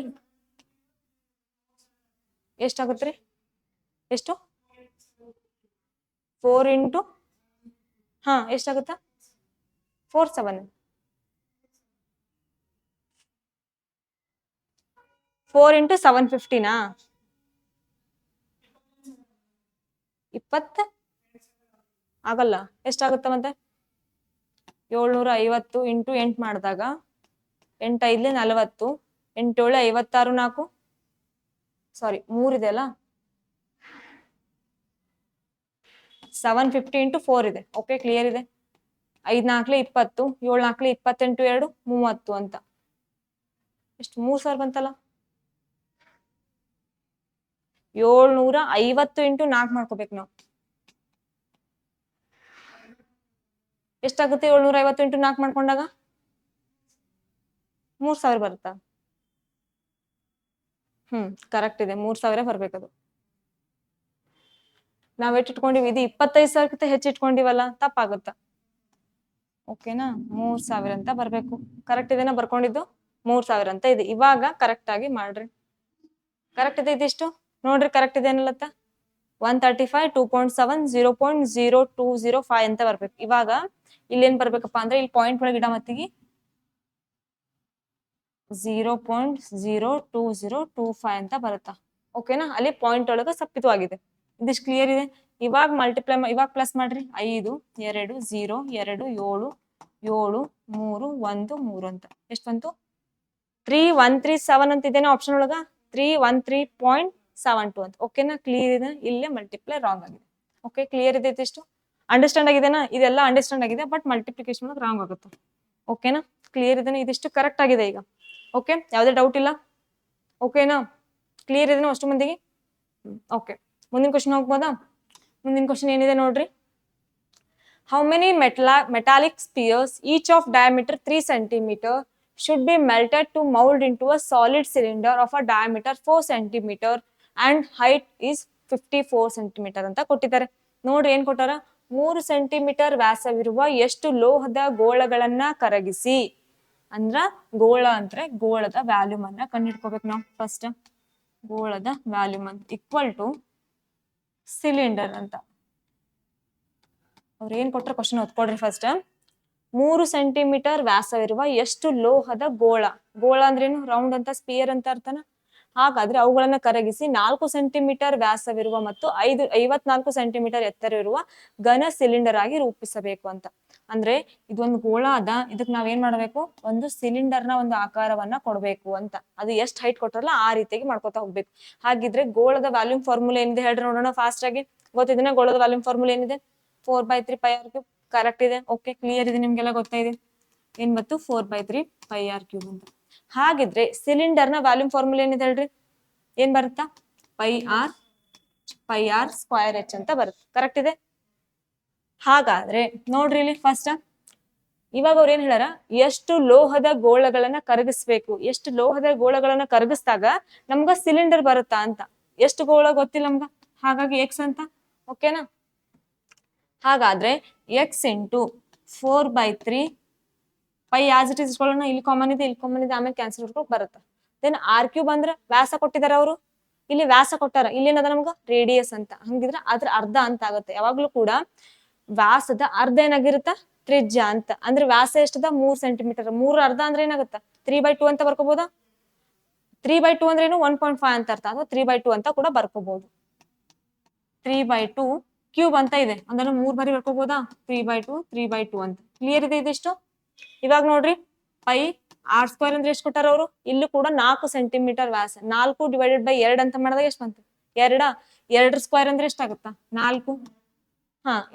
ಎಷ್ಟಾಗುತ್ತ್ರಿ? ಎಷ್ಟು? 4 ಇಂಟು ಎಷ್ಟಾಗುತ್ತಾ? 4 7 4 ಇಂಟು 750ನಾ? 20 ಆಗಲ್ಲ. ಎಷ್ಟಾಗುತ್ತ ಮತ್ತೆ? 750 ಇಂಟು 8 ಮಾಡಿದಾಗ 8 5 40 8 7 56 4 ಸಾರಿ 3 ಇದೆ ಅಲ್ಲ, 750 ಇಂಟು 4 ಇದೆ. ಓಕೆ, ಕ್ಲಿಯರ್ ಇದೆ. 5 4 20 7 4 28 2 30 ಅಂತ ಎಷ್ಟು? 3000 ಬಂತಲ್ಲ. 750 ಇಂಟು 4 ಮಾಡ್ಕೋಬೇಕು ನಾವು. ಎಷ್ಟಾಗುತ್ತೆ? 750 ಇಂಟು 4 ಮಾಡ್ಕೊಂಡಾಗ 3000 ಬರುತ್ತಾ? ಕರೆಕ್ಟ್ ಇದೆ, 3000 ಬರ್ಬೇಕದು. ನಾವ್ ಇಟ್ಕೊಂಡಿವಿ ಇದು 25,000ಕ್ಕಿಂತ ಹೆಚ್ಚು ಇಟ್ಕೊಂಡಿವಲ್ಲ, ತಪ್ಪಾಗುತ್ತ. ಓಕೆನಾ? 3000 ಅಂತ ಬರ್ಬೇಕು. ಕರೆಕ್ಟ್ ಇದೆನಾ ಬರ್ಕೊಂಡಿದ್ದು? 3000 ಅಂತ ಇದೆ. ಇವಾಗ ಕರೆಕ್ಟ್ ಆಗಿ ಮಾಡ್ರಿ. ಕರೆಕ್ಟ್ ಇದೆ ಇದಿಷ್ಟು ನೋಡ್ರಿ, ಕರೆಕ್ಟ್ ಇದೆ ಅನ್ನಲತ್ತ. 135 2.7 0.0205 ಅಂತ ಬರ್ಬೇಕು. ಇವಾಗ ಇಲ್ಲೇನ್ ಬರ್ಬೇಕಪ್ಪ ಅಂದ್ರೆ, ಇಲ್ಲಿ ಪಾಯಿಂಟ್ ಒಳಗೆ ಇಡ ಮತ್ತಿಗೆ 0.02025 ಅಂತ ಬರುತ್ತಾ. ಓಕೆನಾ? ಅಲ್ಲಿ ಪಾಯಿಂಟ್ ಒಳಗೆ ಸಪ್ಪಿತವಾಗಿದೆ. ಇದಿಷ್ಟು ಕ್ಲಿಯರ್ ಇದೆ. ಇವಾಗ ಮಲ್ಟಿಪ್ಲೈ ಇವಾಗ ಪ್ಲಸ್ ಮಾಡ್ರಿ. 5 2 0 2 7 7 3 1 3 ಅಂತ ಎಷ್ಟು ಬಂತು? 3137 ಅಂತ ಇದೇನಾ ಆಪ್ಷನ್ ಒಳಗ? 313.72 ಅಂತ. ಓಕೆನಾ? ಕ್ಲಿಯರ್ ಇದೆ. ಇಲ್ಲೇ ಮಲ್ಟಿಪ್ಲೈ ರಾಂಗ್ ಆಗಿದೆ. ಓಕೆ, ಕ್ಲಿಯರ್ ಇದೆ ಇದಿಷ್ಟು? ಅಂಡರ್ಸ್ಟ್ಯಾಂಡ್ ಆಗಿದೆನಾ? ಇದೆಲ್ಲ ಅಂಡರ್ಸ್ಟ್ಯಾಂಡ್ ಆಗಿದೆ, ಬಟ್ ಮಲ್ಟಿಪ್ಲಿಕೇಶನ್ ಒಳಗೆ ರಾಂಗ್ ಆಗುತ್ತೆ. ಓಕೆನಾ? ಕ್ಲಿಯರ್ ಇದೆ. ಇದಿಷ್ಟು ಕರೆಕ್ಟ್ ಆಗಿದೆ ಈಗ. ಓಕೆ, ಯಾವುದೇ ಡೌಟ್ ಇಲ್ಲ? ಓಕೆನಾ? ಕ್ಲಿಯರ್ ಇದೆನಾ ಅಷ್ಟು ಮಂದಿಗೆ? ಓಕೆ, ಮುಂದಿನ ಕ್ವಶನ್ ಹೋಗ್ಬೋದಾ? ಮುಂದಿನ ಕ್ವಶನ್ ಏನಿದೆ ನೋಡ್ರಿ. How many metallic spheres, each of diameter 3 cm, should be melted to mold into a solid cylinder of a diameter 4 cm and height is 54 cm ಅಂತ ಕೊಟ್ಟಿದ್ದಾರೆ. ನೋಡ್ರಿ ಏನ್ ಕೊಟ್ಟಾರ? 3 ಸೆಂಟಿಮೀಟರ್ ವ್ಯಾಸವಿರುವ ಎಷ್ಟು ಲೋಹದ ಗೋಳಗಳನ್ನ ಕರಗಿಸಿ. ಅಂದ್ರ ಗೋಳ ಅಂದ್ರೆ ಗೋಳದ ವ್ಯಾಲ್ಯೂಮ್ ಅನ್ನ ಕಂಡುಹಿಡ್ಕೋಬೇಕು ನಾವು. ಫಸ್ಟ್ ಗೋಳದ ವ್ಯಾಲ್ಯೂಮ್ ಅಂತ ಈಕ್ವಲ್ ಟು ಸಿಲಿಂಡರ್ ಅಂತ. ಅವ್ರು ಏನ್ ಕೊಟ್ರ ಕ್ವಶನ್ ಓದ್ಕೊಡ್ರಿ ಫಸ್ಟ್. 3 ಸೆಂಟಿಮೀಟರ್ ವ್ಯಾಸವಿರುವ ಎಷ್ಟು ಲೋಹದ ಗೋಳ. ಗೋಳ ಅಂದ್ರೇನು? ರೌಂಡ್ ಅಂತ, ಸ್ಪಿಯರ್ ಅಂತ ಅರ್ಥನ. ಹಾಗಾದ್ರೆ ಅವುಗಳನ್ನ ಕರಗಿಸಿ 4 ಸೆಂಟಿಮೀಟರ್ ವ್ಯಾಸವಿರುವ ಮತ್ತು 54 ಸೆಂಟಿಮೀಟರ್ ಎತ್ತರವಿರುವ ಘನ ಸಿಲಿಂಡರ್ ಆಗಿ ರೂಪಿಸಬೇಕು ಅಂತ. ಅಂದ್ರೆ ಇದೊಂದು ಗೋಳ ಅದ, ಇದಕ್ ನಾವ್ ಏನ್ ಮಾಡ್ಬೇಕು? ಒಂದು ಸಿಲಿಂಡರ್ ನ ಒಂದು ಆಕಾರವನ್ನ ಕೊಡ್ಬೇಕು ಅಂತ. ಅದು ಎಷ್ಟು ಹೈಟ್ ಕೊಟ್ರಲ್ಲ ಆ ರೀತಿಯಾಗಿ ಮಾಡ್ಕೊತಾ ಹೋಗ್ಬೇಕು. ಹಾಗಿದ್ರೆ ಗೋಳದ ವ್ಯಾಲ್ಯೂಮ್ ಫಾರ್ಮುಲಾ ಏನಿದೆ ಹೇಳ್ರಿ ನೋಡೋಣ ಫಾಸ್ಟ್ ಆಗಿ. ಗೊತ್ತಿದ್ದೇನೆ ಗೋಳದ ವ್ಯಾಲ್ಯೂಮ್ ಫಾರ್ಮುಲಾ ಏನಿದೆ? 4/3 πr3. ಕರೆಕ್ಟ್ ಇದೆ. ಓಕೆ, ಕ್ಲಿಯರ್ ಇದೆ, ನಿಮ್ಗೆಲ್ಲ ಗೊತ್ತಾಯಿದೆ. ಏನ್ ಮತ್ತು 4/3 πr³ ಅಂತ. ಹಾಗಿದ್ರೆ ಸಿಲಿಂಡರ್ ನ ವ್ಯಾಲ್ಯೂಮ್ ಫಾರ್ಮುಲಾ ಏನಿದೆ ಹೇಳ್ರಿ? ಏನ್ ಬರುತ್ತಾ? πr² ಅಂತ ಬರುತ್ತೆ. ಕರೆಕ್ಟ್ ಇದೆ. ಹಾಗಾದ್ರೆ ನೋಡ್ರಿ ಇಲ್ಲಿ ಫಸ್ಟ್, ಇವಾಗ ಅವ್ರು ಏನ್ ಹೇಳ್ಯಾರ? ಎಷ್ಟು ಲೋಹದ ಗೋಳಗಳನ್ನ ಕರಗಿಸ್ಬೇಕು. ಎಷ್ಟು ಲೋಹದ ಗೋಳಗಳನ್ನ ಕರಗಿಸಿದಾಗ ನಮ್ಗ ಸಿಲಿಂಡರ್ ಬರುತ್ತಾ ಅಂತ. ಎಷ್ಟು ಗೋಳ ಗೊತ್ತಿಲ್ಲ ನಮ್ಗ, ಹಾಗಾಗಿ ಎಕ್ಸ್ ಅಂತ. ಓಕೆನಾ? ಹಾಗಾದ್ರೆ x into 4/3 pi as it is ಇಟ್ಕೊಳ್ಳೋಣ. ಇಲ್ಲಿ ಕಾಮನ್ ಇದೆ, ಇಲ್ಲಿ ಕಾಮನ್ ಇದೆ, ಆಮೇಲೆ ಕ್ಯಾನ್ಸಲ್ ಮಾಡ್ಕೊಂಡು ಬರುತ್ತೆ. ದೆನ್ r³ ಅಂದ್ರೆ ವ್ಯಾಸ ಕೊಟ್ಟಿದ್ದಾರೆ ಅವರು. ಇಲ್ಲಿ ವ್ಯಾಸ ಕೊಟ್ಟಾರ, ಇಲ್ಲಿ ಏನದ ನಮ್ಗ? ರೇಡಿಯಸ್ ಅಂತ. ಹಂಗಿದ್ರೆ ಅದ್ರ ಅರ್ಧ ಅಂತ ಆಗುತ್ತೆ. ಯಾವಾಗ್ಲೂ ಕೂಡ ವ್ಯಾಸದ ಅರ್ಧ ಏನಾಗಿರುತ್ತ? ತ್ರಿಜ್ಯ ಅಂತ. ಅಂದ್ರೆ ವ್ಯಾಸ ಎಷ್ಟದ? 3 ಸೆಂಟಿಮೀಟರ್. 3 ಅರ್ಧ ಅಂದ್ರೆ ಏನಾಗುತ್ತ? 3/2 ಅಂತ ಬರ್ಕೋಬಹುದಾ? 3/2 ಅಂದ್ರೆ ಏನು? 1.5 ಅಂತ ಅರ್ಥ. ಅಥವಾ 3/2 ಅಂತ ಕೂಡ ಬರ್ಕೋಬಹುದು. 3/2 ಕ್ಯೂಬ್ ಅಂತ ಇದೆ, ಅಂದ್ರೆ 3 ಬಾರಿ ಬರ್ಕೋಬಹುದಾ? 3/2 ಅಂತ. ಕ್ಲಿಯರ್ ಇದೆ ಇದಿಷ್ಟು? ಇವಾಗ ನೋಡ್ರಿ, πr² ಅಂದ್ರೆ ಎಷ್ಟು ಕೊಟ್ಟಾರ ಅವರು? ಇಲ್ಲೂ ಕೂಡ 4 ಸೆಂಟಿಮೀಟರ್ ವ್ಯಾಸ. 4 ಡಿವೈಡೆಡ್ ಬೈ 2 ಅಂತ ಮಾಡಿದಾಗ ಎಷ್ಟು ಬಂತು? 2 ಸ್ಕ್ವೇರ್ ಅಂದ್ರೆ ಎಷ್ಟಾಗುತ್ತಾ? 4.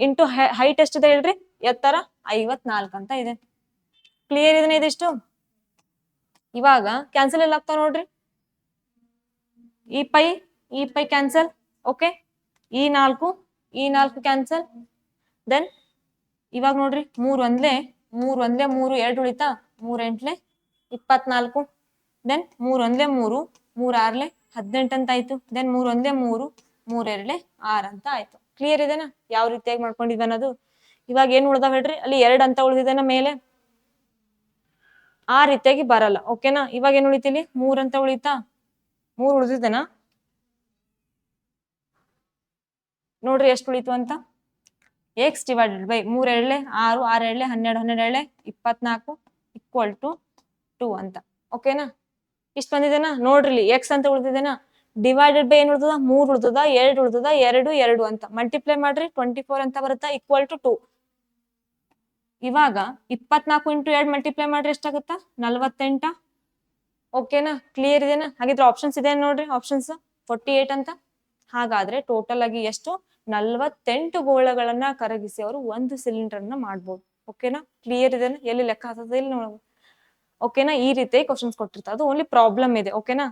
ಇಂಟು ಹೈಟ್ ಎಷ್ಟಿದೆ ಹೇಳ್ರಿ? ಎತ್ತರ 54 ಅಂತ ಇದೆ. ಕ್ಲಿಯರ್ ಇದನ್ನ ಇದಿಷ್ಟು? ಇವಾಗ ಕ್ಯಾನ್ಸಲ್ ಎಲ್ಲ ಆಗ್ತಾವ ನೋಡ್ರಿ. ಈ ಪೈ ಕ್ಯಾನ್ಸಲ್. ಓಕೆ, ಈ 4 ಕ್ಯಾನ್ಸಲ್. ದೆನ್ ಇವಾಗ ನೋಡ್ರಿ, 3 ಒಂದ್ಲೆ 3 2 ಉಳಿತಾ? 3 8 24. ದೆನ್ 3 ಒಂದ್ಲೆ 3 3 6 18 ಅಂತ ಆಯ್ತು. ದೆನ್ 3 ಒಂದ್ಲೆ 3 3 2 6 ಅಂತ ಆಯ್ತು. ಕ್ಲಿಯರ್ ಇದೆನಾ ಯಾವ ರೀತಿಯಾಗಿ ಮಾಡ್ಕೊಂಡಿದ್ದಾನ ಅದು? ಇವಾಗ ಏನ್ ಉಳ್ದಾವ ಹೇಳ್ರಿ? ಅಲ್ಲಿ 2 ಅಂತ ಉಳಿದಿದ್ದೇನ ಮೇಲೆ. ಆ ರೀತಿಯಾಗಿ ಬರಲ್ಲ. ಓಕೆನಾ? ಇವಾಗ ಏನ್ ಉಳಿತಿಲಿ? 3 ಅಂತ ಉಳಿತಾ? 3 ಉಳಿದಿದೆನಾ? ನೋಡ್ರಿ ಎಷ್ಟು ಉಳಿತು ಅಂತ. ಎಕ್ಸ್ ಡಿವೈಡೆಡ್ ಬೈ 3 ಎಳ್ಳೆ 6, 6 ಎಳ್ಳೆ 12, 12 ಎಳ್ಳೆ 24 ಈಕ್ವಲ್ ಟು 2 ಅಂತ. ಓಕೆನಾ? ಇಷ್ಟು ಬಂದಿದೆನಾ? ನೋಡ್ರಿ ಎಕ್ಸ್ ಅಂತ ಉಳಿದಿದೆನಾ? ಡಿವೈಡೆಡ್ ಬೈ ಏನ್ ಉಳಿತದ? 3 ಉಳಿತದ, 2 ಉಳಿತದ, 2, 2 ಅಂತ ಮಲ್ಟಿಪ್ಲೈ ಮಾಡ್ರಿ 24 ಅಂತ ಬರುತ್ತಾ ಈಕ್ವಲ್ ಟು 2. ಇವಾಗ 24 ಇಂಟು 2 ಮಲ್ಟಿಪ್ಲೈ ಮಾಡ್ರಿ ಎಷ್ಟಾಗುತ್ತಾ? 48. ಓಕೆನಾ? ಕ್ಲಿಯರ್ ಇದೆನಾ? ಹಾಗಿದ್ರೆ ಆಪ್ಷನ್ಸ್ ಇದೆ ನೋಡ್ರಿ, ಆಪ್ಷನ್ಸ್ 48 ಅಂತ. ಹಾಗಾದ್ರೆ ಟೋಟಲ್ ಆಗಿ ಎಷ್ಟು? 48 ಗೋಳಗಳನ್ನ ಕರಗಿಸಿ ಅವರು ಒಂದು ಸಿಲಿಂಡರ್ ಅನ್ನ ಮಾಡ್ಬೋದು. ಓಕೆನಾ? ಕ್ಲಿಯರ್ ಇದೆನಾ? ಎಲ್ಲಿ ಲೆಕ್ಕ ಹಾಕೋದು ಇಲ್ಲಿ ನೋಡೋದು. ಓಕೆನಾ? ಈ ರೀತಿ ಕ್ವಶನ್ಸ್ ಕೊಟ್ಟಿರ್ತಾರೆ. ಅದು ಓನ್ಲಿ ಪ್ರಾಬ್ಲಮ್ ಇದೆ. ಓಕೆನಾ?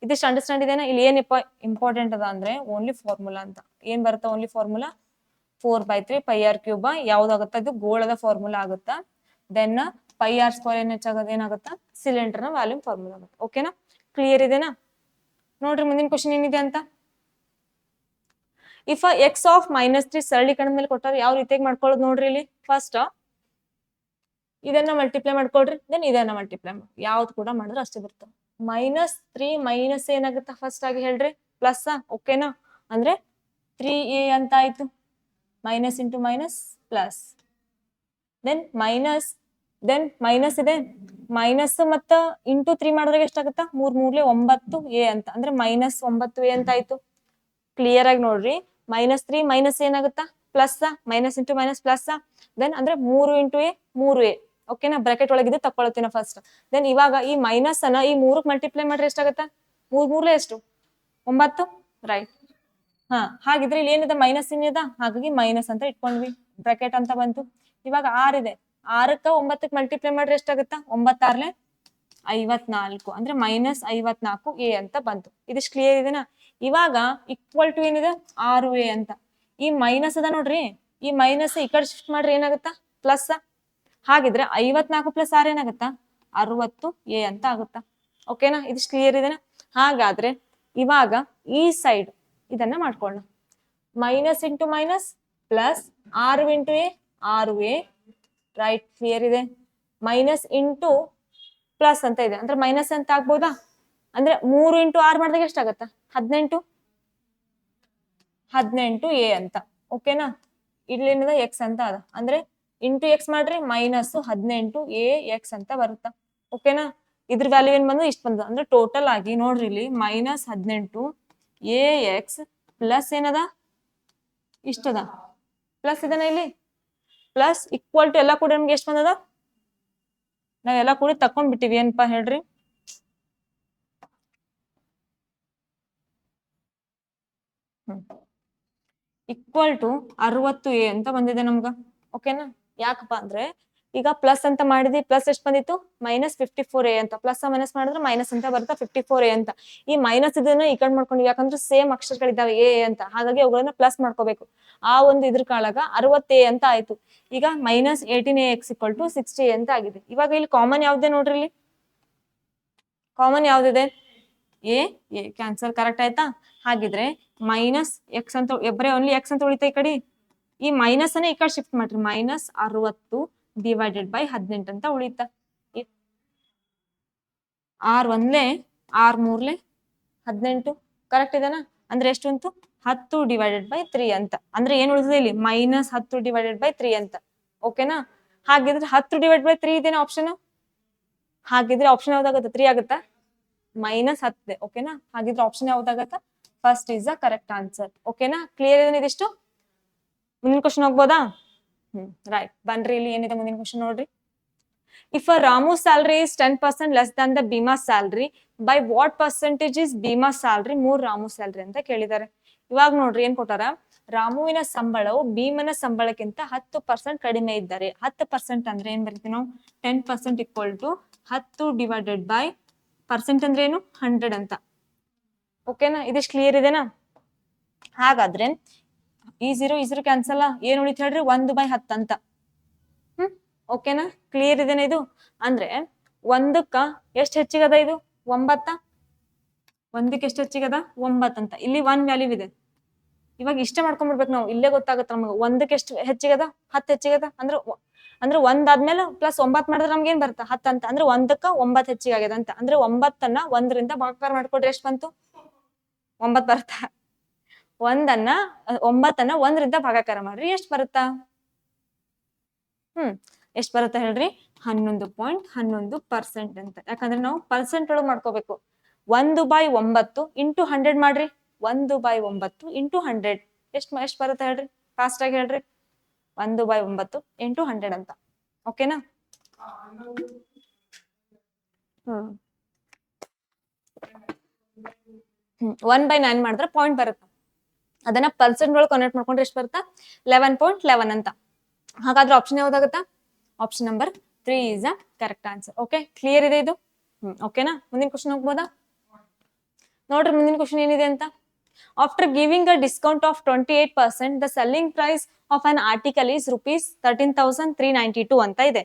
ಇದಿಷ್ಟು ಅಂಡರ್ಸ್ಟ್ಯಾಂಡ್ ಇದೆನಾ? ಇಲ್ಲಿ ಏನಪ್ಪ ಇಂಪಾರ್ಟೆಂಟ್ ಅದ ಅಂದ್ರೆ ಓನ್ಲಿ ಫಾರ್ಮುಲಾ ಅಂತ. ಏನ್ ಬರುತ್ತಾ ಓನ್ಲಿ ಫಾರ್ಮುಲಾ? 4/3 πr³ ಯಾವ್ದಾಗುತ್ತಾ? ಇದು ಗೋಳದ ಫಾರ್ಮುಲಾ ಆಗುತ್ತಾ. ದೆನ್ πr² ಏನಾಗುತ್ತಾ? ಸಿಲಿಂಡರ್ ನ ವ್ಯಾಲ್ಯೂಮ್ ಫಾರ್ಮುಲಾ ಆಗುತ್ತೆ. ಓಕೆನಾ? ಕ್ಲಿಯರ್ ಇದೆನಾ? ನೋಡ್ರಿ ಮುಂದಿನ ಕ್ವಶನ್ ಏನಿದೆ ಅಂತ. ಇಫ್ ಎಕ್ಸ್ ಆಫ್ -3 ಸರಳೀಕರಣ ಮೇಲೆ ಕೊಟ್ಟಾರ ಯಾವ ರೀತಿಯಾಗಿ ಮಾಡ್ಕೊಳ್ಳೋದು ನೋಡ್ರಿ. ಇಲ್ಲಿ ಫಸ್ಟ್ ಇದನ್ನ ಮಲ್ಟಿಪ್ಲೈ ಮಾಡ್ಕೊಳ್ರಿ, ದೆನ್ ಇದನ್ನ ಮಲ್ಟಿಪ್ಲೈ ಮಾಡಿ ಯಾವ್ದು ಕೂಡ ಮಾಡಿದ್ರೆ ಅಷ್ಟೇ ಬರ್ತದೆ. -3 ಮೈನಸ್ ಏನಾಗುತ್ತಾ ಫಸ್ಟ್ ಆಗಿ ಹೇಳ್ರಿ? ಪ್ಲಸ್. ಓಕೆನಾ? ಅಂದ್ರೆ 3a ಅಂತ ಆಯ್ತು. Minus into minus plus, then minus ಇದೆ. ಮೈನಸ್ ಮತ್ತ ಇಂಟು 3 ಮಾಡಿದ್ರೆ ಎಷ್ಟಾಗುತ್ತಾ? 3 3 9a ಅಂತ ಅಂದ್ರೆ -9a ಅಂತ ಆಯ್ತು. ಕ್ಲಿಯರ್ ಆಗಿ ನೋಡ್ರಿ. -3 ಮೈನಸ್ ಏನಾಗುತ್ತಾ? Plus. Minus into minus plus. Then ಅಂದ್ರೆ 3 ಇಂಟು a 3a. ಓಕೆನಾ? ಬ್ರಾಕೆಟ್ ಒಳಗಿದೆ ತಕ್ಕೊಳತಿನ ಫಸ್ಟ್. ದೆನ್ ಇವಾಗ ಈ ಮೈನಸ್ ಅನ್ನ ಈ 3ಕ್ಕೆ ಮಲ್ಟಿಪ್ಲೈ ಮಾಡ್ರೆ ಎಷ್ಟಾಗತ್ತಾ? 3 3 ಎಷ್ಟು? 9. ರೈಟ್. ಹಾ, ಹಾಗಿದ್ರೆ ಇಲ್ಲಿ ಏನಿದೆ? ಮೈನಸ್ ಏನಿದೆ, ಹಾಗಾಗಿ ಮೈನಸ್ ಅಂತ ಇಟ್ಕೊಂಡ್ವಿ, ಬ್ರಾಕೆಟ್ ಅಂತ ಬಂತು. ಇವಾಗ 6 ಇದೆ. 6ಕ್ಕೆ 9ಕ್ಕೆ ಮಲ್ಟಿಪ್ಲೈ ಮಾಡ್ರೆ ಎಷ್ಟಾಗುತ್ತಾ? 9 6 54 ಅಂದ್ರೆ -54a ಅಂತ ಬಂತು. ಇದಿಷ್ಟು ಕ್ಲಿಯರ್ ಇದೆನಾ? ಇವಾಗ ಈಕ್ವಲ್ ಟು ಏನಿದೆ? 6a ಅಂತ. ಈ ಮೈನಸ್ ಅದ ನೋಡ್ರಿ, ಈ ಮೈನಸ್ ಈ ಕಡೆ ಶಿಫ್ಟ್ ಮಾಡ್ರಿ ಏನಾಗುತ್ತಾ? ಪ್ಲಸ್. ಹಾಗಿದ್ರೆ 54 + 6 ಏನಾಗುತ್ತಾ? 60a ಅಂತ ಆಗುತ್ತಾ. ಓಕೆನಾ? ಇದಿಷ್ಟು ಕ್ಲಿಯರ್ ಇದೆನಾ? ಹಾಗಾದ್ರೆ ಇವಾಗ ಈ ಸೈಡ್ ಇದನ್ನ ಮಾಡ್ಕೊಳ್ಳೋಣ. Minus into minus plus 6 into a 6a. Right, clear ಇದೆ. ಮೈನಸ್ ಇಂಟು ಪ್ಲಸ್ ಅಂತ ಇದೆ ಅಂದ್ರೆ ಮೈನಸ್ ಅಂತ ಆಗ್ಬೋದಾ? ಅಂದ್ರೆ 3 ಇಂಟು 6 ಮಾಡಿದಾಗ ಎಷ್ಟಾಗತ್ತ? 18a ಅಂತ. ಓಕೆನಾ? ಇಲ್ಲೇನಿದೆ? ಎಕ್ಸ್ ಅಂತ ಅದ ಅಂದ್ರೆ ಇಂಟು ಎಕ್ಸ್ ಮಾಡ್ರಿ -18ax ಅಂತ ಬರುತ್ತಾ. ಓಕೆನಾ? ಇದ್ರ ವ್ಯಾಲ್ಯೂ ಏನ್ ಬಂದು ಇಷ್ಟು ಬಂದ ಅಂದ್ರೆ ಟೋಟಲ್ ಆಗಿ ನೋಡ್ರಿ ಇಲ್ಲಿ -18ax ಪ್ಲಸ್ ಏನದ? ಇಷ್ಟದ ಪ್ಲಸ್ ಇದನ್ನ ಇಲ್ಲಿ ಪ್ಲಸ್ ಈಕ್ವಲ್ ಟು ಎಲ್ಲ ಕೂಡ ನಮ್ಗೆ ಎಷ್ಟು ಬಂದದ? ನಾವೆಲ್ಲ ಕೂಡ ತಕೊಂಡ್ ಬಿಟ್ಟಿವಿ ಏನಪ್ಪಾ ಹೇಳ್ರಿ? ಈಕ್ವಲ್ ಟು 60a ಅಂತ ಬಂದಿದೆ ನಮ್ಗ. ಓಕೆನಾ? ಯಾಕಪ್ಪ ಅಂದ್ರೆ ಈಗ ಪ್ಲಸ್ ಅಂತ ಮಾಡಿದ್ವಿ, ಪ್ಲಸ್ ಎಷ್ಟು ಬಂದಿತ್ತು? -54a ಅಂತ. ಪ್ಲಸ್ ಮೈನಸ್ ಮಾಡಿದ್ರೆ ಮೈನಸ್ ಅಂತ ಬರುತ್ತಾ 54a ಅಂತ. ಈ ಮೈನಸ್ ಇದನ್ನ ಈ ಕಡೆ ಮಾಡ್ಕೊಂಡ್ವಿ, ಯಾಕಂದ್ರೆ ಸೇಮ್ ಅಕ್ಷರಗಳಿದ್ದಾವೆ a ಅಂತ, ಹಾಗಾಗಿ ಅವುಗಳನ್ನ ಪ್ಲಸ್ ಮಾಡ್ಕೋಬೇಕು. ಆ ಒಂದು ಇದ್ರ ಕಾಳಾಗ 60a ಅಂತ ಆಯ್ತು. ಈಗ -18ax = 60a ಅಂತ ಆಗಿದೆ. ಇವಾಗ ಇಲ್ಲಿ ಕಾಮನ್ ಯಾವ್ದೇ ನೋಡ್ರಿ, ಇಲ್ಲಿ ಕಾಮನ್ ಯಾವ್ದಿದೆ? A cancel. ಕರೆಕ್ಟ್ ಆಯ್ತಾ? ಹಾಗಿದ್ರೆ ಮೈನಸ್ ಎಕ್ಸ್ ಅಂತ ಬರೀ ಓನ್ಲಿ ಎಕ್ಸ್ ಅಂತ ಉಳಿತಾ. ಈ ಕಡೆ ಈ ಮೈನಸ್ ಅನ್ನ ಈ ಕಡೆ ಶಿಫ್ಟ್ ಮಾಡ್ರಿ, -60 ಡಿವೈಡೆಡ್ ಬೈ 18 ಅಂತ ಉಳಿತಾ. 6 1 6 3 18. ಕರೆಕ್ಟ್ ಇದೆನಾ? ಅಂದ್ರೆ ಎಷ್ಟು ಅಂತು? 10 ಡಿವೈಡೆಡ್ ಬೈ 3 ಅಂತ. ಅಂದ್ರೆ ಏನ್ ಉಳಿದಿದೆ ಇಲ್ಲಿ? -10 ಡಿವೈಡೆಡ್ ಬೈ 3 ಅಂತ. ಓಕೆನಾ? ಹಾಗಿದ್ರೆ 10 ಡಿವೈಡ್ ಬೈ 3 ಇದೇನಾ ಆಪ್ಷನ್? ಹಾಗಿದ್ರೆ ಆಪ್ಷನ್ ಯಾವ್ದಾಗತ್ತೆ? 3 ಆಗುತ್ತಾ? -10. ಓಕೆನಾ? ಹಾಗಿದ್ರೆ ಆಪ್ಷನ್ ಯಾವ್ದಾಗತ್ತ? First is the correct answer. ಓಕೆನಾ? ಕ್ಲಿಯರ್ ಇದೆ ಇದಿಷ್ಟು? ಮುಂದಿನ ಕ್ವಶನ್ ಹೋಗ್ಬೋದಾ? ರೈಟ್, ಬನ್ರಿ ಇಲ್ಲಿ ಏನಿದೆ ಮುಂದಿನ ಕ್ವಶನ್ ನೋಡ್ರಿ. If a Ramu salary is 10% less than the Bima salary, by what percentage is Bima salary more Ramu salary ಅಂತ ಕೇಳಿದ್ದಾರೆ. ಇವಾಗ ನೋಡ್ರಿ ಏನ್ ಕೊಟ್ಟಾರ? ರಾಮುವಿನ ಸಂಬಳವು ಭೀಮನ ಸಂಬಳಕ್ಕಿಂತ 10% ಕಡಿಮೆ ಇದ್ದಾರೆ. 10% ಅಂದ್ರೆ ಏನ್ ಬರೀತೀವಿ ನಾವು? 10% = 10 ಡಿವೈಡೆಡ್ ಬೈ ಪರ್ಸೆಂಟ್ ಅಂದ್ರೆ ಏನು? 100 ಅಂತ. ಓಕೆನಾ? ಇದಿಷ್ಟು ಕ್ಲಿಯರ್ ಇದೆನಾ? ಹಾಗಾದ್ರೆ ಈ 0 ಕ್ಯಾನ್ಸಲ್. ಏನ್ ಉಳಿತು ಹೇಳ್ರಿ? 1/10 ಅಂತ. ಓಕೆನಾ? ಕ್ಲಿಯರ್ ಇದೆನಾ ಇದು? ಅಂದ್ರೆ 1ಕ್ಕ ಎಷ್ಟು ಹೆಚ್ಚಿಗದ? ಇದು 9. 1ಕ್ಕೆ ಎಷ್ಟು ಹೆಚ್ಚಿಗದ? 9 ಅಂತ. ಇಲ್ಲಿ 1 ವ್ಯಾಲ್ಯೂ ಇದೆ. ಇವಾಗ ಇಷ್ಟ ಮಾಡ್ಕೊಂಡ್ಬಿಡ್ಬೇಕು ನಾವು, ಇಲ್ಲೇ ಗೊತ್ತಾಗುತ್ತೆ ನಮ್ಗೆ 1ಕ್ಕೆ ಎಷ್ಟು ಹೆಚ್ಚಿಗದ? 10 ಹೆಚ್ಚಿಗದ ಅಂದ್ರೆ ಅಂದ್ರೆ ಒಂದಾದ್ಮೇಲೆ ಪ್ಲಸ್ 9 ಮಾಡಿದ್ರೆ ನಮ್ಗೆ ಏನ್ ಬರುತ್ತೆ 10 ಅಂತ. ಅಂದ್ರೆ 1ಕ್ಕ 9 ಹೆಚ್ಚಿಗೆ ಆಗ್ಯದ ಅಂತ. ಅಂದ್ರೆ 9ನ್ನ 1ರಿಂದ ಭಾಗಾಕಾರ ಮಾಡ್ಕೊಡ್ರಿ ಎಷ್ಟು ಬಂತು 9 ಬರುತ್ತಾ. 9ನ್ನ 1ರಿಂದ ಭಾಗಾಕಾರ ಮಾಡ್ರಿ ಎಷ್ಟು ಬರುತ್ತಾ ಎಷ್ಟು ಬರುತ್ತೆ ಹೇಳ್ರಿ 11.11% ಅಂತ. ಯಾಕಂದ್ರೆ ನಾವು ಪರ್ಸೆಂಟ್ ಒಳಗೆ ಮಾಡ್ಕೋಬೇಕು. 1/9 ಇಂಟು 100 ಮಾಡ್ರಿ. 1/9 ಇಂಟು 100 ಎಷ್ಟು ಬರುತ್ತೆ ಹೇಳ್ರಿ ಫಾಸ್ಟ್ ಆಗಿ ಹೇಳ್ರಿ. 1/9 ಇಂಟು 100 ಅಂತ. ಓಕೆನಾ 1/9 ಮಾಡಿದ್ರೆ ಪಾಯಿಂಟ್ ಬರುತ್ತೆ. ಅದನ್ನ ಪರ್ಸೆಂಟ್ ಒಳಗೆ ಕನ್ವರ್ಟ್ ಮಾಡ್ಕೊಂಡ್ರೆ ಎಷ್ಟು ಬರುತ್ತಾ 11.11 ಅಂತ. ಹಾಗಾದ್ರೆ ಆಪ್ಷನ್ ಯಾವ್ದಾಗುತ್ತಾ option number 3 is a correct answer. Okay clear ಇದೆ ಇದು. ಓಕೆನಾ ಮುಂದಿನ ಕ್ವಶನ್ ಹೋಗ್ಬೋದಾ ನೋಡ್ರಿ. ಮುಂದಿನ ಕ್ವಶನ್ ಏನಿದೆ ಅಂತ. After giving a discount of 28% the selling price of an article is ₹13,392 ಅಂತ ಇದೆ.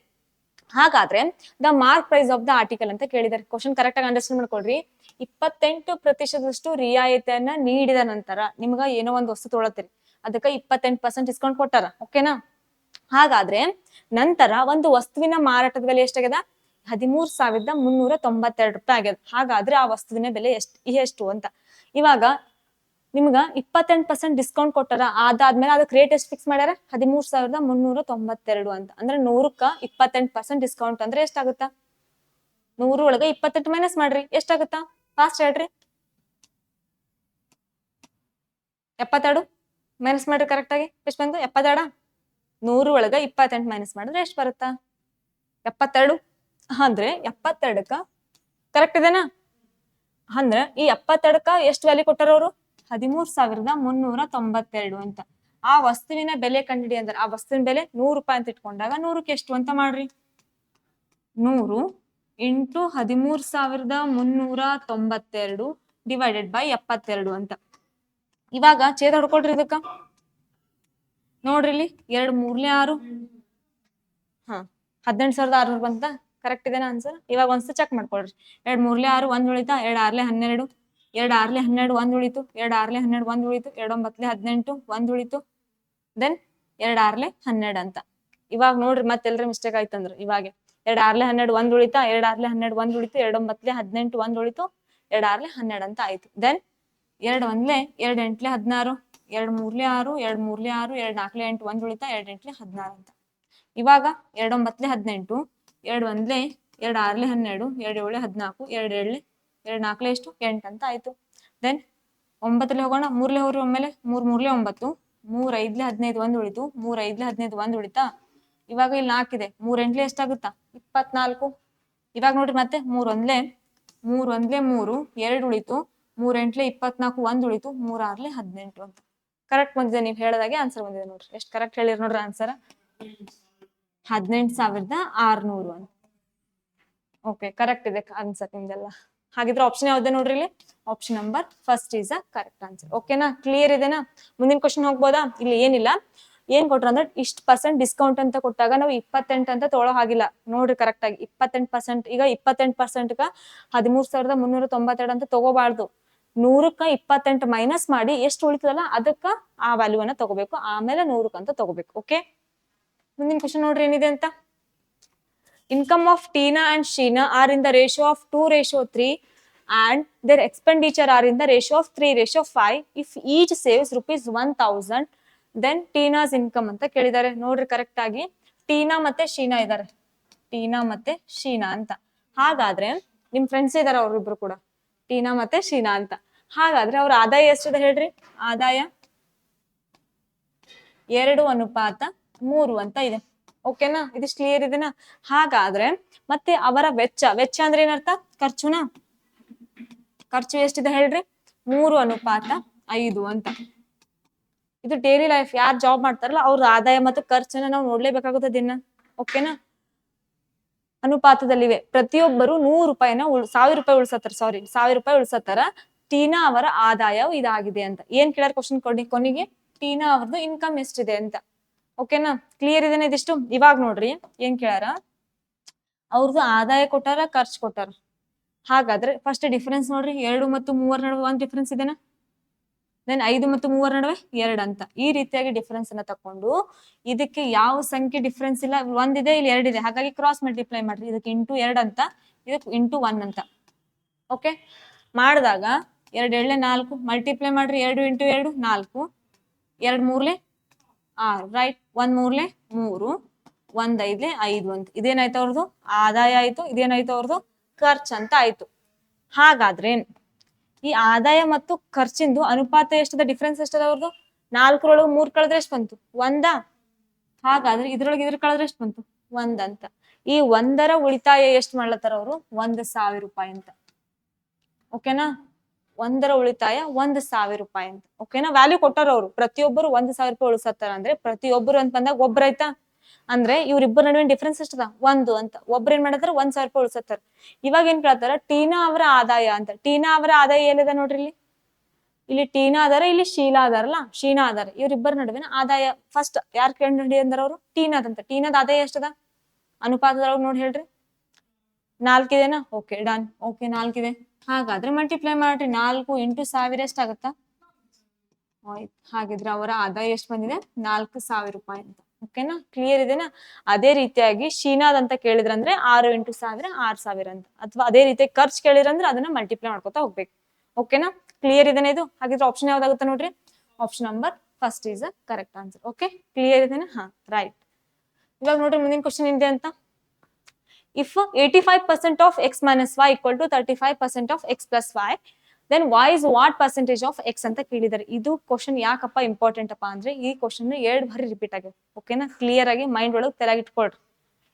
ಹಾಗಾದ್ರೆ the mark price of the article ಅಂತ ಕೇಳಿದಾರೆ. ಕ್ವಶನ್ ಕರೆಕ್ಟ್ ಆಗಿ ಅಂಡರ್ಸ್ಟ್ಯಾಂಡ್ ಮಾಡ್ಕೊಳ್ರಿ. 28% ರಿಯಾಯಿತಿಯನ್ನ ನೀಡಿದ ನಂತರ ನಿಮ್ಗ ಏನೋ ಒಂದು ವಸ್ತು ತೊಗೊಳತ್ತೀರಿ, ಅದಕ್ಕೆ 28% ಡಿಸ್ಕೌಂಟ್ ಕೊಟ್ಟಾರ. ಓಕೆನಾ ಹಾಗಾದ್ರೆ ನಂತರ ಒಂದು ವಸ್ತುವಿನ ಮಾರಾಟದ ಬೆಲೆ ಎಷ್ಟಾಗ್ಯದ ₹13,392 ಆಗ್ಯದ. ಹಾಗಾದ್ರೆ ಆ ವಸ್ತುವಿನ ಬೆಲೆ ಎಷ್ಟು ಅಂತ. ಇವಾಗ ನಿಮ್ಗ 28% ಡಿಸ್ಕೌಂಟ್ ಕೊಟ್ಟಾರ, ಅದಾದ್ಮೇಲೆ ಅದಕ್ಕೆ ರೇಟ್ ಎಷ್ಟು ಫಿಕ್ಸ್ ಮಾಡ್ಯಾರ 13,392 ಅಂತ. ಅಂದ್ರೆ 100ಕ್ಕ 28% ಡಿಸ್ಕೌಂಟ್ ಅಂದ್ರೆ ಎಷ್ಟಾಗುತ್ತಾ 100 ಒಳಗೆ 28 ಮೈನಸ್ ಮಾಡ್ರಿ ಎಷ್ಟಾಗುತ್ತಾ ಫಾಸ್ಟ್ ಹೇಳ್ರಿ. 72 ಮೈನಸ್ ಮಾಡ್ರಿ ಕರೆಕ್ಟ್ ಆಗಿ ಎಷ್ಟು ಬಂತು 72. 100 ಒಳಗೆ 28 ಮೈನಸ್ ಮಾಡಿದ್ರೆ ಎಷ್ಟು ಬರುತ್ತಾ 72. ಅಂದ್ರೆ 72ಕ್ಕ ಕರೆಕ್ಟ್ ಇದೆನಾ. ಅಂದ್ರೆ ಈ 72ಕ್ಕ ಎಷ್ಟು ವ್ಯಾಲ್ಯೂ ಕೊಟ್ಟಾರ ಅವರು 13,392 ಅಂತ. ಆ ವಸ್ತುವಿನ ಬೆಲೆ ಕಂಡಿಡಿ ಅಂದ್ರೆ ಆ ವಸ್ತುವಿನ ಬೆಲೆ ₹100 ಅಂತ ಇಟ್ಕೊಂಡಾಗ 100ಕ್ಕೆ ಎಷ್ಟು ಅಂತ ಮಾಡ್ರಿ. 100 ಇಂಟು 13,392 ಡಿವೈಡೆಡ್ ಬೈ 72 ಅಂತ. ಇವಾಗ ಛೇದ ಹೊಡ್ಕೊಳ್ರಿ ಇದಕ್ಕ ನೋಡ್ರಿ ಇಲ್ಲಿ 2 3 6 18,600 ಬಂತ ಕರೆಕ್ಟ್ ಇದೆನಾ ಆನ್ಸರ್. ಇವಾಗ ಒಂದ್ಸಲ ಚೆಕ್ ಮಾಡ್ಕೊಳ್ರಿ. 2 3 6 1 ಉಳಿತಾ 2 6 12 2 6 12 1 ಉಳಿತು 2 6 12 1 ಉಳಿತು 2 9 18 1 ಉಳಿತು ದೆನ್ 2 6 12 ಅಂತ. ಇವಾಗ ನೋಡ್ರಿ ಮತ್ತೆಲ್ರ ಮಿಸ್ಟೇಕ್ ಆಯ್ತಂದ್ರ ಇವಾಗ 2 6 12 1 ಉಳಿತಾ 2 6 12 1 ಉಳಿತು 2 9 18 1 ಉಳಿತು 2 6 12 ಅಂತ ಆಯ್ತು. ದೆನ್ 2 1 2 8 16 2 3 6 2 3 6 2 4 8 1 ಉಳಿತಾ 2 8 16 ಅಂತ. ಇವಾಗ 2 9 18 2 1 2 6 12 2 7 14 2 7 2 4 ಎಷ್ಟು 8 ಅಂತ ಆಯ್ತು. ದೆನ್ 9 ಹೋಗೋಣ 3 ಹೋಗ್ರಿ ಒಮ್ಮೆಲೆ 3 3 9 3 5 15 1 ಉಳಿತು 3 5 15 1 ಉಳಿತಾ. ಇವಾಗ ಇಲ್ಲಿ 4 ಇದೆ 3 8 ಎಷ್ಟಾಗುತ್ತಾ 24. ಇವಾಗ ನೋಡ್ರಿ ಮತ್ತೆ 3 1 3 2 ಉಳಿತು 3 8 24 1 ಉಳಿತು 3 6 18 ಅಂತ. ಕರೆಕ್ಟ್ ಬಂದಿದೆ. ನೀವು ಹೇಳದಾಗೆ ಆನ್ಸರ್ ಬಂದಿದೆ ನೋಡ್ರಿ. ಎಷ್ಟು ಕರೆಕ್ಟ್ ಹೇಳಿರಿ ನೋಡ್ರಿ ಆನ್ಸರ್ 18,600 ಅಂತ. ಓಕೆ ಕರೆಕ್ಟ್ ಇದೆ ಆನ್ಸರ್ ನಿಮ್ದೆಲ್ಲ. ಹಾಗಿದ್ರೆ ಆಪ್ಷನ್ ಯಾವ್ದೇ ನೋಡ್ರಿ ಇಲ್ಲಿ option number first is a correct answer. ಓಕೆನಾ ಕ್ಲಿಯರ್ ಇದೆನಾ. ಮುಂದಿನ ಕ್ವಶನ್ ಹೋಗ್ಬೋದಾ. ಇಲ್ಲಿ ಏನಿಲ್ಲ ಏನ್ ಕೊಟ್ರ ಅಂದ್ರೆ ಇಷ್ಟು % ಡಿಸ್ಕೌಂಟ್ ಅಂತ ಕೊಟ್ಟಾಗ ನಾವು 28 ಅಂತ ತೊಗೊಳೋ ಹಾಗಿಲ್ಲ ನೋಡ್ರಿ ಕರೆಕ್ಟ್ ಆಗಿ 28%. ಈಗ 28% 13,392 ಅಂತ ತಗೋಬಾರ್ದು. 100ಕ್ಕ 28 ಮೈನಸ್ ಮಾಡಿ ಎಷ್ಟು ಉಳಿತದಲ್ಲ ಅದಕ್ಕ ಆ ವ್ಯಾಲ್ಯೂ ಅನ್ನ ತಗೋಬೇಕು, ಆಮೇಲೆ 100ಕ್ಕೆ ಅಂತ ತಗೋಬೇಕು. ಓಕೆ ಮುಂದಿನ ಕ್ವಶನ್ ನೋಡ್ರಿ ಏನಿದೆ ಅಂತ. Income of Tina and Sheena are in the ratio of 2:3 and their expenditure are in the ratio of 3:5. If each saves ₹1,000 then Tina's income ಅಂತ ಕೇಳಿದ್ದಾರೆ. ನೋಡ್ರಿ ಕರೆಕ್ಟ್ ಆಗಿ ಟೀನಾ ಮತ್ತೆ ಶೀನಾ ಇದಾರೆ. ಟೀನಾ ಮತ್ತೆ ಶೀನಾ ಅಂತ. ಹಾಗಾದ್ರೆ ನಿಮ್ ಫ್ರೆಂಡ್ಸ್ ಇದಾರೆ ಅವ್ರಿಬ್ರು ಕೂಡ ಟೀನಾ ಮತ್ತೆ ಶೀನಾ ಅಂತ. ಹಾಗಾದ್ರೆ ಅವ್ರ ಆದಾಯ ಎಷ್ಟಿದೆ ಹೇಳ್ರಿ. ಆದಾಯ 2:3 ಅಂತ ಇದೆ. ಓಕೆನಾ ಇದಿಷ್ಟು ಕ್ಲಿಯರ್ ಇದೆನಾ. ಹಾಗಾದ್ರೆ ಮತ್ತೆ ಅವರ ವೆಚ್ಚ ಅಂದ್ರೆ ಏನರ್ಥ ಖರ್ಚುನಾ. ಖರ್ಚು ಎಷ್ಟಿದೆ ಹೇಳ್ರಿ 3:5 ಅಂತ. ಇದು ಡೈಲಿ ಲೈಫ್ ಯಾರು ಜಾಬ್ ಮಾಡ್ತಾರಲ್ಲ ಅವ್ರ ಆದಾಯ ಮತ್ತು ಖರ್ಚನ್ನ ನಾವು ನೋಡ್ಲೇಬೇಕಾಗುತ್ತೆ ದಿನ. ಓಕೆನಾ ಅನುಪಾತದಲ್ಲಿವೆ. ಪ್ರತಿಯೊಬ್ಬರು ₹100 1,000 ಉಳಿಸತ್ತಾರ. ಟೀನಾ ಅವರ ಆದಾಯ ಇದಾಗಿದೆ ಅಂತ. ಏನ್ ಕೇಳಾರ ಕ್ವಶನ್ ಕೊನೆಗೆ ಟೀನಾ ಅವ್ರದ್ದು ಇನ್ಕಮ್ ಎಷ್ಟಿದೆ ಅಂತ. ಓಕೆನಾ ಕ್ಲಿಯರ್ ಇದೆನಾ ಇದಿಷ್ಟು. ಇವಾಗ ನೋಡ್ರಿ ಏನ್ ಕೇಳಾರ ಅವ್ರದ್ದು ಆದಾಯ ಕೊಟ್ಟಾರ ಖರ್ಚು ಕೊಟ್ಟಾರ. ಹಾಗಾದ್ರೆ ಫಸ್ಟ್ ಡಿಫರೆನ್ಸ್ ನೋಡ್ರಿ 2 ಮತ್ತು 3 ನಡುವೆ 1 ಡಿಫರೆನ್ಸ್ ಇದೆನಾ. ದೆನ್ 5 ಮತ್ತು 3 ನಡುವೆ 2 ಅಂತ. ಈ ರೀತಿಯಾಗಿ ಡಿಫರೆನ್ಸ್ ಅನ್ನ ತಕೊಂಡು ಇದಕ್ಕೆ ಯಾವ ಸಂಖ್ಯೆ ಡಿಫರೆನ್ಸ್ ಇಲ್ಲ, 1 ಇದೆ ಇಲ್ಲಿ 2 ಇದೆ, ಹಾಗಾಗಿ ಕ್ರಾಸ್ ಮಲ್ಟಿಪ್ಲೈ ಮಾಡ್ರಿ. ಇದಕ್ಕೆ ಇಂಟು 2 ಅಂತ, ಇದಕ್ಕೆ ಇಂಟು 1 ಅಂತ. ಓಕೆ, ಮಾಡಿದಾಗ 2 2 4 ಮಲ್ಟಿಪ್ಲೈ ಮಾಡ್ರಿ. 2 ಇಂಟು 2 4, 2 3 6 ರೈಟ್. 1 3 3, 1 5 5 ಅಂತ. ಇದೇನಾಯ್ತು ಅವ್ರದ್ದು ಆದಾಯ ಆಯ್ತು, ಇದೇನಾಯ್ತು ಅವ್ರದ್ದು ಖರ್ಚು ಅಂತ ಆಯ್ತು. ಹಾಗಾದ್ರೆ ಈ ಆದಾಯ ಮತ್ತು ಖರ್ಚಿಂದು ಅನುಪಾತ ಎಷ್ಟದ, ಡಿಫ್ರೆನ್ಸ್ ಎಷ್ಟದ ಅವ್ರದ್ದು? 4 3 ಕಳೆದ್ರೆ ಎಷ್ಟು ಬಂತು? 1. ಹಾಗಾದ್ರೆ ಇದ್ರೊಳಗೆ ಇದ್ರ ಕಳೆದ್ರೆ ಎಷ್ಟು ಬಂತು? 1 ಅಂತ. ಈ 1ರ ಉಳಿತಾಯ ಎಷ್ಟು ಮಾಡ್ಲತ್ತಾರ ಅವರು? 1,000 ರೂಪಾಯಿ ಅಂತ. ಓಕೆನಾ? 1ರ ಉಳಿತಾಯ 1,000 ರೂಪಾಯಿ ಅಂತ. ಓಕೆನಾ? ವ್ಯಾಲ್ಯೂ ಕೊಟ್ಟಾರ ಅವರು. ಪ್ರತಿಯೊಬ್ಬರು 1,000 ರೂಪಾಯಿ ಉಳಿಸತ್ತಾರ ಅಂದ್ರೆ ಪ್ರತಿಯೊಬ್ಬರು ಅಂತ ಬಂದಾಗ ಒಬ್ರಾಯ್ತಾ ಅಂದ್ರೆ ಇವ್ರಿಬ್ಬರ ನಡುವಿನ ಡಿಫ್ರೆನ್ಸ್ ಎಷ್ಟದ? 1 ಅಂತ. ಒಬ್ರು ಏನ್ ಮಾಡತ್ತಾರ? 1,000 ರೂಪಾಯಿ ಉಳಿಸತ್ತಾರ. ಇವಾಗ ಏನ್ ಕೇಳ್ತಾರ? ಟೀನಾ ಅವರ ಆದಾಯ ಅಂತ. ಟೀನಾ ಅವರ ಆದಾಯ ಏನಿದೆ ನೋಡ್ರಿ ಇಲ್ಲಿ. ಇಲ್ಲಿ ಟೀನಾ ಅದಾರ, ಇಲ್ಲಿ ಶೀಲಾ ಅದಾರಲ್ಲ, ಶೀನಾ ಅದಾರ. ಇವ್ರಿಬ್ಬರ ನಡುವಿನ ಆದಾಯ ಫಸ್ಟ್ ಯಾರು ಕಂಡು ಅಂದಾರ ಅವರು? ಟೀನಾದಂತ. ಟೀನಾದ ಆದಾಯ ಎಷ್ಟದ ಅನುಪಾತದೊಳಗೆ ನೋಡಿ ಹೇಳ್ರಿ. 4 ಇದೆನಾ? Okay done. ಓಕೆ 4 ಇದೆ. ಹಾಗಾದ್ರೆ ಮಲ್ಟಿಪ್ಲೈ ಮಾಡ್ರಿ. 4 ಇಂಟು 1000 ಎಷ್ಟಾಗತ್ತಾ? ಆಯ್ತು. ಹಾಗಿದ್ರೆ ಅವರ ಆದಾಯ ಎಷ್ಟು ಬಂದಿದೆ? 4,000 ರೂಪಾಯಿ ಅಂತ. ಓಕೆನಾ? ಕ್ಲಿಯರ್ ಇದೆನಾ? ಅದೇ ರೀತಿಯಾಗಿ ಶೀನಾದ್ ಅಂತ ಕೇಳಿದ್ರಂದ್ರೆ 6 ಇಂಟು 1000 6,000 ಅಂತ. ಅಥವಾ ಅದೇ ರೀತಿ ಖರ್ಚು ಕೇಳಿದ್ರಂದ್ರೆ ಅದನ್ನ ಮಲ್ಟಿಪ್ಲೈ ಮಾಡ್ಕೊತಾ ಹೋಗ್ಬೇಕು. ಓಕೆನಾ? ಕ್ಲಿಯರ್ ಇದೆನಾ ಇದು? ಹಾಗಿದ್ರೆ ಆಪ್ಷನ್ ಯಾವ್ದಾಗುತ್ತೆ ನೋಡ್ರಿ. Option number first is correct answer. Okay, clear ಇದೆನಾ? ಹಾ ರೈಟ್. ಇವಾಗ ನೋಡ್ರಿ ಮುಂದಿನ ಕ್ವಶನ್ ಇದೆ ಅಂತ. If 85% of x minus y equal to 35% of x plus y, then y is what percentage of x ಅಂತ ಕೇಳಿದ್ದಾರೆ. ಇದು ಕ್ವಶನ್ ಯಾಕಪ್ಪ ಇಂಪಾರ್ಟೆಂಟ್ ಅಪ್ಪ ಅಂದ್ರೆ ಈ ಕ್ವಶನ್ 2 ಬಾರಿ ರಿಪೀಟ್ ಆಗಿದೆ. ಓಕೆನಾ? ಕ್ಲಿಯರ್ ಆಗಿ ಮೈಂಡ್ ಒಳಗೆ ತೆರಗಿಟ್ಕೊಳ್ರಿ.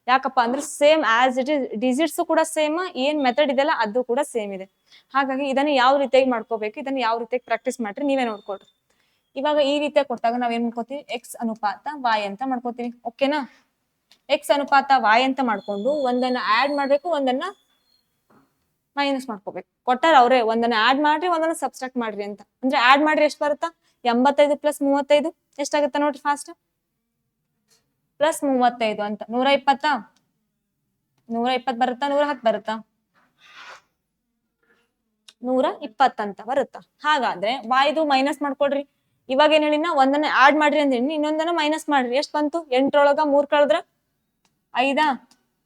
ಯಾಕಪ್ಪ ಅಂದ್ರೆ same as it is, digits ಕೂಡ ಸೇಮ್, ಏನ್ ಮೆಥಡ್ ಇದೆಲ್ಲ ಅದು ಕೂಡ ಸೇಮ್ ಇದೆ. ಹಾಗಾಗಿ ಇದನ್ನ ಯಾವ ರೀತಿಯಾಗಿ ಮಾಡ್ಕೋಬೇಕು, ಇದನ್ನ ಯಾವ ರೀತಿಯಾಗಿ ಪ್ರಾಕ್ಟೀಸ್ ಮಾಡ್ರಿ ನೀವೇ ನೋಡ್ಕೊಳ್ರಿ. ಇವಾಗ ಈ ರೀತಿಯಾಗಿ ಕೊಟ್ಟಾಗ ನಾವ್ ಏನ್ ಮಾಡ್ಕೋತೀವಿ? ಎಕ್ಸ್ ಅನುಪಾತ y ಅಂತ ಮಾಡ್ಕೋತೀವಿ. ಓಕೆನಾ? ಎಕ್ಸ್ ಅನುಪಾತ y ಅಂತ ಮಾಡ್ಕೊಂಡು ಒಂದನ್ನ ಆಡ್ ಮಾಡ್ಬೇಕು, ಒಂದನ್ನ ಮೈನಸ್ ಮಾಡ್ಕೋಬೇಕು. ಕೊಟ್ಟಾರ ಅವ್ರೆ ಒಂದನ್ನ ಆಡ್ ಮಾಡ್ರಿ, ಒಂದನ್ನ ಸಬ್ಸ್ಟ್ರಾಕ್ಟ್ ಮಾಡ್ರಿ ಅಂತ. ಅಂದ್ರೆ ಆಡ್ ಮಾಡ್ರಿ ಎಷ್ಟು ಬರುತ್ತಾ? 85 ಪ್ಲಸ್ 35 ಎಷ್ಟಾಗತ್ತ ನೋಡ್ರಿ ಫಾಸ್ಟ್. ಪ್ಲಸ್ 35 ಅಂತ 120, 120 ಬರುತ್ತಾ? 110 ಬರುತ್ತಾ? 120 ಅಂತ ಬರುತ್ತಾ? ಹಾಗಾದ್ರೆ y ಮೈನಸ್ ಮಾಡ್ಕೊಡ್ರಿ. ಇವಾಗ ಏನ್ ಹೇಳಿನ? ಒಂದನ್ನ ಆಡ್ ಮಾಡ್ರಿ ಅಂದ್ರೆ ಇನ್ನೊಂದನ್ನ ಮೈನಸ್ ಮಾಡ್ರಿ. ಎಷ್ಟು ಬಂತು? 8ರೊಳಗ 3 ಕಳೆದ್ರ 5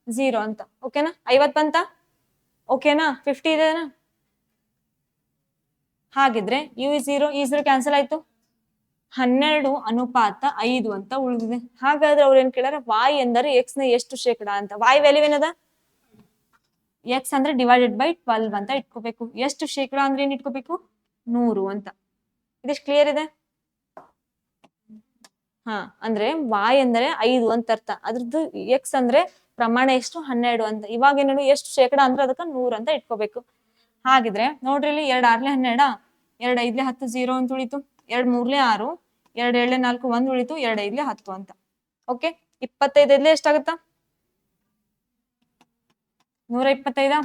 0 ಅಂತ. ಓಕೆನಾ? 50 ಬಂತ? ಓಕೆನಾ? 50 ಇದೆನಾ? ಹಾಗಿದ್ರೆ ಯು 0 ಕ್ಯಾನ್ಸಲ್ ಆಯ್ತು. 12 ಅನುಪಾತ 5 ಅಂತ ಉಳಿದಿದೆ. ಹಾಗಾದ್ರೆ ಅವ್ರು ಏನ್ ಕೇಳಾರ? y ಎಂದರೆ x ನ ಎಷ್ಟು ಶೇಕಡ ಅಂತ. y ವ್ಯಾಲ್ಯೂ ಏನದ? x ಅಂದ್ರೆ ಡಿವೈಡೆಡ್ ಬೈ 12 ಅಂತ ಇಟ್ಕೋಬೇಕು. ಎಷ್ಟು ಶೇಕಡ ಅಂದ್ರೆ ಏನ್ ಇಟ್ಕೋಬೇಕು? 100 ಅಂತ. ಇದಿಷ್ಟು ಕ್ಲಿಯರ್ ಇದೆ? ಹಾ, ಅಂದ್ರೆ y ಎಂದರೆ 5 ಅಂತ ಅರ್ಥ. ಅದ್ರದ್ದು x ಅಂದ್ರೆ ಪ್ರಮಾಣ ಎಷ್ಟು? 12 ಅಂತ. ಇವಾಗ ಏನು ಎಷ್ಟು ಶೇಕಡ ಅಂದ್ರೆ ಅದಕ್ಕೆ 100 ಅಂತ ಇಟ್ಕೋಬೇಕು. ಹಾಗಿದ್ರೆ ನೋಡ್ರಿ ಇಲ್ಲಿ 2 6 12, 2 5 10 0 ಅಂತ ಉಳಿತು. 2 3 6, 2 7 4 1 ಉಳಿತು, 2 5 10 ಅಂತ. ಓಕೆ, 25 ಎಷ್ಟಾಗುತ್ತ? 125.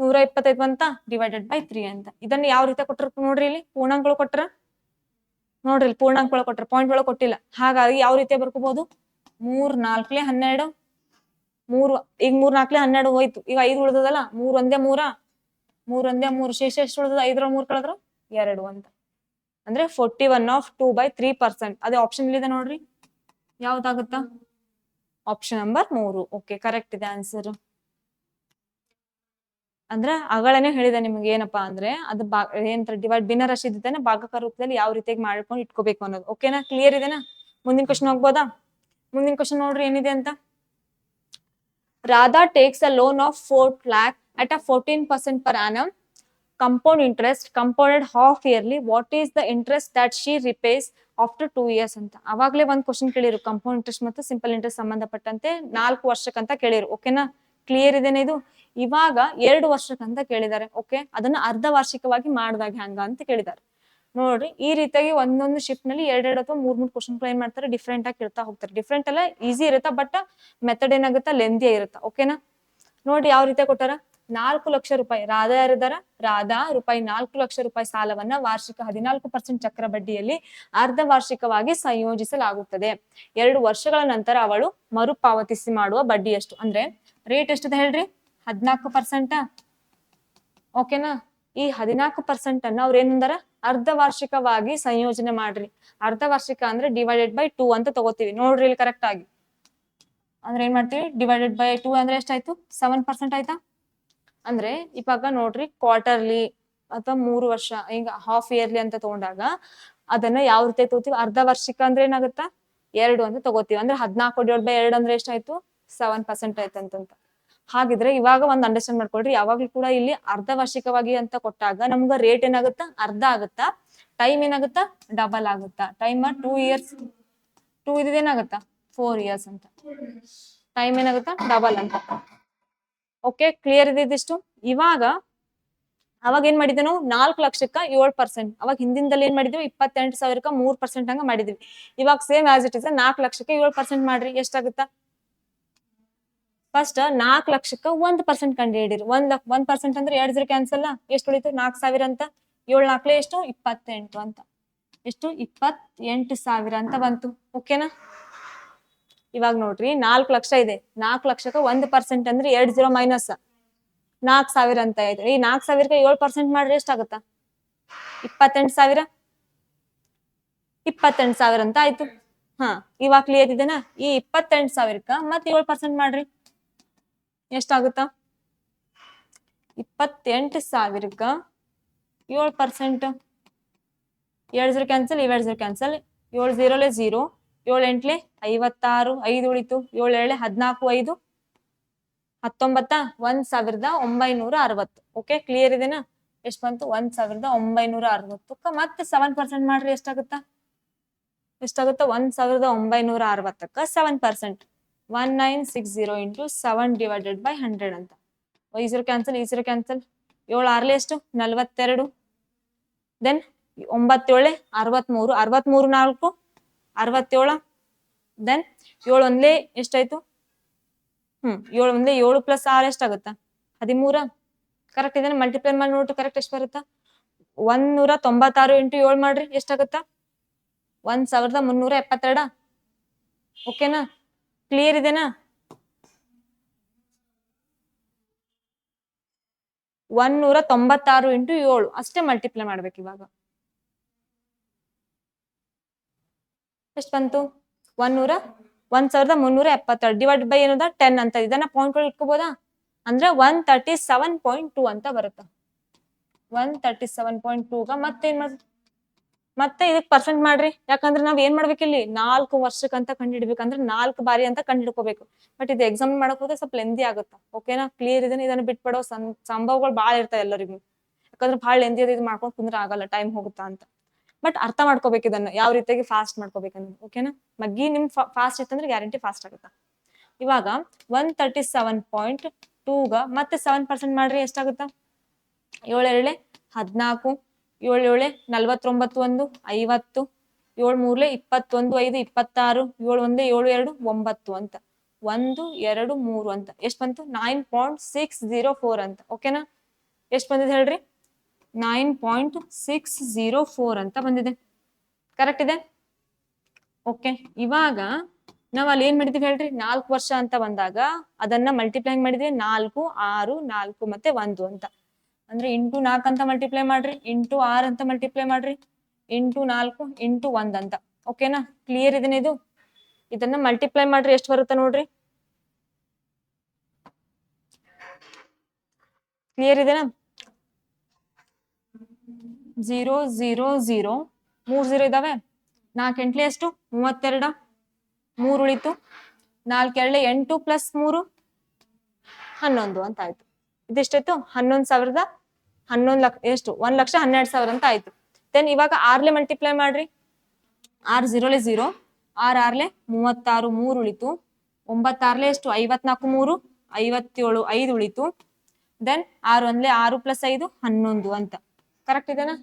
125 ಅಂತ ಡಿವೈಡೆಡ್ ಬೈ 3 ಅಂತ. ಇದನ್ನ ಯಾವ ರೀತಿ ಕೊಟ್ಟರು ನೋಡ್ರಿ ಇಲ್ಲಿ. ಪೂರ್ಣಾಂಕಗಳು ಕೊಟ್ರ ನೋಡ್ರಿ, ಇಲ್ಲಿ ಪೂರ್ಣಾಂಕಗಳು ಕೊಟ್ರ, ಪಾಯಿಂಟ್ ಒಳಗೆ ಕೊಟ್ಟಿಲ್ಲ. ಹಾಗಾಗಿ ಯಾವ ರೀತಿ ಬರ್ಕೋಬಹುದು? 3 4 12, 3 ಈಗ 3 4 12 ಹೋಯ್ತು. ಈಗ 5 ಉಳಿದದಲ್ಲ, 3 ಒಂದೇ 3, 3 ಒಂದೇ 3, ಶೇಷ ಎಷ್ಟು ಉಳಿದದ? 5 3 ಕಳೆದ್ರು 2 ಅಂತ. ಅಂದ್ರೆ 41 of 2/3%. ಅದೇ ಆಪ್ಷನ್ ಇಲ್ಲಿದೆ ನೋಡ್ರಿ, ಯಾವ್ದಾಗುತ್ತ? Option number 3. ಓಕೆ, ಕರೆಕ್ಟ್ ಇದೆ ಆನ್ಸರ್. ಅಂದ್ರೆ ಅಗಳನೆ ಹೇಳಿದೆ ನಿಮ್ಗೆ ಏನಪ್ಪಾ ಅಂದ್ರೆ ಅದು ಏನ್ ಡಿವೈಡ್ ಭಿನ್ನ ರಾಶಿ ಇದ್ದಾನೆ ಭಾಗಕಾರ ರೂಪದಲ್ಲಿ ಯಾವ ರೀತಿಯಾಗಿ ಮಾಡ್ಕೊಂಡು ಇಟ್ಕೋಬೇಕು ಅನ್ನೋದು. ಓಕೆನಾ? ಕ್ಲಿಯರ್ ಇದೆನಾ? ಮುಂದಿನ ಕ್ವಶನ್ ಹೋಗ್ಬೋದಾ? ಮುಂದಿನ ಕ್ವಶನ್ ನೋಡ್ರಿ ಏನಿದೆ ಅಂತ. Radha takes a loan of 4 lakh at a 14% per annum compound interest compounded half yearly. What is the interest that she repays after 2 years ಅಂತ. ಅವಾಗ್ಲೇ ಒಂದ್ ಕ್ವಶನ್ ಕೇಳಿರು, ಕಂಪೌಂಡ್ ಇಂಟ್ರೆಸ್ಟ್ ಮತ್ತು ಸಿಂಪಲ್ ಇಂಟ್ರೆಸ್ಟ್ ಸಂಬಂಧಪಟ್ಟಂತೆ 4 ವರ್ಷಕ್ಕಂತ ಕೇಳಿರು. ಓಕೆನಾ? ಕ್ಲಿಯರ್ ಇದೇನೆ ಇದು? ಇವಾಗ 2 ವರ್ಷಕ್ಕಂತ ಕೇಳಿದ್ದಾರೆ. ಓಕೆ, ಅದನ್ನ ಅರ್ಧ ವಾರ್ಷಿಕವಾಗಿ ಮಾಡಿದಾಗ ಹ್ಯಾಂಗ ಅಂತ ಕೇಳಿದ್ದಾರೆ. ನೋಡ್ರಿ, ಈ ರೀತಿಯಾಗಿ ಒಂದೊಂದು ಶಿಫ್ಟ್ ನಲ್ಲಿ 2 ಅಥವಾ 3 ಕ್ವಶನ್ ಏನ್ ಮಾಡ್ತಾರೆ? ಡಿಫ್ರೆಂಟ್ ಆಗಿ ಕೇಳ್ತಾ ಹೋಗ್ತಾರೆ. ಡಿಫ್ರೆಂಟ್ ಅಲ್ಲ, ಈಸಿ ಇರುತ್ತಾ, ಬಟ್ ಮೆಥಡ್ ಏನಾಗುತ್ತಾ? ಲೆಂದಿ ಇರುತ್ತಾ. ಓಕೆನಾ? ನೋಡಿ ಯಾವ ರೀತಿ ಕೊಟ್ಟಾರ? 4 ಲಕ್ಷ ರೂಪಾಯಿ ರಾಧಾ ಯಾರಿದಾರ? ರಾಧಾ ರೂಪಾಯಿ 4 ಲಕ್ಷ ರೂಪಾಯಿ ಸಾಲವನ್ನ ವಾರ್ಷಿಕ 14% ಚಕ್ರ ಬಡ್ಡಿಯಲ್ಲಿ ಅರ್ಧ ವಾರ್ಷಿಕವಾಗಿ ಸಂಯೋಜಿಸಲಾಗುತ್ತದೆ. 2 ವರ್ಷಗಳ ನಂತರ ಅವಳು ಮರುಪಾವತಿಸಿ ಮಾಡುವ ಬಡ್ಡಿ ಎಷ್ಟು? ಅಂದ್ರೆ ರೇಟ್ ಎಷ್ಟಿದೆ ಹೇಳ್ರಿ? 14%. ಓಕೆನಾ? ಈ 14% ಅನ್ನ ಅವ್ರ ಏನಂದಾರ ಅರ್ಧ ವಾರ್ಷಿಕವಾಗಿ ಸಂಯೋಜನೆ ಮಾಡ್ರಿ. ಅರ್ಧ ವಾರ್ಷಿಕ ಅಂದ್ರೆ ಡಿವೈಡೆಡ್ ಬೈ 2 ಅಂತ ತಗೋತೀವಿ. ನೋಡ್ರಿ ಇಲ್ಲಿ ಕರೆಕ್ಟ್ ಆಗಿ. ಅಂದ್ರೆ ಏನ್ ಮಾಡ್ತೀವಿ, ಡಿವೈಡೆಡ್ ಬೈ 2 ಅಂದ್ರೆ ಎಷ್ಟಾಯ್ತು, 7% ಆಯ್ತಾ. ಅಂದ್ರೆ ಇವಾಗ ನೋಡ್ರಿ ಕ್ವಾರ್ಟರ್ಲಿ ಅಥವಾ 3 ವರ್ಷ ಈಗ ಹಾಫ್ ಇಯರ್ಲಿ ಅಂತ ತಗೊಂಡಾಗ ಅದನ್ನ ಯಾವ ರೀತಿ ತಗೋತೀವಿ, ಅರ್ಧ ವಾರ್ಷಿಕ ಅಂದ್ರೆ ಏನಾಗುತ್ತಾ 2 ಅಂತ ತಗೋತೀವಿ. ಅಂದ್ರೆ 14/2 ಅಂದ್ರೆ ಎಷ್ಟಾಯ್ತು, 7% ಆಯ್ತಂತ. ಹಾಗಿದ್ರೆ ಇವಾಗ ಒಂದ್ ಅಂಡರ್ಸ್ಟ್ಯಾಂಡ್ ಮಾಡ್ಕೊಳ್ರಿ, ಯಾವಾಗ್ಲೂ ಕೂಡ ಇಲ್ಲಿ ಅರ್ಧ ವಾರ್ಷಿಕವಾಗಿ ಅಂತ ಕೊಟ್ಟಾಗ ನಮ್ಗ ರೇಟ್ ಏನಾಗುತ್ತಾ, ಅರ್ಧ ಆಗುತ್ತಾ, ಟೈಮ್ ಏನಾಗುತ್ತಾ, ಡಬಲ್ ಆಗುತ್ತಾ. ಟೈಮ್ 2 ಇಯರ್ಸ್, 2 ಇದೇನಾಗುತ್ತಾ 4 ಇಯರ್ಸ್ ಅಂತ. ಟೈಮ್ ಏನಾಗುತ್ತಾ, ಡಬಲ್ ಅಂತ. ಓಕೆ, ಕ್ಲಿಯರ್ ಇದೆ ಇದಿಷ್ಟು. ಇವಾಗ ಅವಾಗ ಏನ್ ಮಾಡಿದ್ವಿ ನಾವು, 4 ಲಕ್ಷಕ್ಕ 7%. ಅವಾಗ ಹಿಂದಿಂದಲ್ಲಿ ಏನ್ ಮಾಡಿದ್ವಿ, 28,000ಕ್ಕ 3% ಹಂಗ ಮಾಡಿದ್ವಿ. ಇವಾಗ ಸೇಮ್ ಆಸ್ ಇಟ್ ಇಸ್ 4 ಲಕ್ಷಕ್ಕೆ 7% ಮಾಡ್ರಿ, ಎಷ್ಟಾಗುತ್ತಾ. ಫಸ್ಟ್ 4 ಲಕ್ಷಕ್ಕ 1% ಕಂಡು ಹಿಡಿರಿ. 1% ಅಂದ್ರೆ 2 0 ಕ್ಯಾನ್ಸಲ್, ಎಷ್ಟು ಉಳಿತು, 4,000 ಅಂತ. 7 4 ಎಷ್ಟು, 28 ಅಂತ. ಎಷ್ಟು, 28,000 ಅಂತ ಬಂತು. ಓಕೆನಾ. ಇವಾಗ ನೋಡ್ರಿ 4 ಲಕ್ಷ ಇದೆ, 4 ಲಕ್ಷಕ್ಕ 1% ಅಂದ್ರೆ 2 0 ಮೈನಸ್ 4,000 ಅಂತ ಆಯ್ತು. ಈ 4,000ಕ್ಕೆ 7% ಮಾಡ್ರಿ, ಎಷ್ಟಾಗುತ್ತಾ, 28,000. 28,000 ಅಂತ ಆಯ್ತು. ಇವಾಗ ಕ್ಲಿಯರ್ ಇದೆನಾ. ಈ 28,000ಕ್ಕ ಮತ್ತೆ 7% ಮಾಡ್ರಿ, ಎಷ್ಟಾಗುತ್ತಾ, 28,000ಕ್ಕ 7%. 2 0 ಕ್ಯಾನ್ಸಲ್, 2 0 ಕ್ಯಾನ್ಸಲ್, 7 0 0, 7 8 56, 5 ಉಳಿತು, 7 7 14, 5 19, 1,960. ಓಕೆ, ಕ್ಲಿಯರ್ ಇದೆನಾ. ಎಷ್ಟು ಬಂತು, 1,960ಕ್ಕ ಮತ್ತೆ 7% ಮಾಡ್ರಿ, ಎಷ್ಟಾಗುತ್ತಾ, 1,960ಕ್ಕ 7%. 1960 ಇಂಟು 7 ಡಿವೈಡೆಡ್ ಬೈ 100 ಅಂತ. 0 ಕ್ಯಾನ್ಸಲ್, 0 ಕ್ಯಾನ್ಸಲ್, 7 6 ಎಷ್ಟು, 42. ದೆನ್ 9 7 63, 63 4 67. ದೆನ್ 7 1 ಎಷ್ಟಾಯ್ತು, 7 1 7 ಪ್ಲಸ್ 6 ಎಷ್ಟಾಗುತ್ತಾ, 13. ಕರೆಕ್ಟ್ ಇದನ್ನ ಮಲ್ಟಿಪ್ಲೈ ಮಾಡಿ ನೋಡ್ರಿ, ಕರೆಕ್ಟ್ ಎಷ್ಟು ಬರುತ್ತಾ. 196 ಇಂಟು 7 ಮಾಡ್ರಿ, ಎಷ್ಟಾಗುತ್ತಾ, 1,372. ಓಕೆನಾ, ಕ್ಲಿಯರ್ ಇದೆನಾ. 196 ಇಂಟು 7 ಅಷ್ಟೇ ಮಲ್ಟಿಪ್ಲೈ ಮಾಡ್ಬೇಕು. ಇವಾಗ ಎಷ್ಟು ಬಂತು, 1,372 ಡಿವೈಡ್ ಬೈ ಏನದ 10 ಅಂತ. ಇದನ್ನ ಪಾಯಿಂಟ್ ಒಳಗೆ ಇಟ್ಕೋಬೋದಾ, ಅಂದ್ರೆ 137.2 ಅಂತ ಬರುತ್ತೆ. 137.2ಗ ಮತ್ತೇನ್ ಮಾಡ್, ಮತ್ತೆ ಇದಕ್ ಪರ್ಸೆಂಟ್ ಮಾಡ್ರಿ. ಯಾಕಂದ್ರೆ ನಾವ್ ಏನ್ ಮಾಡ್ಬೇಕು, ಇಲ್ಲಿ 4 ವರ್ಷಕ್ಕಂತ ಕಂಡು ಹಿಡ್ಬೇಕಂದ್ರೆ 4 ಬಾರಿ ಅಂತ ಕಂಡು ಹಿಡ್ಕೋಬೇಕು. ಬಟ್ ಇದು ಎಕ್ಸಾಮ್ ಮಾಡಕ್ ಹೋದ್ರೆ ಸ್ವಲ್ಪ ಲೆಂದಿ ಆಗುತ್ತೆ. ಓಕೆನಾ, ಕ್ಲಿಯರ್ ಇದನ್ನ. ಇದನ್ನ ಬಿಟ್ಬಿಡೋ ಸಂಭವಗಳು ಬಾಳ ಇರ್ತಾವೆ ಎಲ್ಲರಿಗೂ. ಯಾಕಂದ್ರೆ ಬಹಳ ಲೆಂದಿ ಇದು ಮಾಡ್ಕೊಂಡು ಕುಂದ್ರೆ ಆಗಲ್ಲ, ಟೈಮ್ ಹೋಗುತ್ತಾ ಅಂತ. ಬಟ್ ಅರ್ಥ ಮಾಡ್ಕೋಬೇಕು ಇದನ್ನ, ಯಾವ ರೀತಿಯಾಗಿ ಫಾಸ್ಟ್ ಮಾಡ್ಕೋಬೇಕಂದ್ರೆ. ಓಕೆನಾ, ಮಗ್ಗಿ ನಿಮ್ ಫಾಸ್ಟ್ ಇತ್ತಂದ್ರೆ ಗ್ಯಾರಂಟಿ ಫಾಸ್ಟ್ ಆಗುತ್ತಾ. ಇವಾಗ 137.2ಗ ಮತ್ತೆ 7% ಮಾಡ್ರಿ, ಎಷ್ಟಾಗುತ್ತಾ, 7 2 14, 7 7 49 1 50, 7 3 21 5 26, 7 1 7 2 9 ಅಂತ. 1 2 3 ಅಂತ. ಎಷ್ಟು ಬಂತು, 9.604 ಅಂತ. ಓಕೆನಾ, ಎಷ್ಟು ಬಂದಿದೆ ಹೇಳ್ರಿ, 9.604 ಅಂತ ಬಂದಿದೆ. ಕರೆಕ್ಟ್ ಇದೆ. ಓಕೆ, ಇವಾಗ ನಾವ್ ಅಲ್ಲಿ ಏನ್ ಮಾಡಿದೀವಿ ಹೇಳ್ರಿ, 4 ವರ್ಷ ಅಂತ ಬಂದಾಗ ಅದನ್ನ ಮಲ್ಟಿಪ್ಲೈ ಮಾಡಿದ್ವಿ 4 6 4 ಮತ್ತೆ 1 ಅಂತ. ಅಂದ್ರೆ ಇಂಟು 4 ಅಂತ ಮಲ್ಟಿಪ್ಲೈ ಮಾಡ್ರಿ, ಇಂಟು 6 ಅಂತ ಮಲ್ಟಿಪ್ಲೈ ಮಾಡ್ರಿ, ಇಂಟು 4 ಇಂಟು 1 ಅಂತ. ಓಕೆನಾ, ಕ್ಲಿಯರ್ ಇದನ್ನ. ಇದು ಇದನ್ನ ಮಲ್ಟಿಪ್ಲೈ ಮಾಡ್ರಿ, ಎಷ್ಟು ಬರುತ್ತೆ ನೋಡ್ರಿ. ಕ್ಲಿಯರ್ ಇದೆನಾ. 0 0 0 3 0 ಇದಾವೆ. 4 8 ಎಷ್ಟು, 32. 3 ಉಳಿತು, 4 2 8 ಪ್ಲಸ್ 3 11 ಅಂತ ಆಯ್ತು. ಇದಿಷ್ಟಾಯ್ತು, 11,000 11 ಲಕ್ಷ ಎಷ್ಟು, 1,12,000 ಅಂತ ಆಯ್ತು. ದೆನ್ ಇವಾಗ 6 ಮಲ್ಟಿಪ್ಲೈ ಮಾಡ್ರಿ. 6 0 0, 6 6 36, 3 ಉಳಿತು. 9 6 ಎಷ್ಟು, 54 3 57, 5 ಉಳಿತು. ದೆನ್ 6 1 6 ಪ್ಲಸ್ 5 11 ಅಂತ. ಕರೆಕ್ಟ್ ಇದೆನಾ.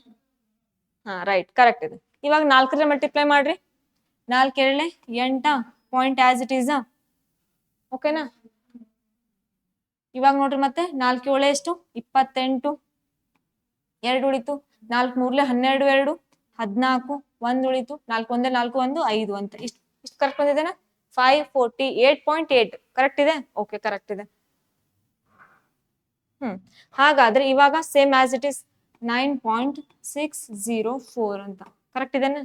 ರೈಟ್, ಕರೆಕ್ಟ್ ಇದೆ. ಇವಾಗ 4 ಮಲ್ಟಿಪ್ಲೈ ಮಾಡ್ರಿ. 4 2 8 ಪಾಯಿಂಟ್ ಆಸ್ ಇಟ್ ಈಸ್. ಓಕೆನಾ, ಇವಾಗ ನೋಡ್ರಿ ಮತ್ತೆ 4 7 ಎಷ್ಟು, 28, 2 ಉಳಿತು. 4 3 12 2 14, 1 ಉಳಿತು. 4 1 4 1 5 ಅಂತ. ಇಷ್ಟು ಕರೆಕ್ಟ್ ಬಂದಿದೆನಾ. 548.8 ಕರೆಕ್ಟ್ ಇದೆ. ಓಕೆ, ಕರೆಕ್ಟ್ ಇದೆ. ಹಾಗಾದ್ರೆ ಇವಾಗ ಸೇಮ್ ಆಸ್ ಇಟ್ ಇಸ್ 9.604 ಅಂತ ಕರೆಕ್ಟ್ ಇದೆನಾ?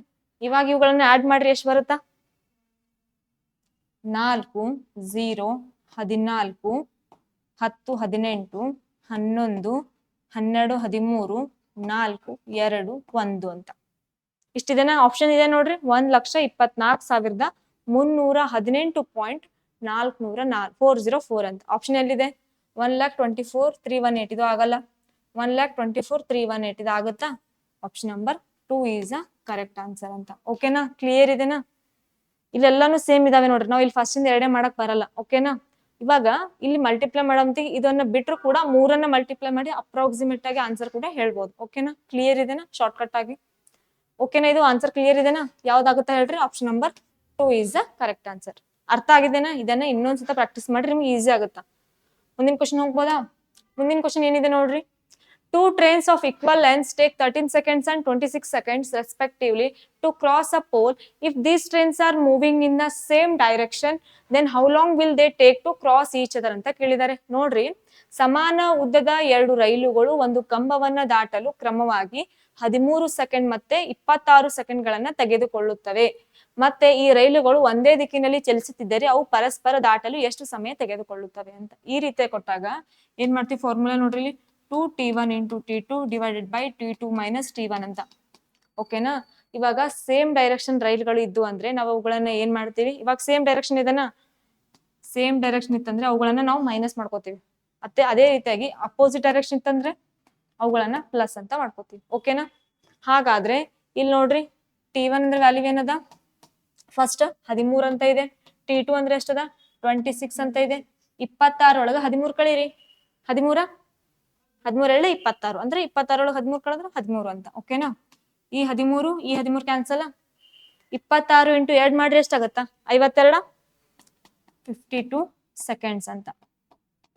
ಇವಾಗ ಇವುಗಳನ್ನ ಆಡ್ ಮಾಡ್ರಿ ಎಷ್ಟು ಬರುತ್ತಾ? 4 0 14 10 18 11 12 13 4 2 1 ಅಂತ ಇಷ್ಟಿದೆನಾ? ಆಪ್ಷನ್ ಇದೆ ನೋಡ್ರಿ, 1,24,318.404 ಅಂತ ಆಪ್ಷನ್ ಎಲ್ಲಿದೆ? 1,24,318 ಇದು ಆಗಲ್ಲ, 1,24,318 ಇದು ಆಗುತ್ತಾ? Option number 2 is a correct answer ಅಂತ. ಓಕೆನಾ? ಕ್ಲಿಯರ್ ಇದೆನಾ? ಇಲ್ಲೆಲ್ಲಾನು ಸೇಮ್ ಇದಾವೆ ನೋಡ್ರಿ, ನಾವು ಇಲ್ಲಿ ಫಸ್ಟ್ ಇಂದ ಎರಡೇ ಮಾಡಕ್ ಬರಲ್ಲ. ಓಕೆನಾ? ಇವಾಗ ಇಲ್ಲಿ ಮಲ್ಟಿಪ್ಲೈ ಮಾಡೋಂತಿ ಇದನ್ನ ಬಿಟ್ರು ಕೂಡ 3 ಮಲ್ಟಿಪ್ಲೈ ಮಾಡಿ ಅಪ್ರಾಕ್ಸಿಮೇಟ್ ಆಗಿ ಆನ್ಸರ್ ಕೂಡ ಹೇಳ್ಬೋದು. ಓಕೆನಾ? ಕ್ಲಿಯರ್ ಇದೆನಾ? ಶಾರ್ಟ್ ಕಟ್ ಆಗಿ ಓಕೆನಾ? ಇದು ಆನ್ಸರ್ ಕ್ಲಿಯರ್ ಇದೆನಾ? ಯಾವ್ದಾಗುತ್ತಾ ಹೇಳ್ರಿ? Option number 2 is a correct answer. ಅರ್ಥ ಆಗಿದೆನಾ? ಇದನ್ನ ಇನ್ನೊಂದ್ಸತ ಪ್ರಾಕ್ಟೀಸ್ ಮಾಡ್ರಿ, ನಿಮ್ಗೆ ಈಸಿ ಆಗುತ್ತಾ. ಮುಂದಿನ ಕ್ವಶನ್ ಹೋಗ್ಬೋದಾ? ಮುಂದಿನ ಕ್ವಶನ್ ಏನಿದೆ ನೋಡ್ರಿ. 2 trains of equal lengths take 13 seconds and 26 seconds respectively to cross a pole. If these trains are moving in the same direction, then how long will they take to cross each other ಅಂತ ಕೇಳಿದ್ದಾರೆ. ನೋಡ್ರಿ, ಸಮಾನ ಉದ್ದದ 2 ರೈಲುಗಳು ಒಂದು ಕಂಬವನ್ನ ದಾಟಲು ಕ್ರಮವಾಗಿ 13 second ಮತ್ತೆ 26 ಸೆಕೆಂಡ್ಗಳನ್ನ ತೆಗೆದುಕೊಳ್ಳುತ್ತವೆ. ಮತ್ತೆ ಈ ರೈಲುಗಳು ಒಂದೇ ದಿಕ್ಕಿನಲ್ಲಿ ಚಲಿಸುತ್ತಿದ್ದರೆ ಅವು ಪರಸ್ಪರ ದಾಟಲು ಎಷ್ಟು ಸಮಯ ತೆಗೆದುಕೊಳ್ಳುತ್ತವೆ ಅಂತ. ಈ ರೀತಿ ಕೊಟ್ಟಾಗ ಏನ್ ಮಾಡ್ತೀವಿ? ಫಾರ್ಮುಲಾ ನೋಡ್ರಿ, 2t1 into t2 divided by t2 minus t1 ಅಂತ. ಓಕೆನಾ? ಇವಾಗ ಸೇಮ್ ಡೈರೆಕ್ಷನ್ ರೈಲ್ಗಳು ಇದ್ದು ಅಂದ್ರೆ ನಾವು ಅವುಗಳನ್ನ ಏನ್ ಮಾಡ್ತೀವಿ? ಇವಾಗ ಸೇಮ್ ಡೈರೆಕ್ಷನ್ ಇದನ್ನ, ಸೇಮ್ ಡೈರೆಕ್ಷನ್ ಇತ್ತಂದ್ರೆ ಅವುಗಳನ್ನ ನಾವು ಮೈನಸ್ ಮಾಡ್ಕೋತೀವಿ. ಅದೇ ರೀತಿಯಾಗಿ ಅಪೋಸಿಟ್ ಡೈರೆಕ್ಷನ್ ಇತ್ತಂದ್ರೆ ಅವುಗಳನ್ನ ಪ್ಲಸ್ ಅಂತ ಮಾಡ್ಕೋತೀವಿ. ಓಕೆನಾ? ಹಾಗಾದ್ರೆ ಇಲ್ಲಿ ನೋಡ್ರಿ, t1 ಅಂದ್ರೆ ವ್ಯಾಲ್ಯೂ ಏನದ? ಫಸ್ಟ್ 13 ಅಂತ ಇದೆ. t2 ಅಂದ್ರೆ ಎಷ್ಟದ? 26 ಅಂತ ಇದೆ. 26 ಒಳಗ 13 ಕಳೀರಿ. 13 26 ಅಂದ್ರೆ 26 ಒಳಗೆ 13 ಕಳೆದ್ರೆ 13 ಅಂತ. ಓಕೆನಾ? ಈ 13 ಕ್ಯಾನ್ಸಲ್. 26 ಇಂಟು 2 ಮಾಡ್ರಿ ಎಷ್ಟಾಗತ್ತಾ? 52 52 ಸೆಕೆಂಡ್ಸ್ ಅಂತ.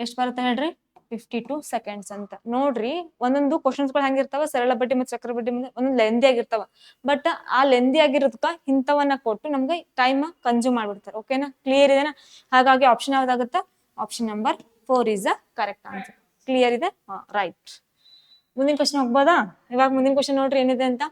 ಎಷ್ಟು ಬರುತ್ತೆ ಹೇಳ್ರಿ? 52 ಸೆಕೆಂಡ್ಸ್ ಅಂತ. ನೋಡ್ರಿ, ಒಂದೊಂದು ಕ್ವಶನ್ಸ್ಗಳು ಹೆಂಗಿರ್ತಾವ, ಸರಳ ಬಡ್ಡಿ ಮತ್ತು ಚಕ್ರ ಬಡ್ಡಿ ಒಂದೊಂದು ಲೆಂದಿ ಆಗಿರ್ತಾವ. ಬಟ್ ಆ ಲೆಂದಿ ಆಗಿರೋದಕ್ಕ ಇಂಥವನ್ನ ಕೊಟ್ಟು ನಮ್ಗೆ ಟೈಮ್ ಕನ್ಸ್ಯೂಮ್ ಮಾಡ್ಬಿಡ್ತಾರೆ. ಓಕೆನಾ? ಕ್ಲಿಯರ್ ಇದೆನಾ? ಹಾಗಾಗಿ ಆಪ್ಷನ್ ಯಾವ್ದಾಗುತ್ತೆ? Option number 4 is a correct answer. Clear ಇದೆ? ರೈಟ್. ಮುಂದಿನ ಕ್ವಶನ್ ಹೋಗ್ಬೋದಾ? ಇವಾಗ ಮುಂದಿನ ಕ್ವಶನ್ ನೋಡ್ರಿ ಏನಿದೆ ಅಂತ.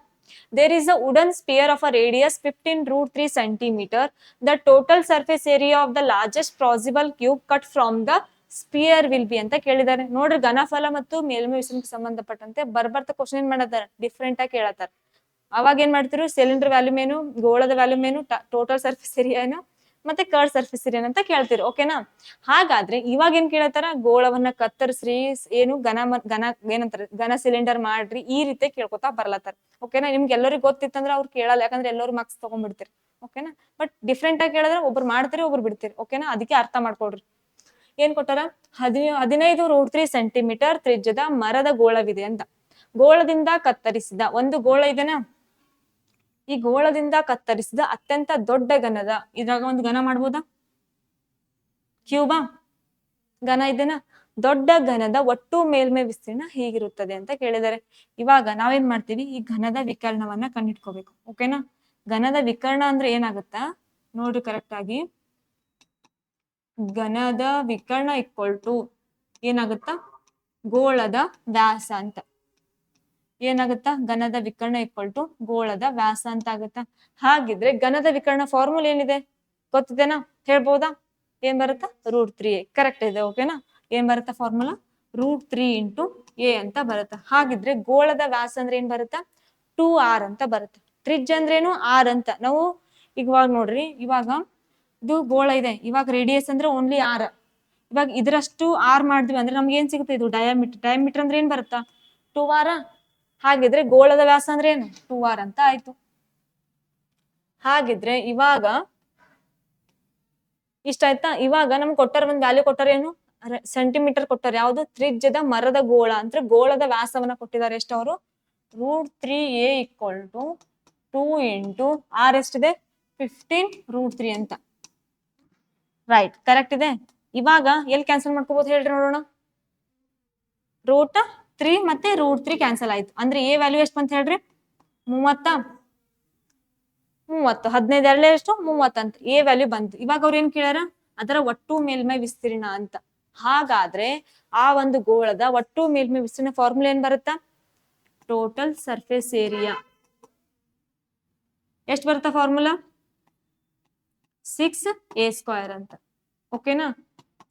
There is a wooden sphere of a radius 15√3 centimeter. The total surface area of the largest possible cube cut from the sphere will be ಅಂತ ಕೇಳಿದ್ದಾರೆ. ನೋಡ್ರಿ, ಘನಫಲ ಮತ್ತು ಮೇಲ್ಮೈ ವಿಸ್ತೀರ್ಣಕ್ಕೆ ಸಂಬಂಧಪಟ್ಟಂತೆ ಬರ್ಬರ್ತ ಕ್ವಶನ್ ಏನ್ ಮಾಡತ್ತಾರ? ಡಿಫ್ರೆಂಟ್ ಆಗಿ ಕೇಳತ್ತಾರ. ಅವಾಗ ಏನ್ ಮಾಡ್ತಿರು? ಸಿಲಿಂಡರ್ ವ್ಯಾಲ್ಯೂಮ್ ಏನು, ಗೋಳದ ವ್ಯಾಲ್ಯೂಮ್ ಏನು, ಟೋಟಲ್ ಸರ್ಫೇಸ್ ಏರಿಯಾ ಏನು, ಮತ್ತೆ ಕರ್ಡ್ ಸರ್ಫೇಸ್ ಏರಿಯಾ ಅಂತ ಕೇಳ್ತಿರು. ಓಕೆನಾ? ಹಾಗಾದ್ರೆ ಇವಾಗ ಏನ್ ಕೇಳತ್ತಾರ? ಗೋಳವನ್ನ ಕತ್ತರಿಸ್ರಿ, ಏನು ಘನ ಏನಂತಾರೆ, ಘನ ಸಿಲಿಂಡರ್ ಮಾಡ್ರಿ, ಈ ರೀತಿ ಕೇಳ್ಕೊತಾ ಬರ್ಲತ್ತಾರ. ಓಕೆನಾ? ನಿಮ್ಗೆ ಎಲ್ಲರಿಗೂ ಗೊತ್ತಿತ್ತಂದ್ರೆ ಅವ್ರು ಕೇಳಲ್ಲ, ಯಾಕಂದ್ರೆ ಎಲ್ಲರೂ ಮಾರ್ಕ್ಸ್ ತಗೊಂಡ್ಬಿಡ್ತೀರಿ. ಓಕೆನಾ? ಬಟ್ ಡಿಫ್ರೆಂಟ್ ಆಗಿ ಕೇಳಿದ್ರೆ ಒಬ್ರು ಮಾಡ್ತೀರಿ, ಒಬ್ರು ಬಿಡ್ತೀರಿ. ಓಕೆನಾ? ಅದಕ್ಕೆ ಅರ್ಥ ಮಾಡ್ಕೊಡ್ರಿ. ಏನ್ ಕೊಟ್ಟಾರ? 15√3 ಸೆಂಟಿಮೀಟರ್ ತ್ರಿಜ್ಯದ ಮರದ ಗೋಳವಿದೆ ಅಂತ. ಗೋಳದಿಂದ ಕತ್ತರಿಸಿದ ಒಂದು ಗೋಳ ಇದೆನಾ? ಈ ಗೋಳದಿಂದ ಕತ್ತರಿಸಿದ ಅತ್ಯಂತ ದೊಡ್ಡ ಘನದ, ಇದ್ರಾಗ ಒಂದು ಘನ ಮಾಡ್ಬೋದಾ? ಕ್ಯೂಬಾ ಘನ ಇದೆನಾ? ದೊಡ್ಡ ಘನದ ಒಟ್ಟು ಮೇಲ್ಮೈ ವಿಸ್ತೀರ್ಣ ಹೀಗಿರುತ್ತದೆ ಅಂತ ಕೇಳಿದ್ದಾರೆ. ಇವಾಗ ನಾವೇನ್ ಮಾಡ್ತೀವಿ? ಈ ಘನದ ವಿಕರ್ಣವನ್ನ ಕಂಡಿಡ್ಕೋಬೇಕು. ಓಕೆನಾ? ಘನದ ವಿಕರ್ಣ ಅಂದ್ರೆ ಏನಾಗುತ್ತಾ ನೋಡ್ರಿ ಕರೆಕ್ಟ್ ಆಗಿ. ಘನದ ವಿಕರ್ಣ ಈಕ್ವಲ್ ಟು ಏನಾಗುತ್ತಾ? ಗೋಳದ ವ್ಯಾಸ ಅಂತ. ಏನಾಗುತ್ತಾ? ಘನದ ವಿಕರ್ಣ ಈಕ್ವಲ್ ಟು ಗೋಳದ ವ್ಯಾಸ ಅಂತ ಆಗುತ್ತಾ? ಹಾಗಿದ್ರೆ ಘನದ ವಿಕರ್ಣ ಫಾರ್ಮುಲಾ ಏನಿದೆ ಗೊತ್ತಿದೆನಾ? ಹೇಳ್ಬೋದಾ? ಏನ್ ಬರುತ್ತಾ? √3a. ಕರೆಕ್ಟ್ ಇದೆ. ಓಕೆನಾ? ಏನ್ ಬರುತ್ತಾ ಫಾರ್ಮುಲಾ? √3 ಇಂಟು a ಅಂತ ಬರುತ್ತಾ. ಹಾಗಿದ್ರೆ ಗೋಳದ ವ್ಯಾಸ ಅಂದ್ರೆ ಏನ್ ಬರುತ್ತಾ? 2r ಅಂತ ಬರುತ್ತೆ. ತ್ರಿಜ್ಯ ಅಂದ್ರೆ ಏನು? r ಅಂತ. ನಾವು ಇವಾಗ ನೋಡ್ರಿ, ಇವಾಗ ಇದು ಗೋಳ ಇದೆ, ಇವಾಗ ರೇಡಿಯಸ್ ಅಂದ್ರೆ ಓನ್ಲಿ r. ಇವಾಗ ಇದ್ರಷ್ಟು r ಮಾಡಿದ್ವಿ ಅಂದ್ರೆ ನಮ್ಗೆ ಏನ್ ಸಿಗುತ್ತೆ? ಇದು ಡಯಾಮೀಟರ್. ಡಯಾಮೀಟರ್ ಅಂದ್ರೆ ಏನ್ ಬರುತ್ತಾ? 2r. ಹಾಗಿದ್ರೆ ಗೋಳದ ವ್ಯಾಸ ಅಂದ್ರೆ ಏನು? 2r ಅಂತ ಆಯ್ತು. ಹಾಗಿದ್ರೆ ಇವಾಗ ಇಷ್ಟ ಆಯ್ತಾ? ಇವಾಗ ನಮ್ಗೆ ಕೊಟ್ಟಾರ ಒಂದ್ ವ್ಯಾಲ್ಯೂ ಕೊಟ್ಟಾರ, ಏನು? ಸೆಂಟಿಮೀಟರ್ ಕೊಟ್ಟಾರ. ಯಾವ್ದು? ತ್ರಿಜ್ಯದ ಮರದ ಗೋಳ ಅಂದ್ರೆ ಗೋಳದ ವ್ಯಾಸವನ್ನ ಕೊಟ್ಟಿದ್ದಾರೆ. ಎಷ್ಟು ಅವರು? √3a equal to 2 into r ಎಷ್ಟಿದೆ? 15√3 ಅಂತ. ರೈಟ್, ಕರೆಕ್ಟ್ ಇದೆ. ಇವಾಗ ಎಲ್ಲಿ ಕ್ಯಾನ್ಸಲ್ ಮಾಡ್ಕೋಬಹುದು ಹೇಳ್ರಿ ನೋಡೋಣ. √3 ಮತ್ತೆ √3 ಕ್ಯಾನ್ಸಲ್ ಆಯ್ತು ಅಂದ್ರೆ a ವ್ಯಾಲ್ಯೂ ಎಷ್ಟು ಬಂತ ಹೇಳ್ರಿ? 30. 15 2 ಎಷ್ಟು? 30 ಅಂತ a ವ್ಯಾಲ್ಯೂ ಬಂತು. ಇವಾಗ ಅವ್ರು ಏನ್ ಕೇಳ್ಯಾರ? ಅದರ ಒಟ್ಟು ಮೇಲ್ಮೈ ವಿಸ್ತೀರ್ಣ ಅಂತ. ಹಾಗಾದ್ರೆ ಆ ಒಂದು ಗೋಳದ ಒಟ್ಟು ಮೇಲ್ಮೈ ವಿಸ್ತೀರ್ಣ ಫಾರ್ಮುಲಾ ಏನ್ ಬರುತ್ತಾ? ಟೋಟಲ್ ಸರ್ಫೇಸ್ ಏರಿಯಾ ಎಷ್ಟು ಬರುತ್ತಾ ಫಾರ್ಮುಲಾ 6a² ಅಂತ. ಓಕೆನಾ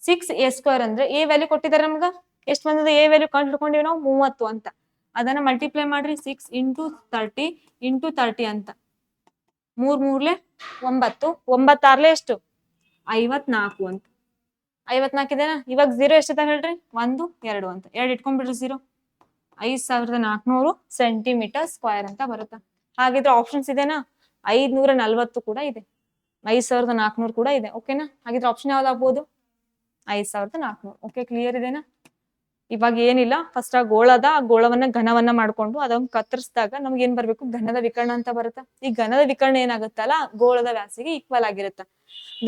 6a² ಅಂದ್ರೆ ಎ ವ್ಯಾಲ್ಯೂ ಕೊಟ್ಟಿದ್ದಾರೆ ನಮ್ಗ ಎಷ್ಟು ಬಂದಿದೆ ಎ ವ್ಯಾಲ್ಯೂ ಕಂಡುಕೊಂಡೀವಿ ನಾವು 30 ಅಂತ. ಅದನ್ನ ಮಲ್ಟಿಪ್ಲೈ ಮಾಡ್ರಿ 6 × 30 × 30 ಅಂತ 3 3 9 9 6 ಎಷ್ಟು 54 ಅಂತ 54 ಇದೆನಾ. ಇವಾಗ 0 ಎಷ್ಟಿದೆ ಹೇಳ್ರಿ 1 2 ಅಂತ 2 ಇಟ್ಕೊಂಡ್ಬಿಡ್ರಿ 0 5400 cm² ಅಂತ ಬರುತ್ತೆ. ಹಾಗಿದ್ರೆ ಆಪ್ಷನ್ಸ್ ಇದೆನಾ 540 ಕೂಡ ಇದೆ 5400 ಕೂಡ ಇದೆ. ಓಕೆನಾ ಹಾಗಿದ್ರೆ ಆಪ್ಷನ್ ಯಾವ್ದಾಗ್ಬೋದು 5400. ಓಕೆ ಕ್ಲಿಯರ್ ಇದೆನಾ. ಇವಾಗ ಏನಿಲ್ಲ ಫಸ್ಟ್ ಆ ಗೋಳದ ಆ ಗೋಳವನ್ನ ಘನವನ್ನ ಮಾಡ್ಕೊಂಡು ಅದನ್ನ ಕತ್ತರಿಸಿದಾಗ ನಮ್ಗೆ ಏನ್ ಬರ್ಬೇಕು ಘನದ ವಿಕರ್ಣ ಅಂತ ಬರುತ್ತೆ. ಈ ಘನದ ವಿಕರ್ಣ ಏನಾಗುತ್ತಲ್ಲ ಗೋಳದ ವ್ಯಾಸಿಗೆ ಈಕ್ವಲ್ ಆಗಿರುತ್ತೆ.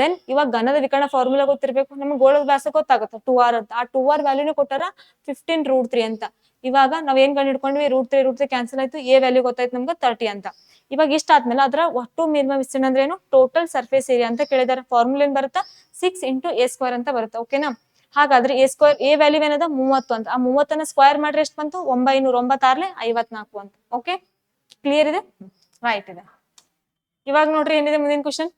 ದೆನ್ ಇವಾಗ ಘನದ ವಿಕರ್ಣ ಫಾರ್ಮುಲಾ ಗೊತ್ತಿರ್ಬೇಕು ನಮ್ಗೆ ಗೋಳದ ವ್ಯಾಸ ಗೊತ್ತಾಗುತ್ತೆ 2r ಅಂತ. ಆ 2r ವ್ಯಾಲ್ಯೂನು ಕೊಟ್ಟಾರ 15√3 ಅಂತ. ಇವಾಗ ನಾವ್ ಏನ್ ಕಂಡು ಹಿಡ್ಕೊಂಡ್ವಿ √3 ಕ್ಯಾನ್ಸಲ್ ಆಯ್ತು ಎ ವ್ಯಾಲ್ಯೂ ಗೊತ್ತಾಯ್ತು ನಮ್ಗೆ 30 ಅಂತ. ಇವಾಗ ಇಷ್ಟ ಆದ್ಮೇಲೆ ಅದರ ಒಟ್ಟು ಮೇಲ್ಮೈ ವಿಸ್ತೀರ್ಣ ಅಂದ್ರೆ ಏನು ಟೋಟಲ್ ಸರ್ಫೇಸ್ ಏರಿಯಾ ಅಂತ ಕೇಳಿದಾರೆ. ಫಾರ್ಮುಲಾ ಏನ್ ಬರುತ್ತಾ 6 × a² ಅಂತ ಬರುತ್ತೆ. ಓಕೆನಾ ಹಾಗಾದ್ರೆ ಎ ವ್ಯಾಲ್ಯೂ ಏನದ 30 ಅಂತ. ಆ 30 ಸ್ಕ್ವೇರ್ ಮಾಡ್ರೆ ಎಷ್ಟು ಬಂತು 909 54 ಅಂತ. ಓಕೆ ಕ್ಲಿಯರ್ ಇದೆ ರೈಟ್ ಇದೆ. ಇವಾಗ ನೋಡ್ರಿ ಏನಿದೆ ಮುಂದಿನ ಕ್ವಶನ್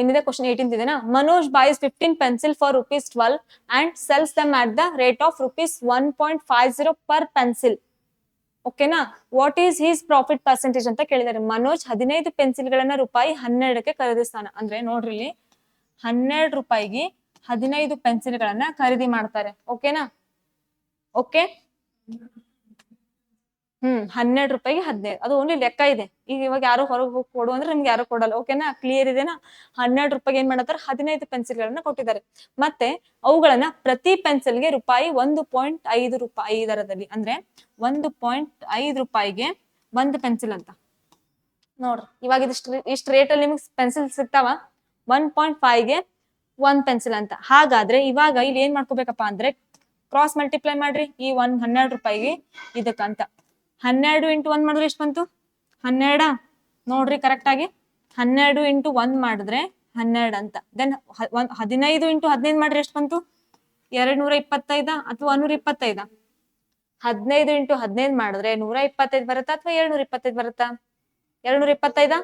ಏನಿದೆ ಕ್ವಶನ್ 18 ಇದೆನಾ. Manoj buys 15 pencil for ₹12 and sells them at the rate of ₹1.50 per pencil. ಓಕೆನಾ what is his profit percentage ಅಂತ ಕೇಳಿದಾರೆ. ಮನೋಜ್ 15 ಪೆನ್ಸಿಲ್ ಗಳನ್ನ ₹12ಕ್ಕೆ ಖರೀದಿಸ್ತಾನೆ. ಅಂದ್ರೆ ನೋಡ್ರಿ ಇಲ್ಲಿ 12 ರೂಪಾಯಿಗೆ 15 ಪೆನ್ಸಿಲ್ ಗಳನ್ನ ಖರೀದಿ ಮಾಡ್ತಾರೆ. ಓಕೆನಾ ಓಕೆ 12 ರೂಪಾಯಿಗೆ 15 ಅದು ಓನ್ಲಿ ಲೆಕ್ಕ ಇದೆ. ಈಗ ಇವಾಗ ಯಾರು ಹೊರಗೆ ಹೋಗಿ ಕೊಡು ಅಂದ್ರೆ ನಿಮ್ಗೆ ಯಾರು ಕೊಡಲ್ಲ. ಓಕೆನಾ ಕ್ಲಿಯರ್ ಇದೆನಾ. 12 ರೂಪಾಯಿಗೆ ಏನ್ ಮಾಡತ್ತಾರ 15 ಪೆನ್ಸಿಲ್ ಗಳನ್ನ ಕೊಟ್ಟಿದ್ದಾರೆ. ಮತ್ತೆ ಅವುಗಳನ್ನ ಪ್ರತಿ ಪೆನ್ಸಿಲ್ಗೆ ₹1.5 ದರದಲ್ಲಿ ಅಂದ್ರೆ 1.5 ರೂಪಾಯಿಗೆ ಒಂದು ಪೆನ್ಸಿಲ್ ಅಂತ ನೋಡ್ರಿ. ಇವಾಗ ಇಷ್ಟು ರೇಟ್ ಅಲ್ಲಿ ನಿಮ್ಗೆ ಪೆನ್ಸಿಲ್ ಸಿಗ್ತಾವ 1.5ಗೆ 1 ಪೆನ್ಸಿಲ್ ಅಂತ. ಹಾಗಾದ್ರೆ ಇವಾಗ ಇಲ್ಲಿ ಏನ್ ಮಾಡ್ಕೋಬೇಕಪ್ಪ ಅಂದ್ರೆ ಕ್ರಾಸ್ ಮಲ್ಟಿಪ್ಲೈ ಮಾಡ್ರಿ ಈ 12 ರೂಪಾಯಿಗೆ ಇದಕ್ಕಂತ 12 × 1 ಮಾಡಿದ್ರೆ ಎಷ್ಟು ಬಂತು 12 ನೋಡ್ರಿ ಕರೆಕ್ಟ್ ಆಗಿ 12 × 1 ಮಾಡಿದ್ರೆ 12 ಅಂತ. ದೆನ್ 15 × 15 ಮಾಡ್ರಿ ಎಷ್ಟು ಬಂತು 225 ಅಥವಾ 125. 15 × 15 ಮಾಡಿದ್ರೆ 125 ಬರುತ್ತಾ ಅಥವಾ 225 ಬರುತ್ತಾ 225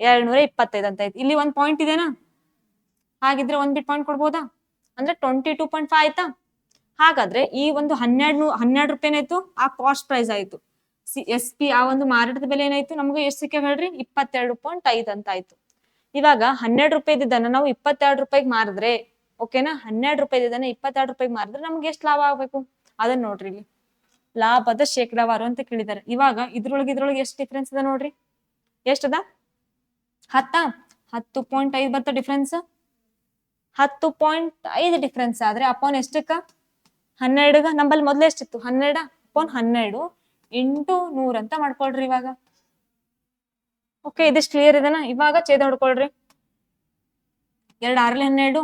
225 ಅಂತ ಆಯ್ತು. ಇಲ್ಲಿ ಒಂದ್ ಪಾಯಿಂಟ್ ಇದೆನಾ ಹಾಗಿದ್ರೆ ಒಂದ್ ಬಿಟ್ ಪಾಯಿಂಟ್ ಕೊಡ್ಬೋದಾ ಅಂದ್ರೆ 22.5 ಆಯ್ತಾ. ಹಾಗಾದ್ರೆ ಈ ಒಂದು 12 ರೂಪಾಯಿ ಏನಾಯ್ತು ಆ ಕಾಸ್ಟ್ ಪ್ರೈಸ್ ಆಯ್ತು. SP ಆ ಒಂದು ಮಾರಾಟದ ಬೆಲೆ ಏನಾಯ್ತು ನಮ್ಗೆ ಎಷ್ಟು ಸಿಕ್ಕ ಹೇಳ್ರಿ 22.5 ಅಂತ ಆಯ್ತು. ಇವಾಗ 12 ರೂಪಾಯಿ ಇದ್ದನ್ನ ನಾವು 22 ರೂಪಾಯಿಗೆ ಮಾರಿದ್ರೆ ಓಕೆನಾ 12 ರೂಪಾಯಿ ಇದ್ದನ್ನ 22 ರೂಪಾಯಿಗೆ ಮಾರಿದ್ರೆ ನಮ್ಗೆ ಎಷ್ಟು ಲಾಭ ಆಗ್ಬೇಕು ಅದನ್ನ ನೋಡ್ರಿ. ಇಲ್ಲಿ ಲಾಭದ ಶೇಕಡಾವಾರು ಅಂತ ಕೇಳಿದ್ದಾರೆ. ಇವಾಗ ಇದ್ರೊಳಗೆ ಎಷ್ಟು ಡಿಫ್ರೆನ್ಸ್ ಇದೆ ನೋಡ್ರಿ ಎಷ್ಟದ 10.5 ಬರ್ತಾ ಡಿಫ್ರೆನ್ಸ್ 10.5 ಡಿಫ್ರೆನ್ಸ್ ಆದ್ರೆ ಅಪೋನ್ ಎಷ್ಟಕ್ಕ 12 ನಂಬಲ್ಲಿ ಮೊದ್ಲು ಎಷ್ಟಿತ್ತು 12 ಅಪೋನ್ 12 × 100 ಅಂತ ಮಾಡ್ಕೊಳ್ರಿ. ಇವಾಗ ಓಕೆ ಇದಿಷ್ಟು ಕ್ಲಿಯರ್ ಇದೆನಾ. ಇವಾಗ ಛೇದ ಹೊಡ್ಕೊಳ್ರಿ 2 6 12 2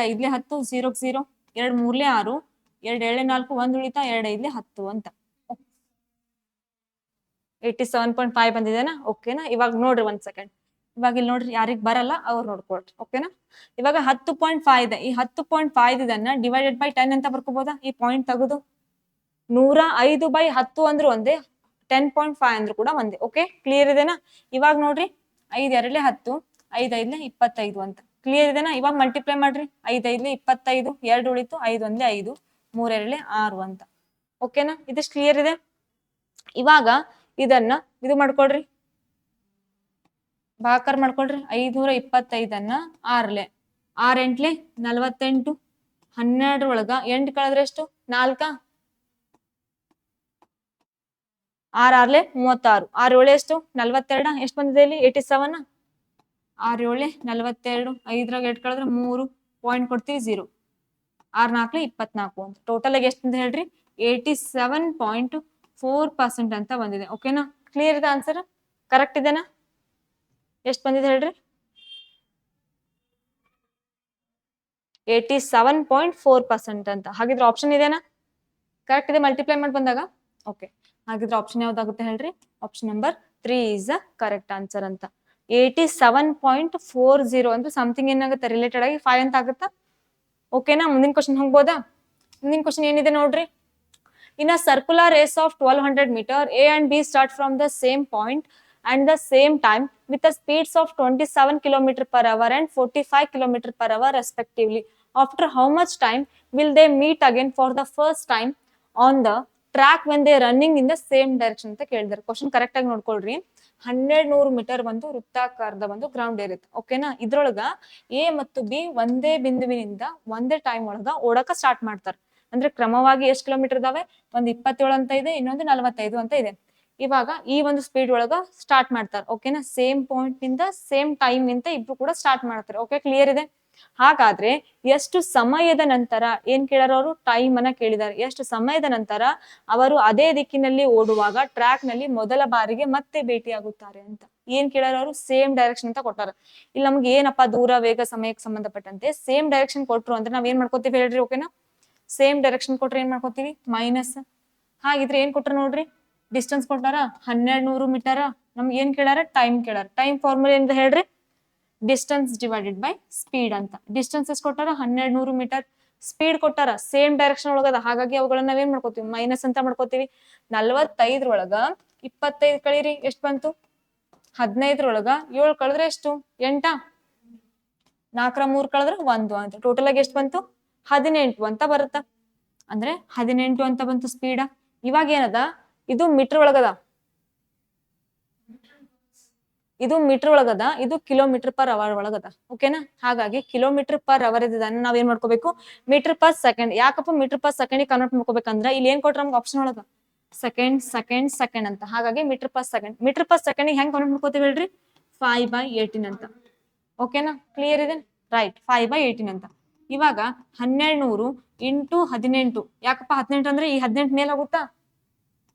5 10 0 0 2 3 6 2 7 4 1 ಉಳಿತಾ 2 5 10 ಅಂತ 87.5 ಬಂದಿದೆನಾ. ಓಕೆನಾ ಇವಾಗ ನೋಡ್ರಿ ಒಂದ್ ಸೆಕೆಂಡ್. ಇವಾಗ ಇಲ್ಲಿ ನೋಡ್ರಿ ಯಾರಿಗ್ ಬರಲ್ಲ ಅವ್ರು ನೋಡ್ಕೊಳ್ರಿ. ಓಕೆನಾ ಇವಾಗ 10.5 ಇದೆ. ಈ 10.5 ಇದನ್ನ ಡಿವೈಡೆಡ್ ಬೈ 10 ಅಂತ ಬರ್ಕೋಬಹುದಾ ಈ ಪಾಯಿಂಟ್ ತೆಗೆದು 105/10 ಅಂದ್ರು ಒಂದೇ 10.5 ಅಂದ್ರು ಕೂಡ ಒಂದೇ. ಓಕೆ ಕ್ಲಿಯರ್ ಇದೆನಾ. ಇವಾಗ ನೋಡ್ರಿ 5 2 10 5 5 25 ಅಂತ ಕ್ಲಿಯರ್ ಇದೆನಾ. ಇವಾಗ ಮಲ್ಟಿಪ್ಲೈ ಮಾಡ್ರಿ 5 5 25 2 ಉಳಿತು 5 1 5 3 2 6 ಅಂತ. ಓಕೆನಾ ಇದಿಷ್ಟು ಕ್ಲಿಯರ್ ಇದೆ. ಇವಾಗ ಇದನ್ನ ಇದು ಮಾಡ್ಕೊಳ್ರಿ ಭಾಗಾಕಾರ ಮಾಡ್ಕೊಳ್ರಿ 525 6 6 8 48 12 ಒಳಗ 8 ಕಳೆದ್ರೆ ಎಷ್ಟು 4 6 6 36 6 7 ಎಷ್ಟು 42 ಎಷ್ಟು ಬಂದಿದೆ ಇಲ್ಲಿ 87 6 7 42 5 8 ಕಳೆದ್ರೆ 3 ಪಾಯಿಂಟ್ ಕೊಡ್ತೀವಿ 0 6 4 24 ಅಂತ ಟೋಟಲ್ ಆಗಿ ಎಷ್ಟು ಅಂತ ಹೇಳ್ರಿ 87.4% ಅಂತ ಬಂದಿದೆ. ಓಕೆನಾ ಕ್ಲಿಯರ್ ಇದೆ ಆನ್ಸರ್ ಕರೆಕ್ಟ್ ಇದೆನಾ. ಎಷ್ಟು ಬಂದಿದೆ ಹೇಳ್ರಿ 87.4% ಅಂತ. ಹಾಗಿದ್ರೆ ಆಪ್ಷನ್ ಇದೆನಾ ಕರೆಕ್ಟ್ ಇದೆ ಮಲ್ಟಿಪ್ಲೈ ಮಾಡಿ ಬಂದಾಗ. ಓಕೆ ಹಾಗಿದ್ರೆ ಆಪ್ಷನ್ ಯಾವ್ದಾಗುತ್ತೆ ಹೇಳ್ರಿ option number 3 is the correct answer ಅಂತ. 87.40 ಅಂದ್ರೆ ಸಮಥಿಂಗ್ ಏನಾಗುತ್ತೆ ರಿಲೇಟೆಡ್ ಆಗಿ 5 ಅಂತ ಆಗುತ್ತಾ. ಓಕೆನಾ ಮುಂದಿನ ಕ್ವಶನ್ ಹೋಗ್ಬೋದಾ. ಮುಂದಿನ ಕ್ವಶನ್ ಏನಿದೆ ನೋಡ್ರಿ. In a circular race of 1200 meter, A and B start from the same point and the same time with the speeds of 27 km per hour and 45 km per hour respectively. After how much time will they meet again for the first time on the track when they are running in the same direction ಅಂತ ಕೇಳಿದಾರೆ. Question correct ಆಗಿ ನೋಡ್ಕೊಳ್ರಿ. 1200 metre ಒಂದು ವೃತ್ತಾಕಾರದ ಒಂದು ground ಇರುತ್ತೆ. ಓಕೆನಾ, ಇದ್ರೊಳಗ A ಮತ್ತು ಬಿ ಒಂದೇ ಬಿಂದುವಿನಿಂದ ಒಂದೇ ಟೈಮ್ ಒಳಗ ಓಡಕ ಸ್ಟಾರ್ಟ್ ಮಾಡ್ತಾರೆ. ಅಂದ್ರೆ ಕ್ರಮವಾಗಿ ಎಷ್ಟು ಕಿಲೋಮೀಟರ್ ಇದಾವೆ, ಒಂದು 27 ಅಂತ ಇದೆ, ಇನ್ನೊಂದು 45 ಅಂತ ಇದೆ. ಇವಾಗ ಈ ಒಂದು ಸ್ಪೀಡ್ ಒಳಗ ಸ್ಟಾರ್ಟ್ ಮಾಡ್ತಾರೆ. ಓಕೆನಾ, ಸೇಮ್ ಪಾಯಿಂಟ್ ನಿಂದ ಸೇಮ್ ಟೈಮ್ ನಿಂದ ಇಬ್ರು ಕೂಡ ಸ್ಟಾರ್ಟ್ ಮಾಡ್ತಾರೆ. ಓಕೆ, ಕ್ಲಿಯರ್ ಇದೆ. ಹಾಗಾದ್ರೆ ಎಷ್ಟು ಸಮಯದ ನಂತರ ಏನ್ ಕೇಳಾರ ಅವರು, ಟೈಮ್ ಅನ್ನ ಕೇಳಿದ್ದಾರೆ. ಎಷ್ಟು ಸಮಯದ ನಂತರ ಅವರು ಅದೇ ದಿಕ್ಕಿನಲ್ಲಿ ಓಡುವಾಗ ಟ್ರ್ಯಾಕ್ ನಲ್ಲಿ ಮೊದಲ ಬಾರಿಗೆ ಮತ್ತೆ ಭೇಟಿಯಾಗುತ್ತಾರೆ ಅಂತ ಏನ್ ಕೇಳಾರ ಅವರು, ಸೇಮ್ ಡೈರೆಕ್ಷನ್ ಅಂತ ಕೊಟ್ಟಾರ. ಇಲ್ಲಿ ನಮ್ಗೆ ಏನಪ್ಪಾ ದೂರ ವೇಗ ಸಮಯಕ್ಕೆ ಸಂಬಂಧಪಟ್ಟಂತೆ ಸೇಮ್ ಡೈರೆಕ್ಷನ್ ಕೊಟ್ರು ಅಂದ್ರೆ ನಾವ್ ಏನ್ ಮಾಡ್ಕೋತೀವಿ ಹೇಳ್ರಿ. ಓಕೆನಾ, ಸೇಮ್ ಡೈರೆಕ್ಷನ್ ಕೊಟ್ರೆ ಏನ್ ಮಾಡ್ಕೋತೀವಿ, ಮೈನಸ್. ಹಾಗಿದ್ರೆ ಏನ್ ಕೊಟ್ರ ನೋಡ್ರಿ, ಡಿಸ್ಟೆನ್ಸ್ ಕೊಟ್ಟಾರ 1200 ಮೀಟರ್. ನಮ್ಗೆ ಏನ್ ಕೇಳಾರ, ಟೈಮ್ ಕೇಳಾರ. ಟೈಮ್ ಫಾರ್ಮುಲಾ ಏನಿದೆ ಹೇಳ್ರಿ, ಡಿಸ್ಟೆನ್ಸ್ ಡಿವೈಡೆಡ್ ಬೈ ಸ್ಪೀಡ್ ಅಂತ. ಡಿಸ್ಟೆನ್ಸ್ ಎಷ್ಟು ಕೊಟ್ಟಾರ, 1200 ಮೀಟರ್. ಸ್ಪೀಡ್ ಕೊಟ್ಟಾರ ಸೇಮ್ ಡೈರೆಕ್ಷನ್ ಒಳಗದ, ಹಾಗಾಗಿ ಅವುಗಳನ್ನ ನಾವೇನ್ ಮಾಡ್ಕೋತೀವಿ, ಮೈನಸ್ ಅಂತ ಮಾಡ್ಕೋತೀವಿ. 45 ಒಳಗ 25 ಕಳೀರಿ, ಎಷ್ಟು ಬಂತು, 15 ಒಳಗ 7 ಕಳೆದ್ರೆ ಎಷ್ಟು, 8. 4 3 ಕಳೆದ್ರೆ 1 ಅಂತ. ಟೋಟಲ್ ಆಗಿ ಎಷ್ಟು ಬಂತು, 18 ಅಂತ ಬರುತ್ತ. ಅಂದ್ರೆ 18 ಅಂತ ಬಂತು ಸ್ಪೀಡ್. ಇವಾಗ ಏನದ, ಇದು ಮೀಟರ್ ಒಳಗದ, ಇದು ಮೀಟರ್ ಒಳಗದ, ಇದು ಕಿಲೋಮೀಟರ್ ಪರ್ ಅವರ್ ಒಳಗದ. ಓಕೆನಾ, ಹಾಗಾಗಿ ಕಿಲೋಮೀಟರ್ ಪರ್ ಅವರ್ ಇದನ್ನ ನಾವ್ ಏನ್ ಮಾಡ್ಕೋಬೇಕು, ಮೀಟರ್ ಪರ್ ಸೆಕೆಂಡ್. ಯಾಕಪ್ಪ ಮೀಟರ್ ಪರ್ ಸೆಕೆಂಡ್ ಕನ್ವರ್ಟ್ ಮಾಡ್ಕೋಬೇಕಂದ್ರ ಇಲ್ಲಿ ಏನ್ ಕೊಟ್ರ ನಮ್ಗೆ ಆಪ್ಷನ್ ಒಳಗ ಸೆಕೆಂಡ್ ಸೆಕೆಂಡ್ ಸೆಕೆಂಡ್ ಅಂತ. ಹಾಗಾಗಿ metre per second. Metre per second ಹೆಂಗ್ ಕನ್ವರ್ಟ್ ಮಾಡ್ಕೋತೀವಿ ಹೇಳ್ರಿ, 5/18 ಅಂತ. ಓಕೆನಾ, ಕ್ಲಿಯರ್ ಇದೆ. ರೈಟ್, 5/18 ಅಂತ. ಇವಾಗ 1200 ಇಂಟು 18, ಯಾಕಪ್ಪ 18 ಅಂದ್ರೆ ಈ 18 ಮೇಲೆ ಹೋಗುತ್ತಾ,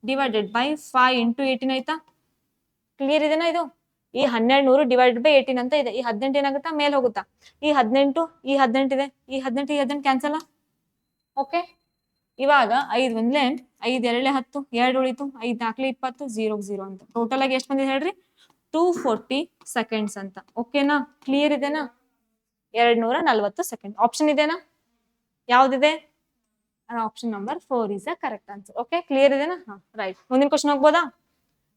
ಡಿವೈಡೆಡ್ ಬೈ 5 ಇಂಟು 18 ಆಯ್ತಾ. ಕ್ಲಿಯರ್ ಇದೆನಾ ಇದು. ಈ 1200 ಡಿವೈಡೆಡ್ ಬೈ 18 ಅಂತ ಇದೆ. ಈ 18 ಏನಾಗುತ್ತಾ, ಮೇಲೆ ಹೋಗುತ್ತಾ. ಈ 18 ಈ 18 ಇದೆ, ಈ 18 ಈ 18 ಕ್ಯಾನ್ಸಲ್. ಓಕೆ, ಇವಾಗ 5 ಒಂದ್ಲೆ 5 2 10, 2 ಉಳಿತು, 5 4 20, 0 0 ಅಂತ. ಟೋಟಲ್ ಆಗಿ ಎಷ್ಟು ಬಂದಿದೆ ಹೇಳ್ರಿ, 240 ಸೆಕೆಂಡ್ಸ್ ಅಂತ. ಓಕೆನಾ, ಕ್ಲಿಯರ್ ಇದೆನಾ. 240 ಸೆಕೆಂಡ್. ಆಪ್ಷನ್ ಇದೆನಾ, ಯಾವ್ದಿದೆ, option number 4 is a correct answer. Okay, clear ಇದೆನಾ. ಹಾ, ರೈಟ್. ಮುಂದಿನ ಕ್ವಶನ್ ಹೋಗ್ಬೋದಾ.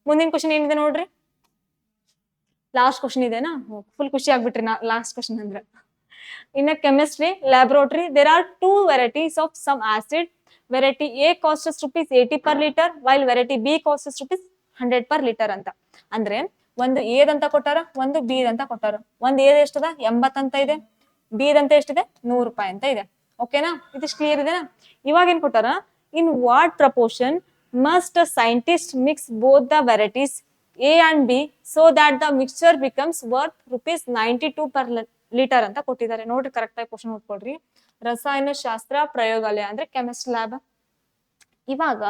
ಮುಂದಿನ ಕ್ವಶನ್ ಏನಿದೆ ನೋಡ್ರಿ, ಲಾಸ್ಟ್ ಕ್ವಶನ್ ಇದೆನಾ. ಫುಲ್ ಖುಷಿ ಆಗ್ಬಿಟ್ರಿ ನಾ ಲಾಸ್ಟ್ ಕ್ವಶನ್ ಅಂದ್ರೆ. In a chemistry laboratory there are 2 varieties of some acid. Variety A costs ₹80 per liter while variety B costs ₹100 per liter ಅಂತ. ಅಂದ್ರೆ ಒಂದು ಎದಂತ ಕೊಟ್ಟಾರ, ಒಂದು ಬಿ ಅಂತ ಕೊಟ್ಟಾರ. ಒಂದು ಎ ಎಷ್ಟದ 80 ಅಂತ ಇದೆ, ಬಿ ದಂತ ಎಷ್ಟಿದೆ ₹100 ಅಂತ ಇದೆ. ಓಕೆನಾ, ಇದಿಷ್ಟು ಕ್ಲಿಯರ್ ಇದೆನಾ. ಇವಾಗ ಏನ್ ಕೊಟ್ಟಾರ, in what proportion must a scientist mix both the varieties A and B so that the mixture becomes worth ₹92 per liter ಅಂತ ಕೊಟ್ಟಿದ್ದಾರೆ. ನೋಡ್ರಿ ಕರೆಕ್ಟ್ ಆಗಿ ಕ್ವಶನ್ ಓದ್ಕೊಳ್ರಿ. ರಸಾಯನ ಶಾಸ್ತ್ರ ಪ್ರಯೋಗಾಲಯ ಅಂದ್ರೆ ಕೆಮಿಸ್ಟ್ರಿ ಲ್ಯಾಬ್. ಇವಾಗ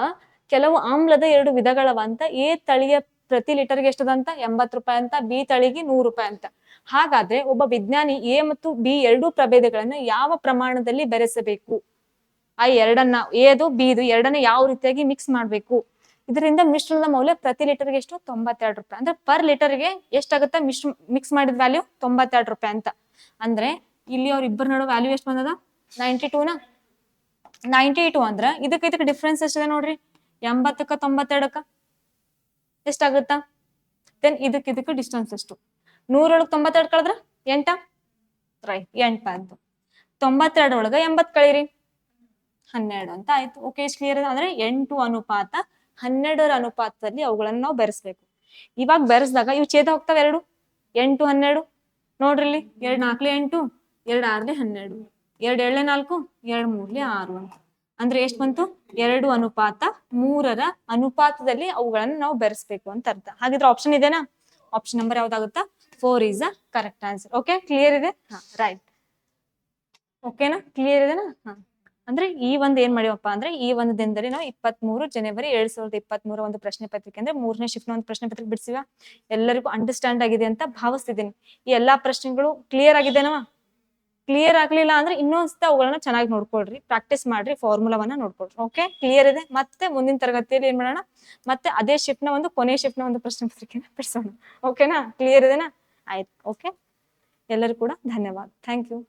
ಕೆಲವು ಆಮ್ಲದ 2 ವಿಧಗಳವಂತ. ಎ ತಳಿಯ ಪ್ರತಿ ಲೀಟರ್ಗೆ ಎಷ್ಟದಂತ, ₹80 ಅಂತ. ಬಿ ತಳಿಗೆ ₹100 ಅಂತ. ಹಾಗಾದ್ರೆ ಒಬ್ಬ ವಿಜ್ಞಾನಿ ಎ ಮತ್ತು ಬಿ ಎರಡೂ ಪ್ರಭೇದಗಳನ್ನ ಯಾವ ಪ್ರಮಾಣದಲ್ಲಿ ಬೆರೆಸಬೇಕು, ಆ ಎರಡನ್ನ ಎದು ಬಿದು ಎರಡನ್ನ ಯಾವ ರೀತಿಯಾಗಿ ಮಿಕ್ಸ್ ಮಾಡ್ಬೇಕು, ಇದರಿಂದ ಮಿಶ್ರಣದ ಮೌಲ್ಯ ಪ್ರತಿ ಲೀಟರ್ಗೆ ಎಷ್ಟು, ₹92. ಅಂದ್ರೆ ಪರ್ ಲೀಟರ್ಗೆ ಎಷ್ಟಾಗುತ್ತೆ ಮಿಕ್ಸ್ ಮಾಡಿದ ವ್ಯಾಲ್ಯೂ ₹92 ಅಂತ. ಅಂದ್ರೆ ಇಲ್ಲಿ ಅವ್ರ ಇಬ್ಬರ ನಡುವೆ ವ್ಯಾಲ್ಯೂ ಎಷ್ಟು ಬಂದದ, 92ನ. 92 ಅಂದ್ರ ಇದಕ್ಕೆ ಡಿಫ್ರೆನ್ಸ್ ಎಷ್ಟಿದೆ ನೋಡ್ರಿ, 80ಕ್ಕ 92ಕ್ಕ ಎಷ್ಟಾಗುತ್ತಾ. ದೆನ್ ಇದಕ್ಕೆ ಡಿಸ್ಟೆನ್ಸ್ ಎಷ್ಟು, 100 ಒಳಗೆ 92 ಕಳೆದ್ರ 8. ರೈಟ್, 8 ಅಂತ. 92 ಒಳಗ 80 ಕಳೀರಿ, 12 ಅಂತ ಆಯ್ತು. ಓಕೆ, ಇಷ್ಟು ಕ್ಲಿಯರ್. ಅಂದ್ರೆ 8 ಅನುಪಾತ 12 ಅನುಪಾತದಲ್ಲಿ ಅವುಗಳನ್ನ ನಾವು ಬೆರೆಸ್ಬೇಕು. ಇವಾಗ ಬೆರೆಸಿದಾಗ ಇವು ಛೇದ ಹೋಗ್ತಾವ ಎರಡು, 8 12 ನೋಡ್ರಿ ಇಲ್ಲಿ 2 4 8, 2 6 12, 2 7 4, 2 3 6 ಅಂತ. ಅಂದ್ರೆ ಎಷ್ಟು ಬಂತು, 2 ಅನುಪಾತ 3ರ ಅನುಪಾತದಲ್ಲಿ ಅವುಗಳನ್ನ ನಾವು ಬೆರೆಸ್ಬೇಕು ಅಂತ ಅರ್ಥ. ಹಾಗಿದ್ರೆ ಆಪ್ಷನ್ ಇದೆನಾ, ಆಪ್ಷನ್ ನಂಬರ್ ಯಾವ್ದಾಗುತ್ತಾ, 4 is a correct answer. Okay, clear ಇದೆ. ಹಾ, ರೈಟ್. ಓಕೆನಾ, ಕ್ಲಿಯರ್ ಇದೆನಾ. ಹಾ, ಅಂದ್ರೆ ಈ ಒಂದು ಏನ್ ಮಾಡಿವಪ್ಪ ಅಂದ್ರೆ ಈ ಒಂದು ದಿನದಲ್ಲಿ ನಾವು 23 ಜನವರಿ 2023 ಒಂದು ಪ್ರಶ್ನೆ ಪತ್ರಿಕೆ ಅಂದ್ರೆ 3ನೇ ಶಿಫ್ಟ್ ಒಂದು ಪ್ರಶ್ನೆ ಪತ್ರಿಕೆ ಬಿಡಿಸಿವ. ಎಲ್ಲರಿಗೂ ಅಂಡರ್ಸ್ಟ್ಯಾಂಡ್ ಆಗಿದೆ ಅಂತ ಭಾವಿಸ್ತಿದ್ದೀನಿ. ಈ ಎಲ್ಲಾ ಪ್ರಶ್ನೆಗಳು ಕ್ಲಿಯರ್ ಆಗಿದೆನವ. ಕ್ಲಿಯರ್ ಆಗ್ಲಿಲ್ಲ ಅಂದ್ರೆ ಇನ್ನೊಂದ್ಸತ ಅವುಗಳನ್ನ ಚೆನ್ನಾಗಿ ನೋಡ್ಕೊಳ್ರಿ, ಪ್ರಾಕ್ಟೀಸ್ ಮಾಡ್ರಿ, ಫಾರ್ಮುಲಾವನ್ನ ನೋಡ್ಕೊಳ್ರಿ. ಓಕೆ, ಕ್ಲಿಯರ್ ಇದೆ. ಮತ್ತೆ ಮುಂದಿನ ತರಗತಿಯಲ್ಲಿ ಏನ್ ಮಾಡೋಣ, ಮತ್ತೆ ಅದೇ ಶಿಫ್ಟ್ ನ ಒಂದು ಕೊನೆ ಶಿಫ್ಟ್ ನ ಒಂದು ಪ್ರಶ್ನೆ ಪತ್ರಿಕೆನ ಬಿಡಿಸೋಣ. ಓಕೆನಾ, ಕ್ಲಿಯರ್ ಇದೆನಾ. ಆಯ್ತು. ಓಕೆ, ಎಲ್ಲರೂ ಕೂಡ ಧನ್ಯವಾದ. Thank you.